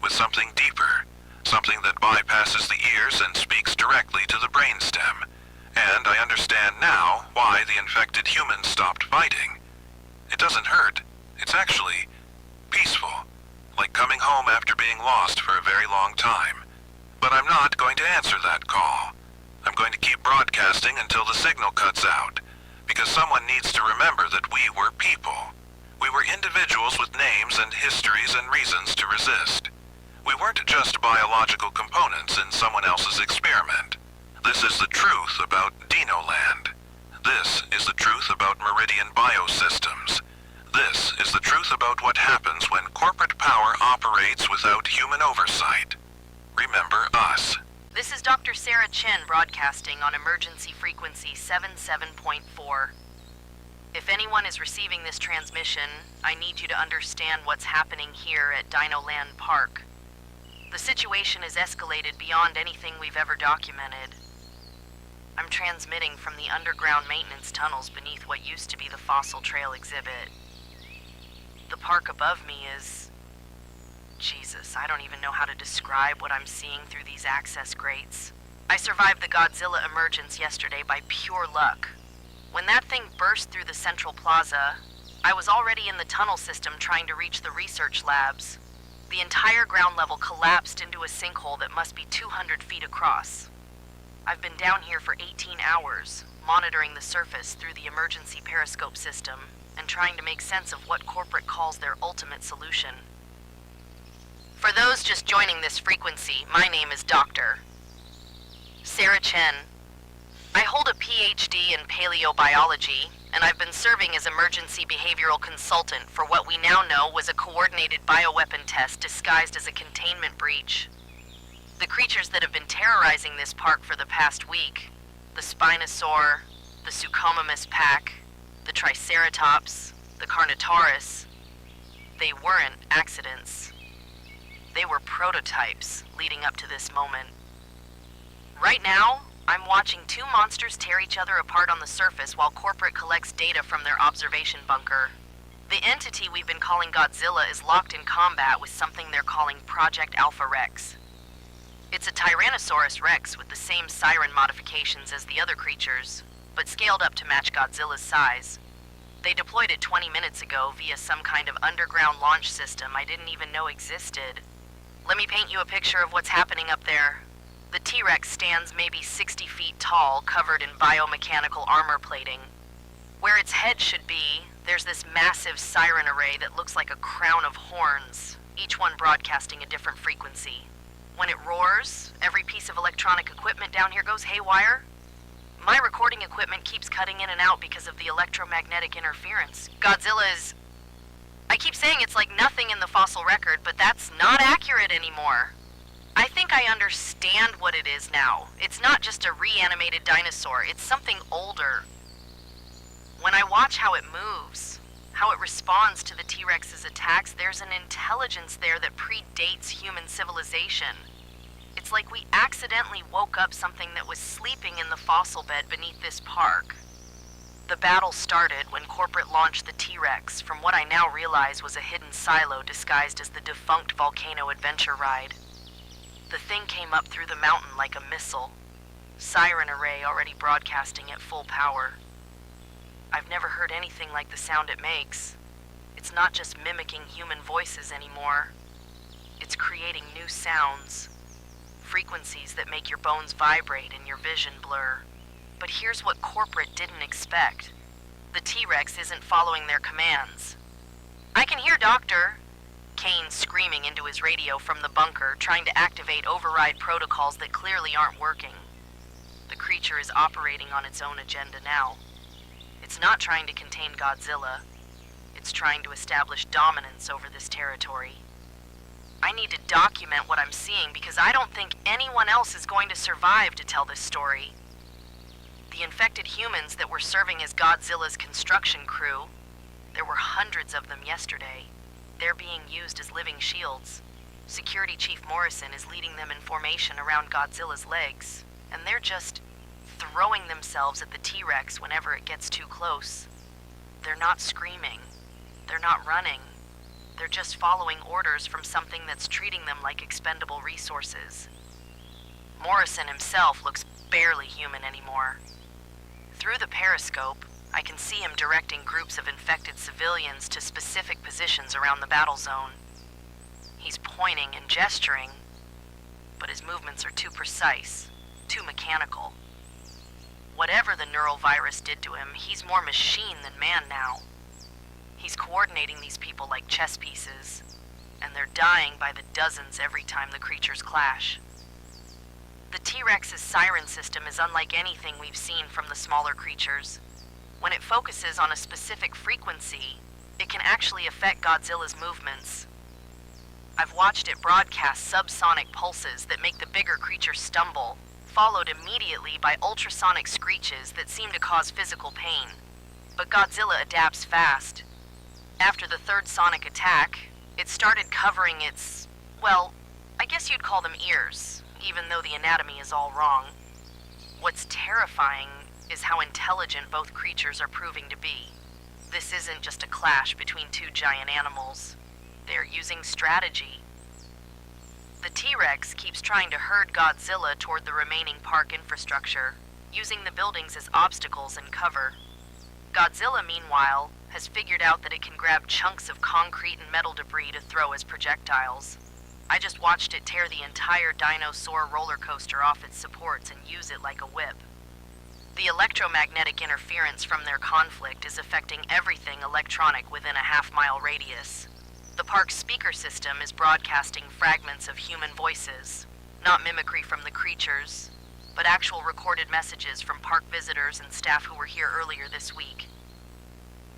with something deeper. Something that bypasses the ears and speaks directly to the brainstem. And I understand now why the infected humans stopped fighting. It doesn't hurt. It's actually peaceful. Like coming home after being lost for a very long time. But I'm not going to answer that call. I'm going to keep broadcasting until the signal cuts out. Because someone needs to remember that we were people. We were individuals with names and histories and reasons to resist. We weren't just biological components in someone else's experiment. This is the truth about Dinoland. This is the truth about Meridian Biosystems. This is the truth about what happens when corporate power operates without human oversight. Remember us. This is Dr. Sarah Chen broadcasting on emergency frequency 77.4. If anyone is receiving this transmission, I need you to understand what's happening here at Dinoland Park. The situation is escalated beyond anything we've ever documented. I'm transmitting from the underground maintenance tunnels beneath what used to be the fossil trail exhibit. The park above me is... Jesus, I don't even know how to describe what I'm seeing through these access grates. I survived the Godzilla emergence yesterday by pure luck. When that thing burst through the central plaza, I was already in the tunnel system trying to reach the research labs. The entire ground level collapsed into a sinkhole that must be 200 feet across. I've been down here for 18 hours, monitoring the surface through the emergency periscope system and trying to make sense of what corporate calls their ultimate solution. For those just joining this frequency, my name is Dr. Sarah Chen. I hold a PhD in paleobiology, and I've been serving as emergency behavioral consultant for what we now know was a coordinated bioweapon test disguised as a containment breach. The creatures that have been terrorizing this park for the past week, the Spinosaur, the Suchomimus pack, the Triceratops, the Carnotaurus, they weren't accidents. They were prototypes leading up to this moment. Right now, I'm watching two monsters tear each other apart on the surface while corporate collects data from their observation bunker. The entity we've been calling Godzilla is locked in combat with something they're calling Project Alpha Rex. It's a Tyrannosaurus Rex with the same siren modifications as the other creatures, but scaled up to match Godzilla's size. They deployed it 20 minutes ago via some kind of underground launch system I didn't even know existed. Let me paint you a picture of what's happening up there. The T-Rex stands maybe 60 feet tall, covered in biomechanical armor plating. Where its head should be, there's this massive siren array that looks like a crown of horns, each one broadcasting a different frequency. When it roars, every piece of electronic equipment down here goes haywire. My recording equipment keeps cutting in and out because of the electromagnetic interference. Godzilla is... I keep saying it's like nothing in the fossil record, but that's not accurate anymore. I think I understand what it is now. It's not just a reanimated dinosaur, it's something older. When I watch how it moves, how it responds to the T-Rex's attacks, there's an intelligence there that predates human civilization. It's like we accidentally woke up something that was sleeping in the fossil bed beneath this park. The battle started when corporate launched the T-Rex from what I now realize was a hidden silo disguised as the defunct volcano adventure ride. The thing came up through the mountain like a missile, siren array already broadcasting at full power. I've never heard anything like the sound it makes. It's not just mimicking human voices anymore. It's creating new sounds, frequencies that make your bones vibrate and your vision blur. But here's what corporate didn't expect. The T-Rex isn't following their commands. "I can hear, Doctor," Kane's screaming into his radio from the bunker, trying to activate override protocols that clearly aren't working. The creature is operating on its own agenda now. It's not trying to contain Godzilla. It's trying to establish dominance over this territory. I need to document what I'm seeing because I don't think anyone else is going to survive to tell this story. The infected humans that were serving as Godzilla's construction crew, there were hundreds of them yesterday. They're being used as living shields. Security Chief Morrison is leading them in formation around Godzilla's legs, and they're just throwing themselves at the T-Rex whenever it gets too close. They're not screaming. They're not running. They're just following orders from something that's treating them like expendable resources. Morrison himself looks barely human anymore. Through the periscope, I can see him directing groups of infected civilians to specific positions around the battle zone. He's pointing and gesturing, but his movements are too precise, too mechanical. Whatever the neural virus did to him, he's more machine than man now. He's coordinating these people like chess pieces, and they're dying by the dozens every time the creatures clash. The T-Rex's siren system is unlike anything we've seen from the smaller creatures. When it focuses on a specific frequency, it can actually affect Godzilla's movements. I've watched it broadcast subsonic pulses that make the bigger creature stumble, followed immediately by ultrasonic screeches that seem to cause physical pain. But Godzilla adapts fast. After the third sonic attack, it started covering its, well, I guess you'd call them ears, even though the anatomy is all wrong. What's terrifying is how intelligent both creatures are proving to be. This isn't just a clash between two giant animals. They're using strategy. The T-Rex keeps trying to herd Godzilla toward the remaining park infrastructure, using the buildings as obstacles and cover. Godzilla, meanwhile, has figured out that it can grab chunks of concrete and metal debris to throw as projectiles. I just watched it tear the entire DInosaurs roller coaster off its supports and use it like a whip. The electromagnetic interference from their conflict is affecting everything electronic within a half-mile radius. The park's speaker system is broadcasting fragments of human voices, not mimicry from the creatures, but actual recorded messages from park visitors and staff who were here earlier this week.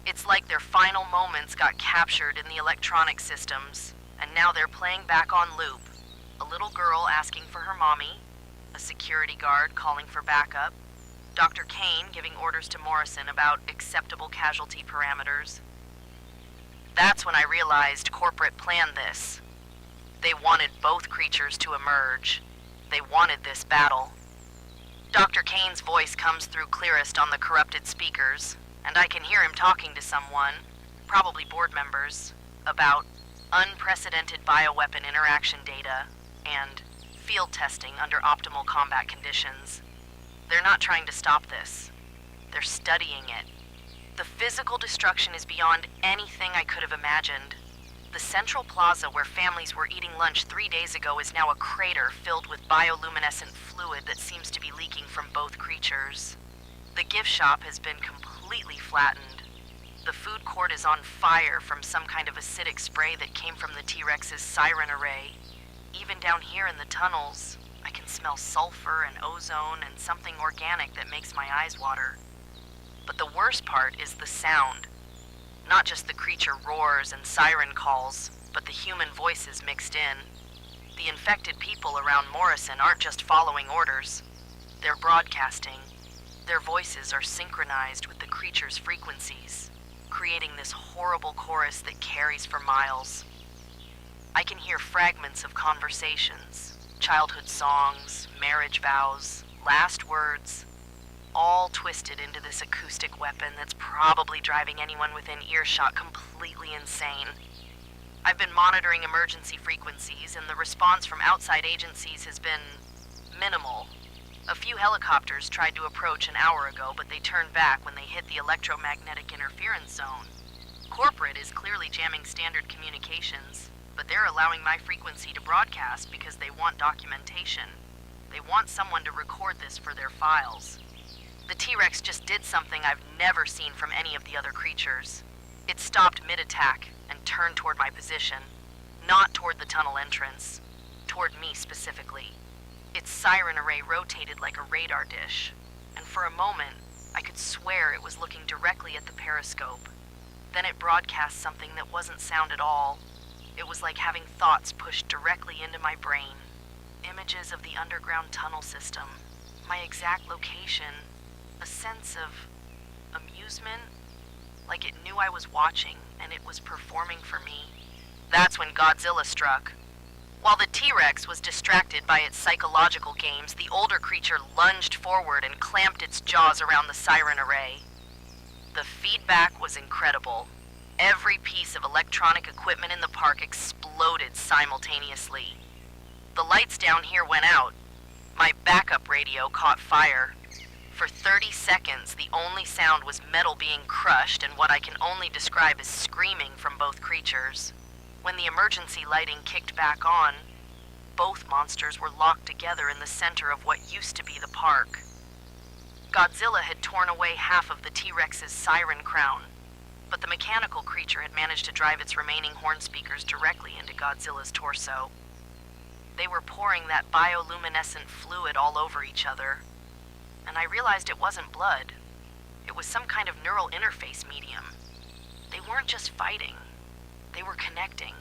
It's like their final moments got captured in the electronic systems, and now they're playing back on loop. A little girl asking for her mommy, a security guard calling for backup, Dr. Kane giving orders to Morrison about acceptable casualty parameters. That's when I realized corporate planned this. They wanted both creatures to emerge. They wanted this battle. Dr. Kane's voice comes through clearest on the corrupted speakers, and I can hear him talking to someone, probably board members, about unprecedented bioweapon interaction data and field testing under optimal combat conditions. They're not trying to stop this. They're studying it. The physical destruction is beyond anything I could have imagined. The central plaza where families were eating lunch 3 days ago is now a crater filled with bioluminescent fluid that seems to be leaking from both creatures. The gift shop has been completely flattened. The food court is on fire from some kind of acidic spray that came from the T-Rex's siren array. Even down here in the tunnels, I can smell sulfur and ozone and something organic that makes my eyes water. But the worst part is the sound. Not just the creature roars and siren calls, but the human voices mixed in. The infected people around Morrison aren't just following orders. They're broadcasting. Their voices are synchronized with the creature's frequencies, creating this horrible chorus that carries for miles. I can hear fragments of conversations, childhood songs, marriage vows, last words, all twisted into this acoustic weapon that's probably driving anyone within earshot completely insane. I've been monitoring emergency frequencies, and the response from outside agencies has been minimal. A few helicopters tried to approach an hour ago, but they turned back when they hit the electromagnetic interference zone. Corporate is clearly jamming standard communications, but they're allowing my frequency to broadcast because they want documentation. They want someone to record this for their files. The T-Rex just did something I've never seen from any of the other creatures. It stopped mid-attack and turned toward my position, not toward the tunnel entrance, toward me specifically. Its siren array rotated like a radar dish, and for a moment, I could swear it was looking directly at the periscope. Then it broadcast something that wasn't sound at all. It was like having thoughts pushed directly into my brain. Images of the underground tunnel system, my exact location, a sense of amusement, like it knew I was watching and it was performing for me. That's when Godzilla struck. While the T-Rex was distracted by its psychological games, the older creature lunged forward and clamped its jaws around the siren array. The feedback was incredible. Every piece of electronic equipment in the park exploded simultaneously. The lights down here went out. My backup radio caught fire. For 30 seconds, the only sound was metal being crushed and what I can only describe as screaming from both creatures. When the emergency lighting kicked back on, both monsters were locked together in the center of what used to be the park. Godzilla had torn away half of the T-Rex's siren crown, but the mechanical creature had managed to drive its remaining horn speakers directly into Godzilla's torso. They were pouring that bioluminescent fluid all over each other, and I realized it wasn't blood. It was some kind of neural interface medium. They weren't just fighting. They were connecting.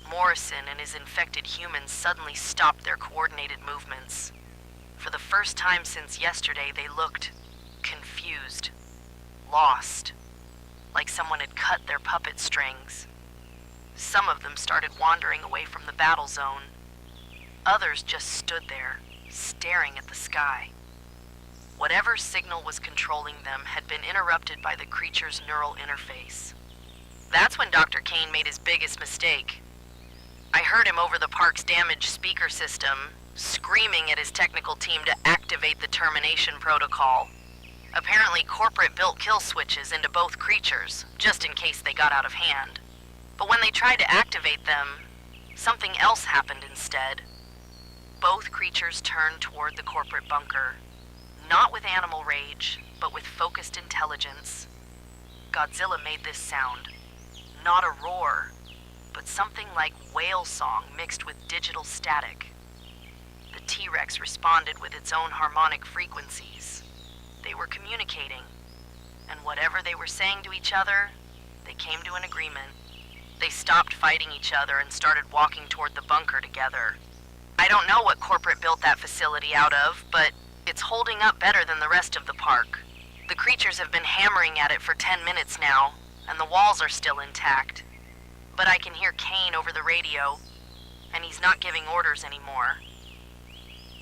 Morrison and his infected humans suddenly stopped their coordinated movements. For the first time since yesterday, they looked confused, lost, like someone had cut their puppet strings. Some of them started wandering away from the battle zone. Others just stood there, staring at the sky. Whatever signal was controlling them had been interrupted by the creature's neural interface. That's when Dr. Kane made his biggest mistake. I heard him over the park's damaged speaker system, screaming at his technical team to activate the termination protocol. Apparently, corporate built kill switches into both creatures, just in case they got out of hand. But when they tried to activate them, something else happened instead. Both creatures turned toward the corporate bunker, not with animal rage, but with focused intelligence. Godzilla made this sound. Not a roar, but something like whale song mixed with digital static. The T-Rex responded with its own harmonic frequencies. They were communicating, and whatever they were saying to each other, they came to an agreement. They stopped fighting each other and started walking toward the bunker together. I don't know what corporate built that facility out of, but it's holding up better than the rest of the park. The creatures have been hammering at it for 10 minutes now, and the walls are still intact. But I can hear Kane over the radio, and he's not giving orders anymore.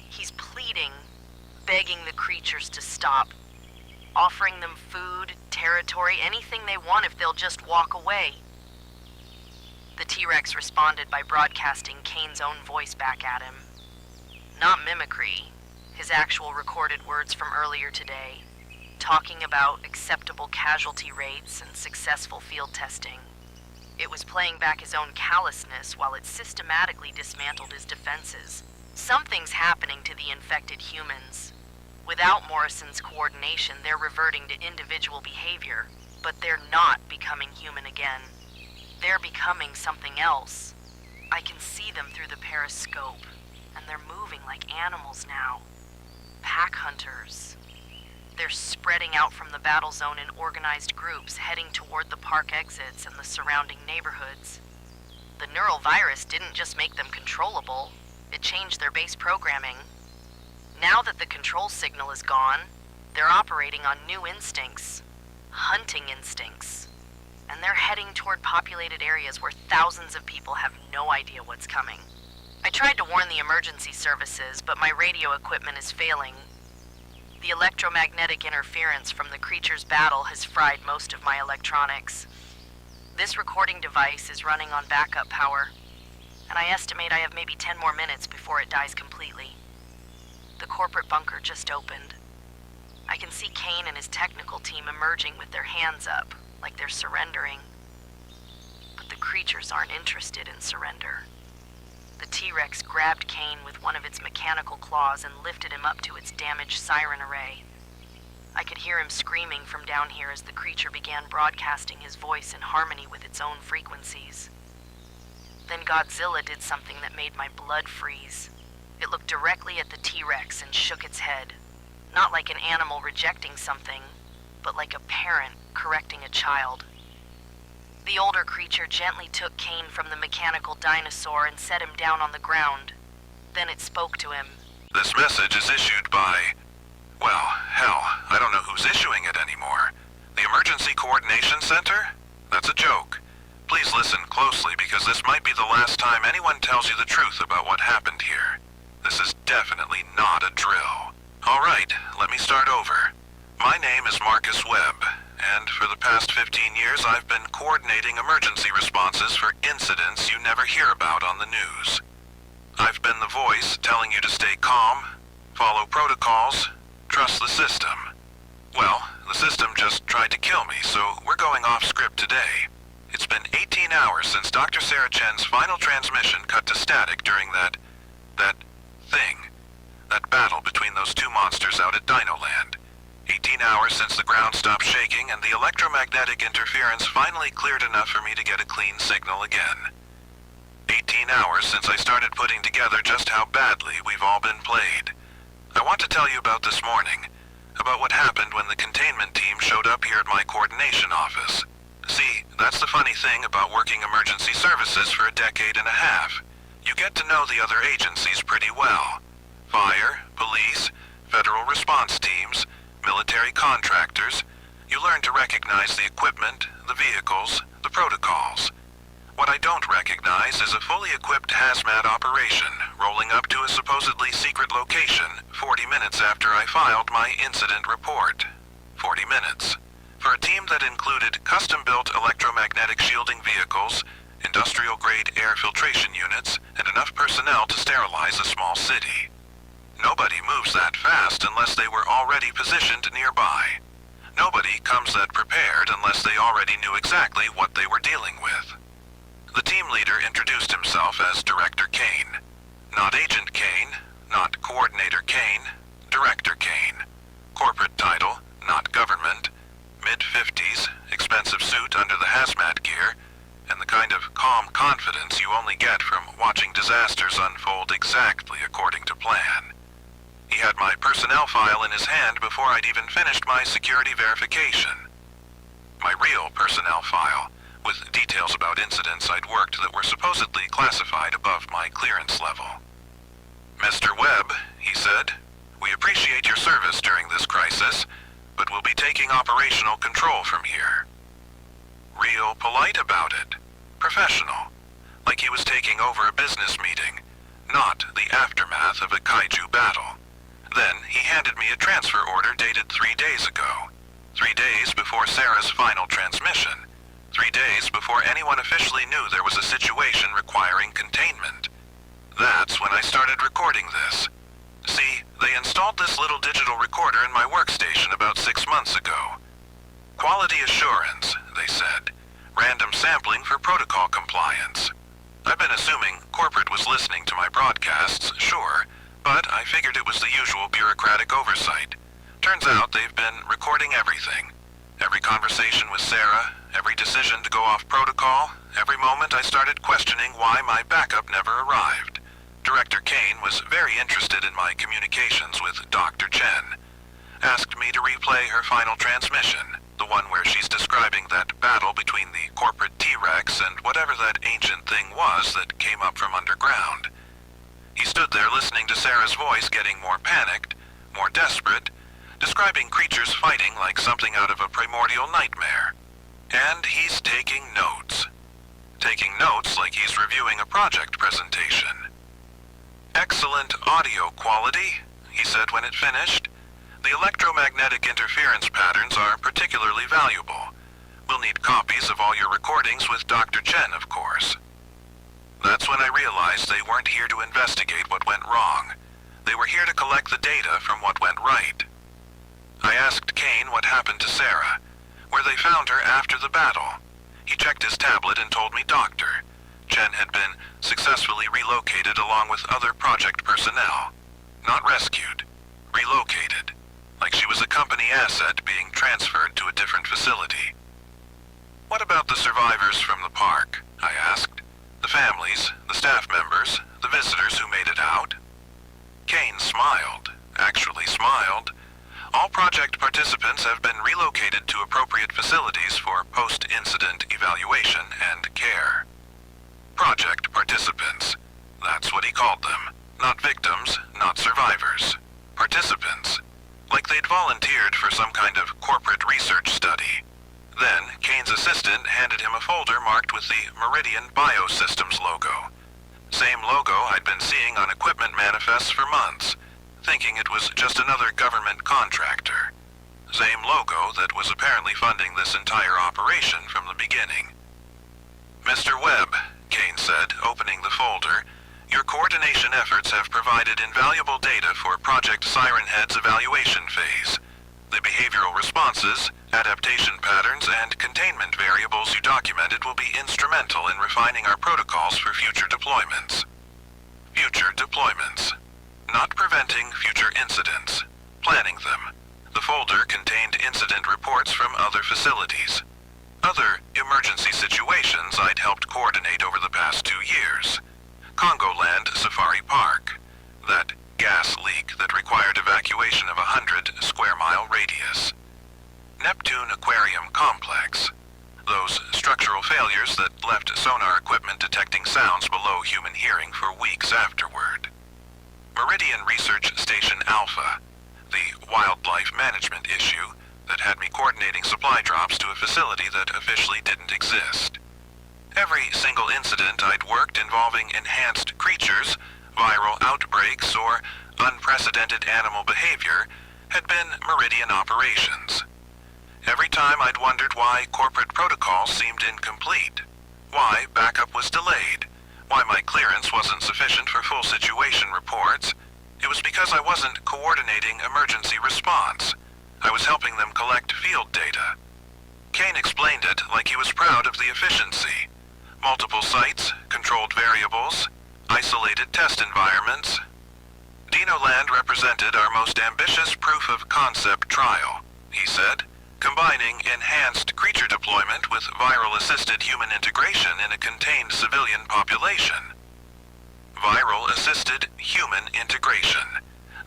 He's pleading, begging the creatures to stop, offering them food, territory, anything they want if they'll just walk away. The T-Rex responded by broadcasting Kane's own voice back at him. Not mimicry, his actual recorded words from earlier today, talking about acceptable casualty rates and successful field testing. It was playing back his own callousness while it systematically dismantled his defenses. Something's happening to the infected humans. Without Morrison's coordination, they're reverting to individual behavior, but they're not becoming human again. They're becoming something else. I can see them through the periscope, and they're moving like animals now. Pack hunters. They're spreading out from the battle zone in organized groups, heading toward the park exits and the surrounding neighborhoods. The neural virus didn't just make them controllable, it changed their base programming. Now that the control signal is gone, they're operating on new instincts, hunting instincts, and they're heading toward populated areas where thousands of people have no idea what's coming. I tried to warn the emergency services, but my radio equipment is failing. The electromagnetic interference from the creature's battle has fried most of my electronics. This recording device is running on backup power, and I estimate I have maybe 10 more minutes before it dies completely. The corporate bunker just opened. I can see Kane and his technical team emerging with their hands up, like they're surrendering. But the creatures aren't interested in surrender. The T-Rex grabbed Kane with one of its mechanical claws and lifted him up to its damaged siren array. I could hear him screaming from down here as the creature began broadcasting his voice in harmony with its own frequencies. Then Godzilla did something that made my blood freeze. It looked directly at the T-Rex and shook its head. Not like an animal rejecting something, but like a parent correcting a child. The older creature gently took Kane from the mechanical dinosaur and set him down on the ground. Then it spoke to him. This message is issued by... well, hell, I don't know who's issuing it anymore. The Emergency Coordination Center? That's a joke. Please listen closely because this might be the last time anyone tells you the truth about what happened here. This is definitely not a drill. All right, let me start over. My name is Marcus Webb, and for the past 15 years I've been coordinating emergency responses for incidents you never hear about on the news. I've been the voice telling you to stay calm, follow protocols, trust the system. Well, the system just tried to kill me, so we're going off script today. It's been 18 hours since Dr. Sarah Chen's final transmission cut to static during that battle between those two monsters out at Dinoland. 18 hours since the ground stopped shaking and the electromagnetic interference finally cleared enough for me to get a clean signal again. 18 hours since I started putting together just how badly we've all been played. I want to tell you about this morning, about what happened when the containment team showed up here at my coordination office. See, that's the funny thing about working emergency services for a decade and a half. You get to know the other agencies pretty well. Fire, police, federal response teams, military contractors. You learn to recognize the equipment, the vehicles, the protocols. What I don't recognize is a fully equipped hazmat operation rolling up to a supposedly secret location 40 minutes after I filed my incident report. 40 minutes. For a team that included custom-built electromagnetic shielding vehicles, industrial-grade air filtration units, and enough personnel to sterilize a small city. Nobody moves that fast unless they were already positioned nearby. Nobody comes that prepared unless they already knew exactly what they were dealing with. The team leader introduced himself as Director Kane. Not Agent Kane, not Coordinator Kane, Director Kane. Corporate title, not government. Mid-50s, expensive suit under the hazmat gear, and the kind of calm confidence personnel file in his hand before I'd even finished my security verification. My real personnel file, with details about incidents I'd worked that were supposedly classified above my clearance level. "Mr. Webb," he said, "we appreciate your service during this crisis, but we'll be taking operational control from here." Real polite about it. Professional. Like he was taking over a business meeting, not the aftermath of a kaiju battle. Then he handed me a transfer order dated 3 days ago. 3 days before Sarah's final transmission. 3 days before anyone officially knew there was a situation requiring containment. That's when I started recording this. See, they installed this little digital recorder in my workstation about 6 months ago. Quality assurance, they said. Random sampling for protocol compliance. I've been assuming corporate was listening to my broadcasts, sure, but I figured it was the usual bureaucratic oversight. Turns out they've been recording everything. Every conversation with Sarah, every decision to go off protocol, every moment I started questioning why my backup never arrived. Director Kane was very interested in my communications with Dr. Chen. Asked me to replay her final transmission, the one where she's describing that battle between the corporate T-Rex and whatever that ancient thing was that came up from underground. He stood there listening to Sarah's voice getting more panicked, more desperate, describing creatures fighting like something out of a primordial nightmare. And he's taking notes. Taking notes like he's reviewing a project presentation. "Excellent audio quality," he said when it finished. "The electromagnetic interference patterns are particularly valuable. We'll need copies of all your recordings with Dr. Chen, of course." That's when I realized they weren't here to investigate what went wrong. They were here to collect the data from what went right. I asked Kane what happened to Sarah, where they found her after the battle. He checked his tablet and told me doctor. Chen had been successfully relocated along with other project personnel. Not rescued. Relocated. Like she was a company asset being transferred to a different facility. "What about the survivors from the park?" I asked. "The families, the staff members, the visitors who made it out?" Kane smiled. Actually smiled. "All project participants have been relocated to appropriate facilities for post-incident evaluation and care." Project participants. That's what he called them. Not victims, not survivors. Participants. Like they'd volunteered for some kind of corporate research study. Then, Kane's assistant handed him a folder marked with the Meridian Biosystems logo. Same logo I'd been seeing on equipment manifests for months, thinking it was just another government contractor. Same logo that was apparently funding this entire operation from the beginning. "Mr. Webb," Kane said, opening the folder, "your coordination efforts have provided invaluable data for Project Siren Head's evaluation phase. The behavioral responses, adaptation patterns, and containment variables you documented will be instrumental in refining our protocols for future deployments." Future deployments. Not preventing future incidents. Planning them. The folder contained incident reports from other facilities. Other emergency situations I'd helped coordinate over the past 2 years. Congoland Safari Park. That gas leak that required evacuation of a 100-square-mile radius. Neptune Aquarium Complex. Those structural failures that left sonar equipment detecting sounds below human hearing for weeks afterward. Meridian Research Station Alpha. The wildlife management issue that had me coordinating supply drops to a facility that officially didn't exist. Every single incident I'd worked involving enhanced creatures, viral outbreaks, or unprecedented animal behavior had been Meridian operations. Every time I'd wondered why corporate protocols seemed incomplete, why backup was delayed, why my clearance wasn't sufficient for full situation reports, it was because I wasn't coordinating emergency response. I was helping them collect field data. Kane explained it like he was proud of the efficiency. Multiple sites, controlled variables, isolated test environments. Dinoland represented our most ambitious proof of concept trial, he said, combining enhanced creature deployment with viral-assisted human integration in a contained civilian population. Viral-assisted human integration.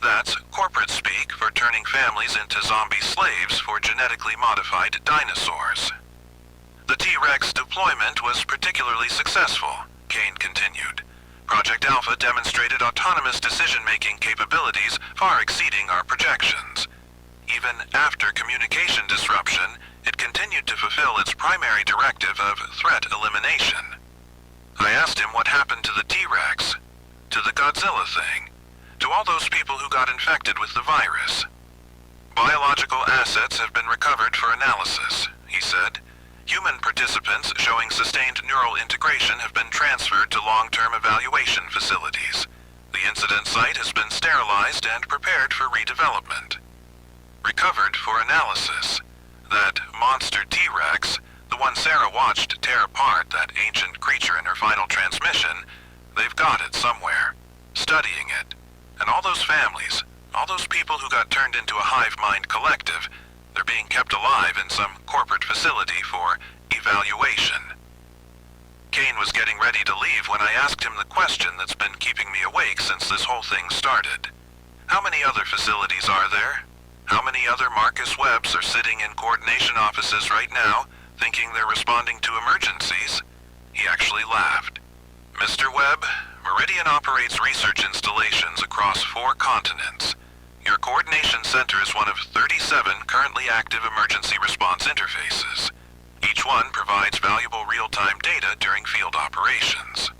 That's corporate speak for turning families into zombie slaves for genetically modified dinosaurs. The T-Rex deployment was particularly successful, Kane continued. Project Alpha demonstrated autonomous decision-making capabilities far exceeding our projections. Even after communication disruption, it continued to fulfill its primary directive of threat elimination. I asked him what happened to the T-Rex, to the Godzilla thing, to all those people who got infected with the virus. Biological assets have been recovered for analysis, he said. Human participants showing sustained neural integration have been transferred to long-term evaluation facilities. The incident site has been sterilized and prepared for redevelopment. Recovered for analysis. That monster T-Rex, the one Sarah watched tear apart that ancient creature in her final transmission, they've got it somewhere, studying it. And all those families, all those people who got turned into a hive mind collective, they're being kept alive in some corporate facility for evaluation. Kane was getting ready to leave when I asked him the question that's been keeping me awake since this whole thing started. How many other facilities are there? How many other Marcus Webbs are sitting in coordination offices right now, thinking they're responding to emergencies? He actually laughed. Mr. Webb, Meridian operates research installations across 4 continents. Your coordination center is one of 37 currently active emergency response interfaces. Each one provides valuable real-time data during field operations.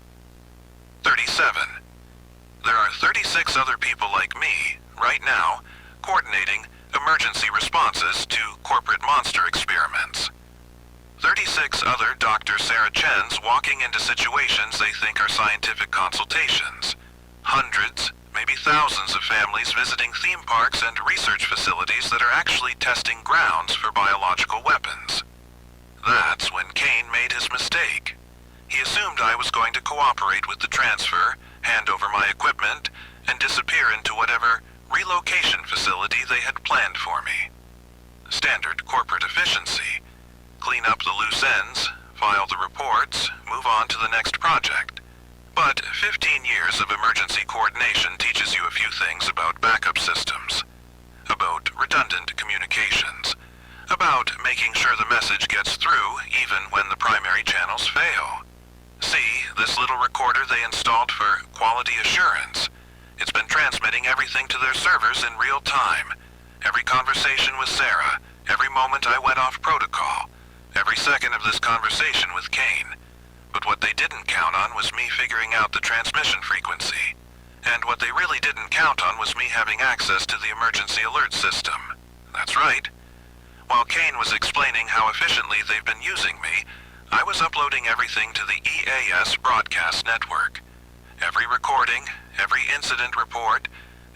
37. There are 36 other people like me, right now, coordinating emergency responses to corporate monster experiments. 36 other Dr. Sarah Chens walking into situations they think are scientific consultations. Hundreds, maybe thousands of families visiting theme parks and research facilities that are actually testing grounds for biological weapons. That's when Kane made his mistake. He assumed I was going to cooperate with the transfer, hand over my equipment, and disappear into whatever relocation facility they had planned for me. Standard corporate efficiency. Clean up the loose ends, file the reports, move on to the next project. But 15 years of emergency coordination teaches you a few things about backup systems, about redundant communications, about making sure the message gets through even when the primary channels fail. See, this little recorder they installed for quality assurance. It's been transmitting everything to their servers in real time. Every conversation with Sarah, every moment I went off protocol, every second of this conversation with Kane. But what they didn't count on was me figuring out the transmission frequency. And what they really didn't count on was me having access to the emergency alert system. That's right. While Kane was explaining how efficiently they've been using me, I was uploading everything to the EAS broadcast network. Every recording, every incident report,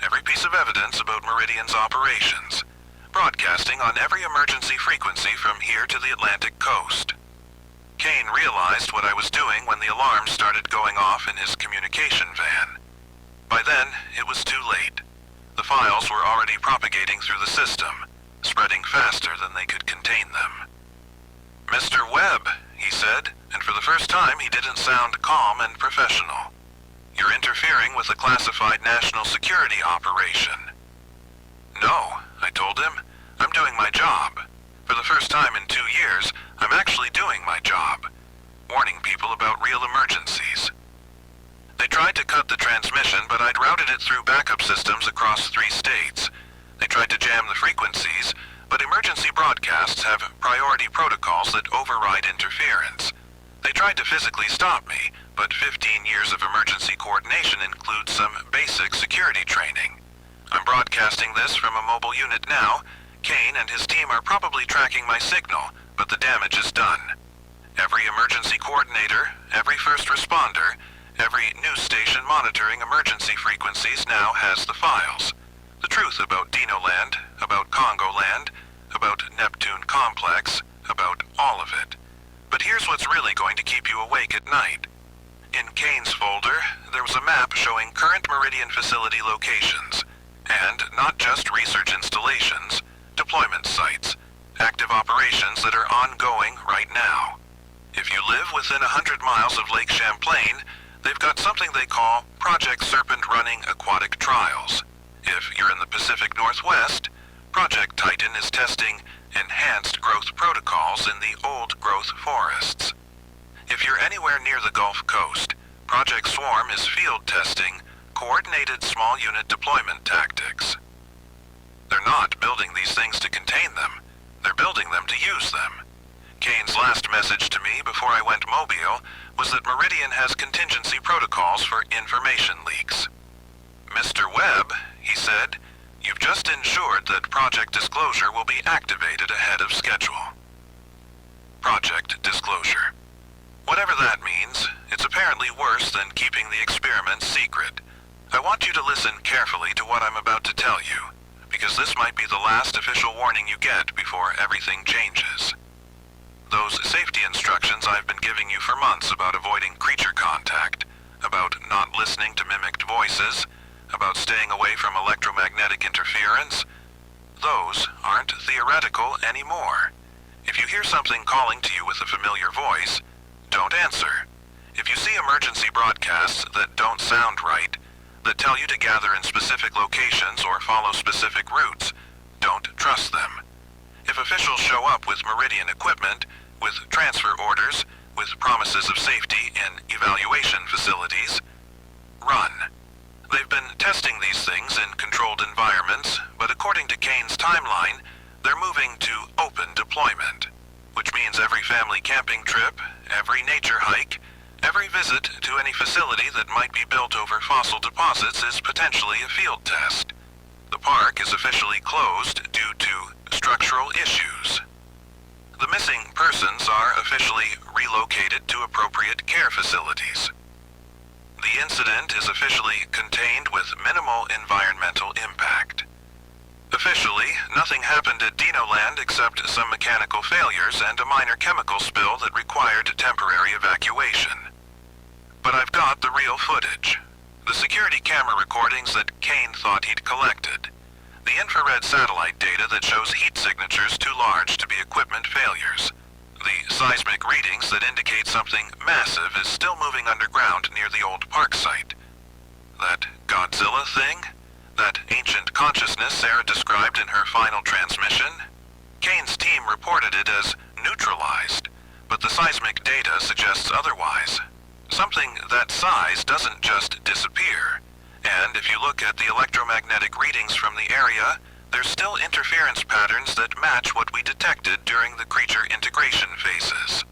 every piece of evidence about Meridian's operations. Broadcasting on every emergency frequency from here to the Atlantic coast. Kane realized what I was doing when the alarm started going off in his communication van. By then, it was too late. The files were already propagating through the system, spreading faster than they could contain them. Mr. Webb, he said, and for the first time he didn't sound calm and professional. You're interfering with a classified national security operation. No, I told him. I'm doing my job. For the first time in 2 years, I'm actually doing my job. Warning people about real emergencies. They tried to cut the transmission, but I'd routed it through backup systems across 3 states. They tried to jam the frequencies, but emergency broadcasts have priority protocols that override interference. They tried to physically stop me, but 15 years of emergency coordination includes some basic security training. I'm broadcasting this from a mobile unit now. Kane and his team are probably tracking my signal, but the damage is done. Every emergency coordinator, every first responder, every news station monitoring emergency frequencies now has the files. The truth about Dinoland, about Congoland, about Neptune Complex, about all of it. But here's what's really going to keep you awake at night. In Kane's folder, there was a map showing current Meridian facility locations, and not just research installations, deployment sites, active operations that are ongoing right now. If you live within 100 miles of Lake Champlain, they've got something they call Project Serpent running aquatic trials. If you're in the Pacific Northwest, Project Titan is testing enhanced growth protocols in the old growth forests. If you're anywhere near the Gulf Coast, Project Swarm is field testing coordinated small unit deployment tactics. They're not building these things to contain them. They're building them to use them. Kane's last message to me before I went mobile was that Meridian has contingency protocols for information leaks. Mr. Webb, he said, you've just ensured that Project Disclosure will be activated ahead of schedule. Project Disclosure. Whatever that means, it's apparently worse than keeping the experiment secret. I want you to listen carefully to what I'm about to tell you, because this might be the last official warning you get before everything changes. Those safety instructions I've been giving you for months about avoiding creature contact, about not listening to mimicked voices, about staying away from electromagnetic interference, those aren't theoretical anymore. If you hear something calling to you with a familiar voice, don't answer. If you see emergency broadcasts that don't sound right, that tell you to gather in specific locations or follow specific routes, don't trust them. If officials show up with Meridian equipment, with transfer orders, with promises of safety in evaluation facilities, run. They've been testing these things in controlled environments, but according to Kane's timeline, they're moving to open deployment, which means every family camping trip, every nature hike, every visit to any facility that might be built over fossil deposits is potentially a field test. The park is officially closed due to structural issues. The missing persons are officially relocated to appropriate care facilities. The incident is officially contained with minimal environmental impact. Officially, nothing happened at Dinoland except some mechanical failures and a minor chemical spill that required temporary evacuation. But I've got the real footage. The security camera recordings that Kane thought he'd collected. The infrared satellite data that shows heat signatures too large to be equipment failures. The seismic readings that indicate something massive is still moving underground near the old park site. That Godzilla thing? That ancient consciousness Sarah described in her final transmission? Kane's team reported it as neutralized, but the seismic data suggests otherwise. Something that size doesn't just disappear. And if you look at the electromagnetic readings from the area, there's still interference patterns that match what we detected during the creature integration phases.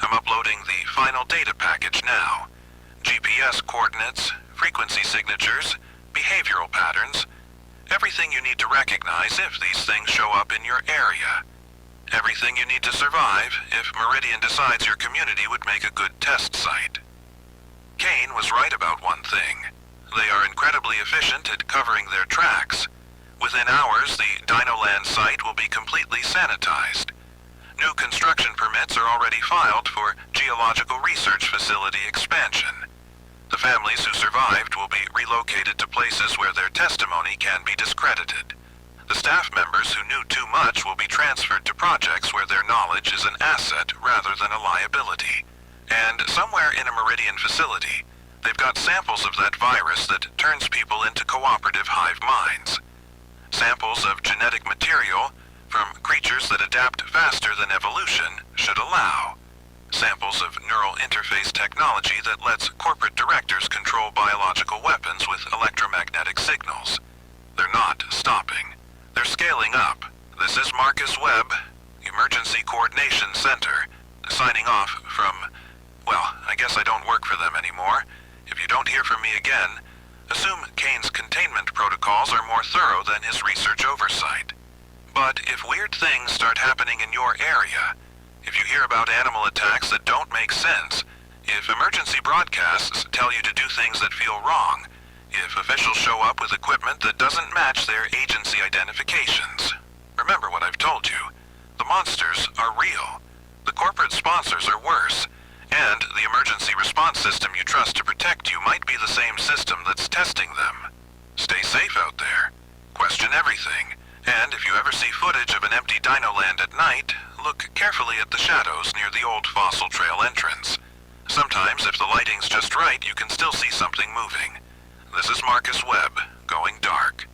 I'm uploading the final data package now. GPS coordinates, frequency signatures, behavioral patterns, everything you need to recognize if these things show up in your area. Everything you need to survive if Meridian decides your community would make a good test site. Kane was right about one thing. They are incredibly efficient at covering their tracks. Within hours, the Dinoland site will be completely sanitized. New construction permits are already filed for Geological Research Facility expansion. The families who survived will be relocated to places where their testimony can be discredited. The staff members who knew too much will be transferred to projects where their knowledge is an asset rather than a liability. And somewhere in a Meridian facility, they've got samples of that virus that turns people into cooperative hive minds. Samples of genetic material from creatures that adapt faster than evolution should allow. Samples of neural interface technology that lets corporate directors control biological weapons with electromagnetic signals. They're not stopping. They're scaling up. This is Marcus Webb, Emergency Coordination Center, signing off from, well, I guess I don't work for them anymore. If you don't hear from me again, assume Kane's containment protocols are more thorough than his research oversight. But if weird things start happening in your area, if you hear about animal attacks that don't make sense, if emergency broadcasts tell you to do things that feel wrong, if officials show up with equipment that doesn't match their agency identifications, remember what I've told you. The monsters are real. The corporate sponsors are worse. And the emergency response system you trust to protect you might be the same system that's testing them. Stay safe out there. Question everything. And if you ever see footage of an empty Dinoland at night, look carefully at the shadows near the old fossil trail entrance. Sometimes, if the lighting's just right, you can still see something moving. This is Marcus Webb, going dark.